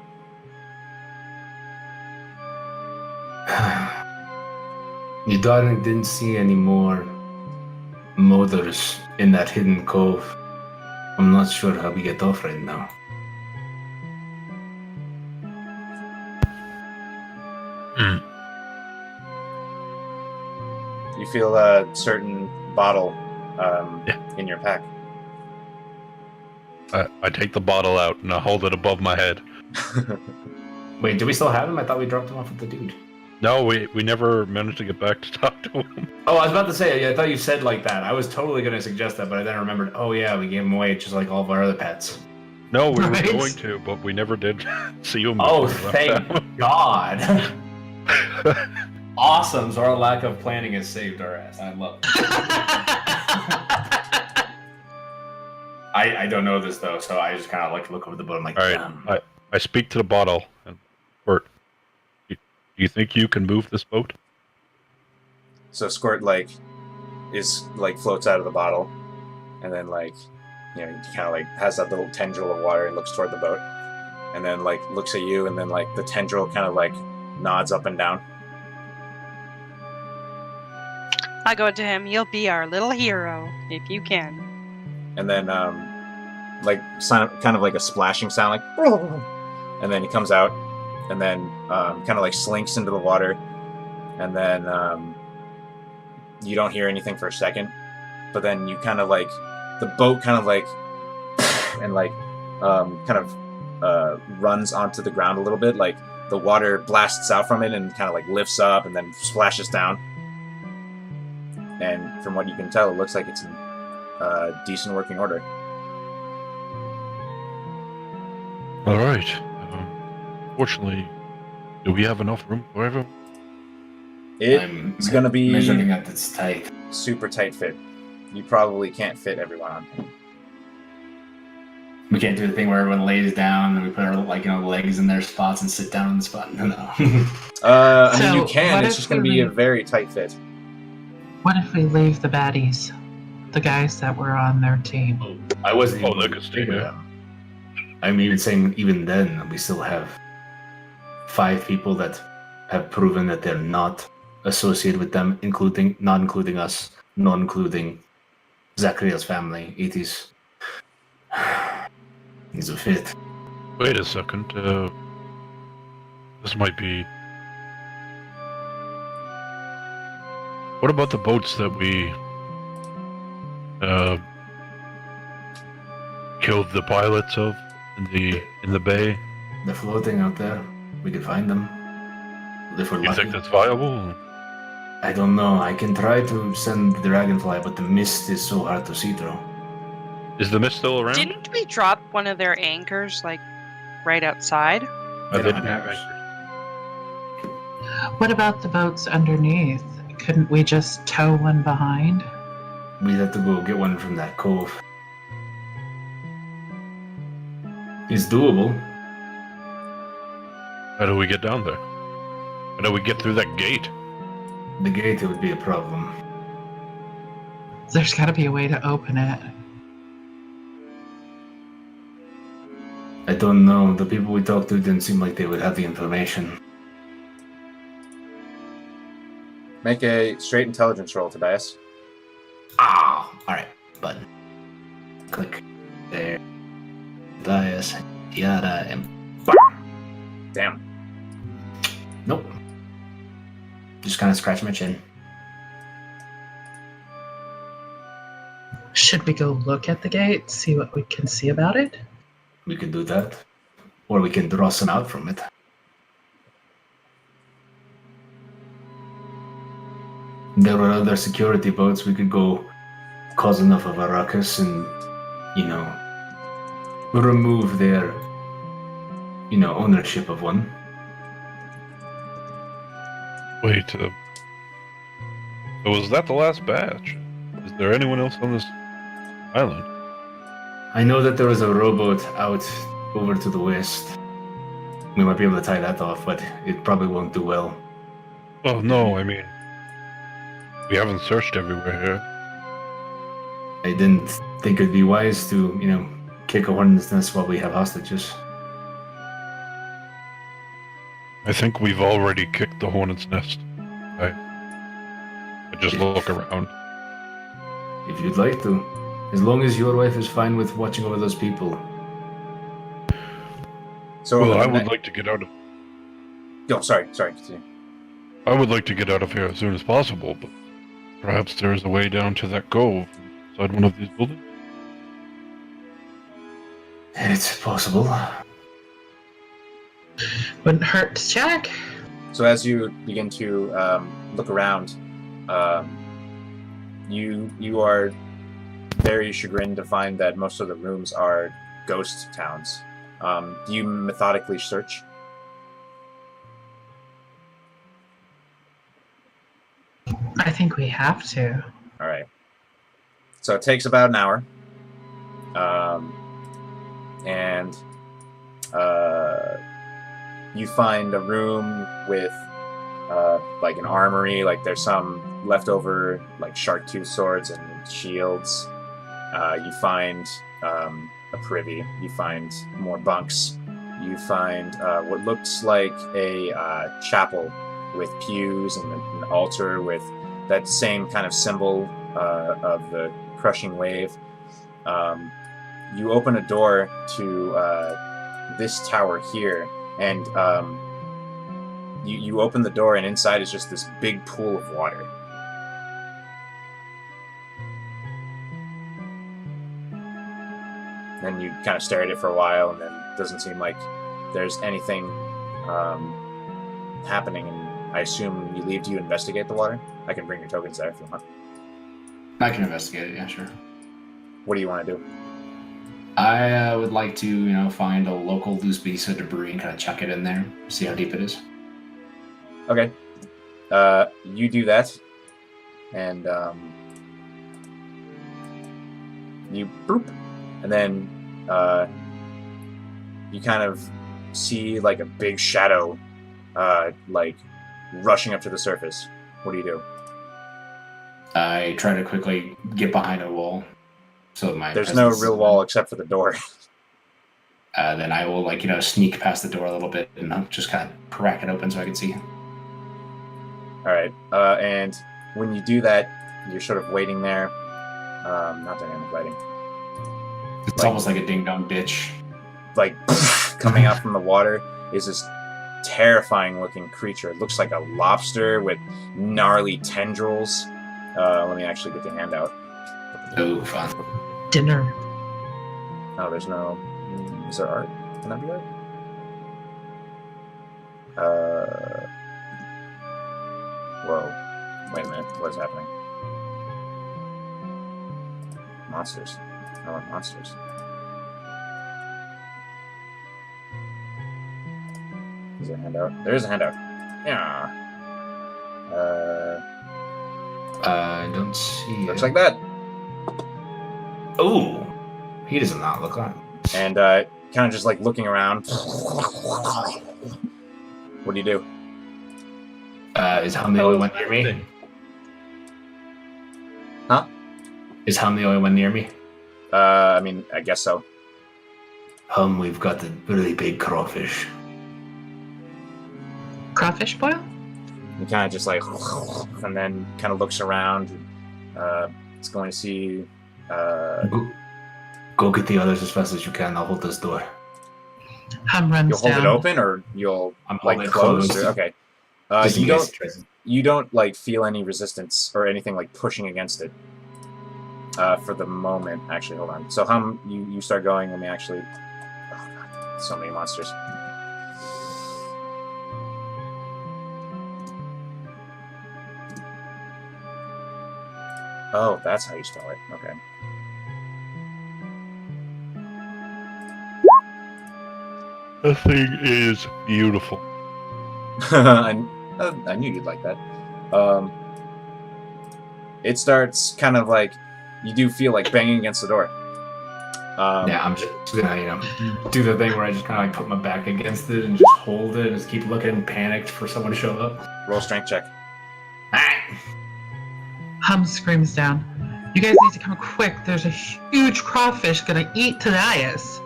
You darling didn't see any more motors in that hidden cove. I'm not sure how we get off right now. You feel a certain bottle in your pack. I take the bottle out and I hold it above my head. Wait, do we still have him? I thought we dropped him off with the dude. No, we never managed to get back to talk to him. Oh, I was about to say, I thought you said like that. I was totally going to suggest that, but I then remembered, oh yeah, we gave him away just like all of our other pets. No, we Right. were going to, but we never did see him. Oh, before we left thank God. Awesome, so our lack of planning has saved our ass. I love it. I don't know this though, so I just kind of like look over the boat. I'm like, All right, I speak to the bottle. And Squirt, do you think you can move this boat? So Squirt floats out of the bottle, and then he kind of has that little tendril of water and looks toward the boat, and then looks at you, and then the tendril kind of nods up and down. I go to him. You'll be our little hero if you can. And then kind of like a splashing sound, and then he comes out, and then kind of slinks into the water, and then you don't hear anything for a second, but then you kind of the boat kind of and kind of runs onto the ground a little bit, the water blasts out from it and kind of lifts up and then splashes down. And from what you can tell, it looks like it's in decent working order. All right. Fortunately, do we have enough room for everyone? It's going to be measuring at its tight. super tight fit. You probably can't fit everyone on. We can't do the thing where everyone lays down and we put our legs in their spots and sit down on the spot. No. I mean, you So, can. what It's if just going to we be a leave- very tight fit. What if we leave the baddies? The guys that were on their team. I wasn't. Oh, even they could stay with there. them. I'm even saying, even then, we still have 5 people that have proven that they're not associated with them, not including us, not including Zachariah's family. It is. He's a fit. Wait a second. This might be. What about the boats that we killed the pilots of in the bay? They're floating out there. We can find them. If we're You lucky. think that's viable? I don't know. I can try to send the dragonfly, but the mist is so hard to see through. Is the mist still around? Didn't we drop one of their anchors right outside? I They didn't don't have have anchors. What about the boats underneath? Couldn't we just tow one behind? We'd have to go get one from that cove. It's doable. How do we get down there? How do we get through that gate? The gate would be a problem. There's got to be a way to open it. I don't know. The people we talked to didn't seem like they would have the information. Make a straight intelligence roll, Tobias. Ah! Alright, button. Click. There. Dias, Saehara, and Damn. nope. Just kind of scratch my chin. Should we go look at the gate, see what we can see about it? We could do that. Or we can draw some out from it. There were other security boats. We could go cause enough of a ruckus and, remove their, ownership of one. Wait, so was that the last batch? Is there anyone else on this island? I know that there was a rowboat out over to the west. We might be able to tie that off, but it probably won't do well. Oh no, I mean, We haven't searched everywhere here. I didn't think it'd be wise to, kick a hornet's nest while we have hostages. I think we've already kicked the hornet's nest. I just look around. If you'd like to. As long as your wife is fine with watching over those people. So Well, I would like to get out of. Oh, sorry. Continue. I would like to get out of here as soon as possible, but perhaps there is a way down to that cove inside one of these buildings. It's possible. Wouldn't hurt to check. So as you begin to look around, you are very chagrined to find that most of the rooms are ghost towns. Do you methodically search? I think we have to. All right. So it takes about an hour, and you find a room with like an armory. Like there's some leftover like shark tooth swords and shields. You find a privy. You find more bunks. You find what looks like a chapel with pews and an altar with that same kind of symbol of the crushing wave. You open a door to this tower here, and you open the door, and inside is just this big pool of water. Then you kind of stare at it for a while, and then it doesn't seem like there's anything happening, and I assume you leave. Do you investigate the water? I can bring your tokens there if you want. I can investigate it, yeah, sure. What do you want to do? I would like to, find a local loose piece of debris and kind of chuck it in there, see how deep it is. Okay. You do that, and you boop, and then you kind of see like a big shadow, like rushing up to the surface. What do you do? I try to quickly get behind a wall. So there's no real wall except for the door. Then I will, sneak past the door a little bit and just kind of crack it open so I can see. All right. And when you do that, you're sort of waiting there. Not dynamic lighting. It's almost like a ding-dong ditch. Like, coming out from the water is this terrifying-looking creature. It looks like a lobster with gnarly tendrils. Let me actually get the hand out. Oh, fun. Dinner. Oh, there's no... Is there art? Can that be art? Whoa. Wait a minute. What is happening? Monsters. I want monsters. Is there a handout? There is a handout. Yeah. I don't see Looks it. like that. Oh! He does not look like... And kind of just like looking around. What do you do? Is Hum the only one near me? Huh? Is Hum the only one near me? I mean, I guess so. Hum, we've got a really big crawfish. Crawfish boil? He kind of just like, and then kind of looks around. It's going to see. Go get the others as fast as you can. I'll hold this door. Hum runs You'll hold down. it open, or you'll I'm like holding it close. closed. Okay. Just in You case don't. it tries- You don't like feel any resistance or anything like pushing against it. For the moment, actually, hold on. So Hum, you start going. Let me actually. Oh god, so many monsters. Oh, that's how you spell it. Okay. The thing is beautiful. I knew you'd like that. It starts kind of like you do feel like banging against the door. Yeah, I'm just gonna, do the thing where I just kind of like put my back against it and just hold it and just keep looking panicked for someone to show up. Roll strength check. Hum screams down. You guys need to come quick. There's a huge crawfish gonna eat Tadias.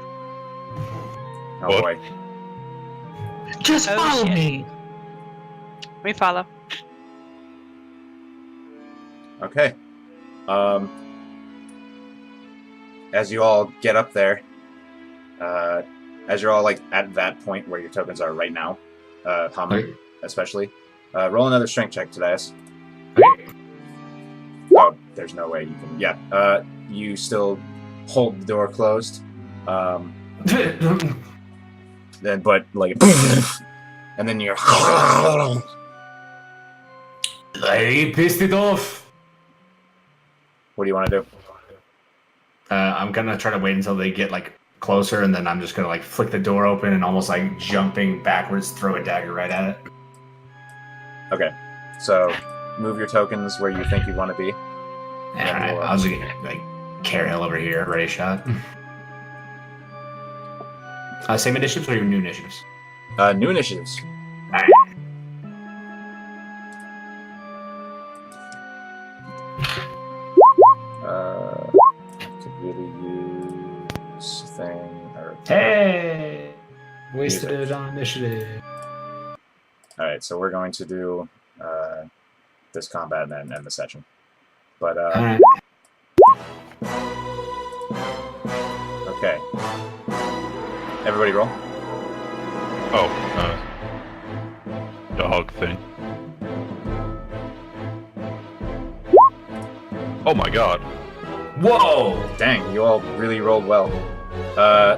Oh What? boy. Just Oh, follow shit. me. We follow. Okay. As you all get up there, as you're all like at that point where your tokens are right now, Hum Okay. especially, roll another strength check, Tadias. Okay. Oh, there's no way you can. Yeah. You still hold the door closed. Then, but like, and then you're. I pissed it off. What do you want to do? I'm gonna try to wait until they get like closer, and then I'm just gonna like flick the door open and almost like jumping backwards, throw a dagger right at it. Okay. So, move your tokens where you think you want to be. Alright, I was gonna like carry hell over here, ready shot. Same initiatives or your new initiatives? New initiatives. Alright. Could really use a thing or. Hey! Wasted Music. it on initiative. All right, so we're going to do this combat and then end the session. But Alright. okay, everybody roll. Oh, dog thing. Oh my god. Whoa! Dang, you all really rolled well.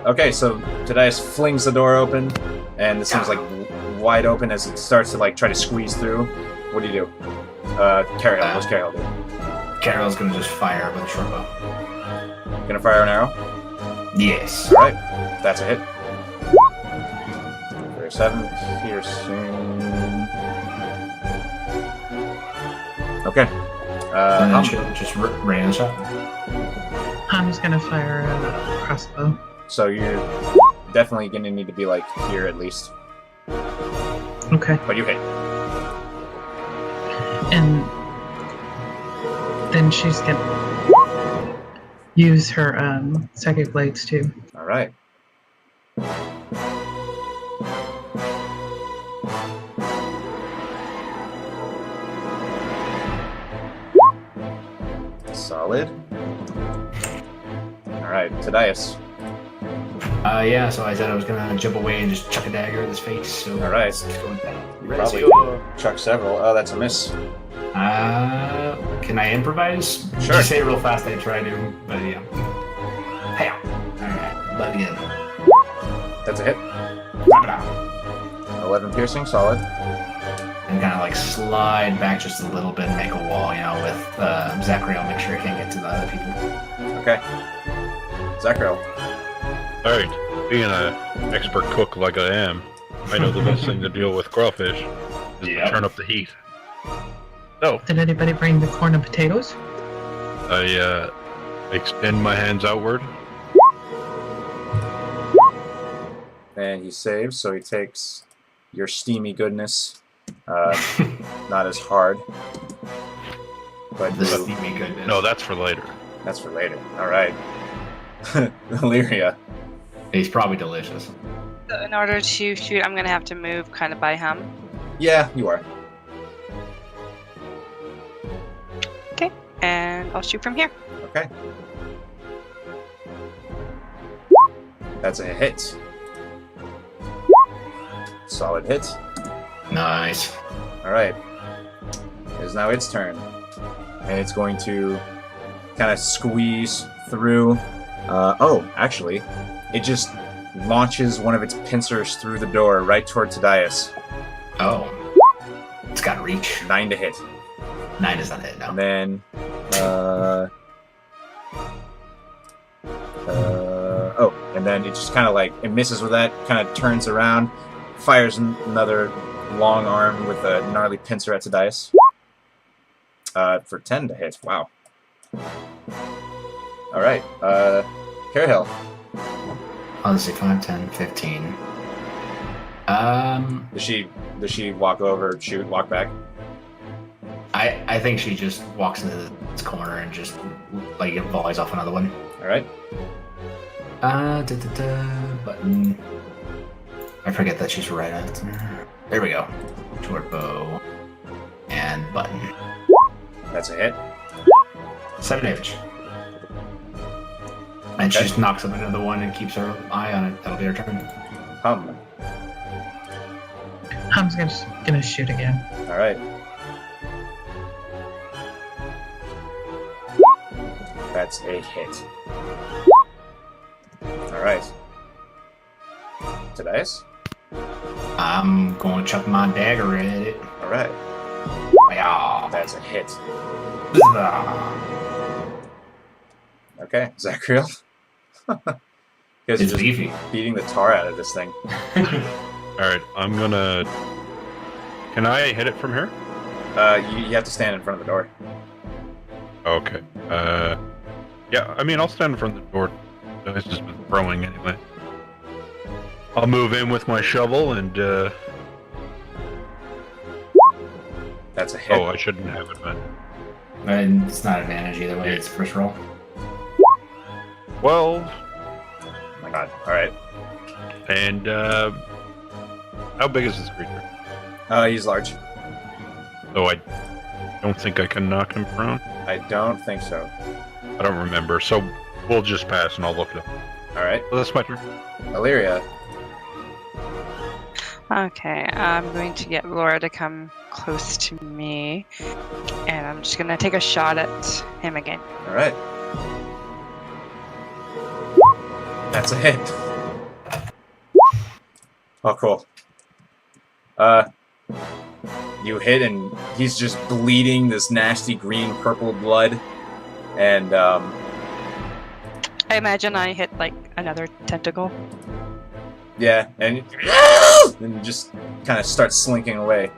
Okay, so Tadias flings the door open, and this seems like wide open as it starts to like try to squeeze through. What do you do? Carol, what's Carol do? Carol's gonna just fire with a short bow. Gonna fire an arrow? Yes. All right, that's a hit. For 7 piercing. Okay. And Hum. then she'll just random shot. Hum's gonna fire a crossbow. So you're definitely gonna need to be like here at least, Okay. but you hit. And then she's gonna use her psychic blades too. All right. Solid. All right, Tadias. Yeah, so I said I was gonna jump away and just chuck a dagger at his face. So All right. let's go with that. You Let's probably go. chuck several. Oh, that's a miss. Can I improvise? Sure. Just say it real fast. I try to, but yeah. Hey, alright, love again. That's a hit. Pop it out. 11 piercing, solid. And kind of like slide back just a little bit and make a wall, you know, with Zachary. I'll make sure I can't get to the other people. Okay. Zachary. Alright, being an expert cook like I am, I know the best thing to deal with crawfish is Yep. to turn up the heat. So, Did anybody bring the corn and potatoes? I extend my hands outward. And he saves, so he takes your steamy goodness. Not as hard. But The steamy goodness. No, that's for later. that's for later. All right. Illyria. He's probably delicious. So in order to shoot, I'm gonna have to move kind of by him. Yeah, you are. And I'll shoot from here. Okay. That's a hit. Solid hit. Nice. All right. It is now its turn. And it's going to kind of squeeze through. Oh, actually, it just launches one of its pincers through the door right toward Tadias. Oh. It's got reach. 9 to hit. 9 is not hit, no. And then, and then it just kind of like, it misses with that, kind of turns around, fires another long arm with a gnarly pincer at Tadias. For 10 to hit, wow. Alright, Carehill. Oh, let's see, 5, 10, 15. Does she walk over, shoot, walk back? I think she just walks into this corner and just like volleys off another one. All right. Button. I forget that she's right at. There we go. Short bow and button. That's a hit. 7 damage. And she just knocks up another one and keeps her eye on it. That'll be her turn. Hum. Hum's gonna shoot again. All right. That's a hit. All right. Tobias? I'm going to chuck my dagger at it. All right. Yeah. That's a hit. Bzz. Okay, Zachriel. It's just beefy. beating the tar out of this thing. Alright, I'm gonna... Can I hit it from here? You have to stand in front of the door. Okay. Yeah, I mean, I'll stand in front of the door. It's just been throwing anyway. I'll move in with my shovel and, That's a hit. Oh, I shouldn't have it, man. And it's not advantage either way. It's first roll. 12. Oh my god. All right. And, how big is this creature? He's large. Oh, I don't think I can knock him prone. I don't think so. I don't remember, so we'll just pass and I'll look it up. All right. Well, that's my turn. Illyria. Okay, I'm going to get Laura to come close to me, and I'm just gonna take a shot at him again. All right. That's a hit. Oh, cool. You hit, and he's just bleeding this nasty green purple blood, and I imagine I hit like another tentacle. yeah, and just kind of starts slinking away.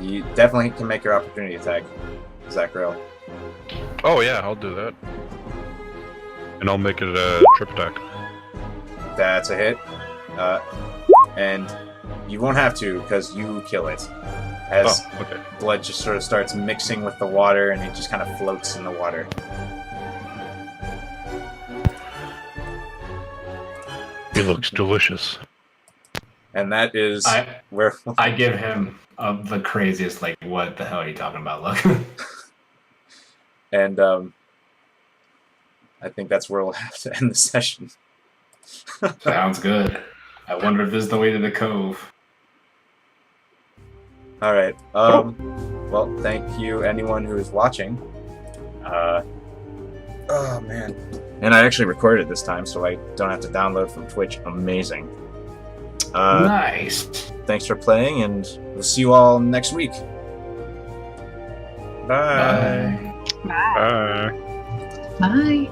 You definitely can make your opportunity attack, Zachriel. Oh, yeah, I'll do that. And I'll make it a trip attack. That's a hit. And you won't have to, because you kill it. As Oh, okay. blood just sort of starts mixing with the water, and it just kind of floats in the water. It looks delicious. And that is I where... give him the craziest, like, what the hell are you talking about look. And I think that's where we'll have to end the session. Sounds good. I wonder if this is the way to the cove. All right. Well, thank you, anyone who is watching. Oh man. And I actually recorded it this time, so I don't have to download from Twitch. Amazing. Nice. Thanks for playing, and we'll see you all next week. Bye. Bye. Bye. Bye.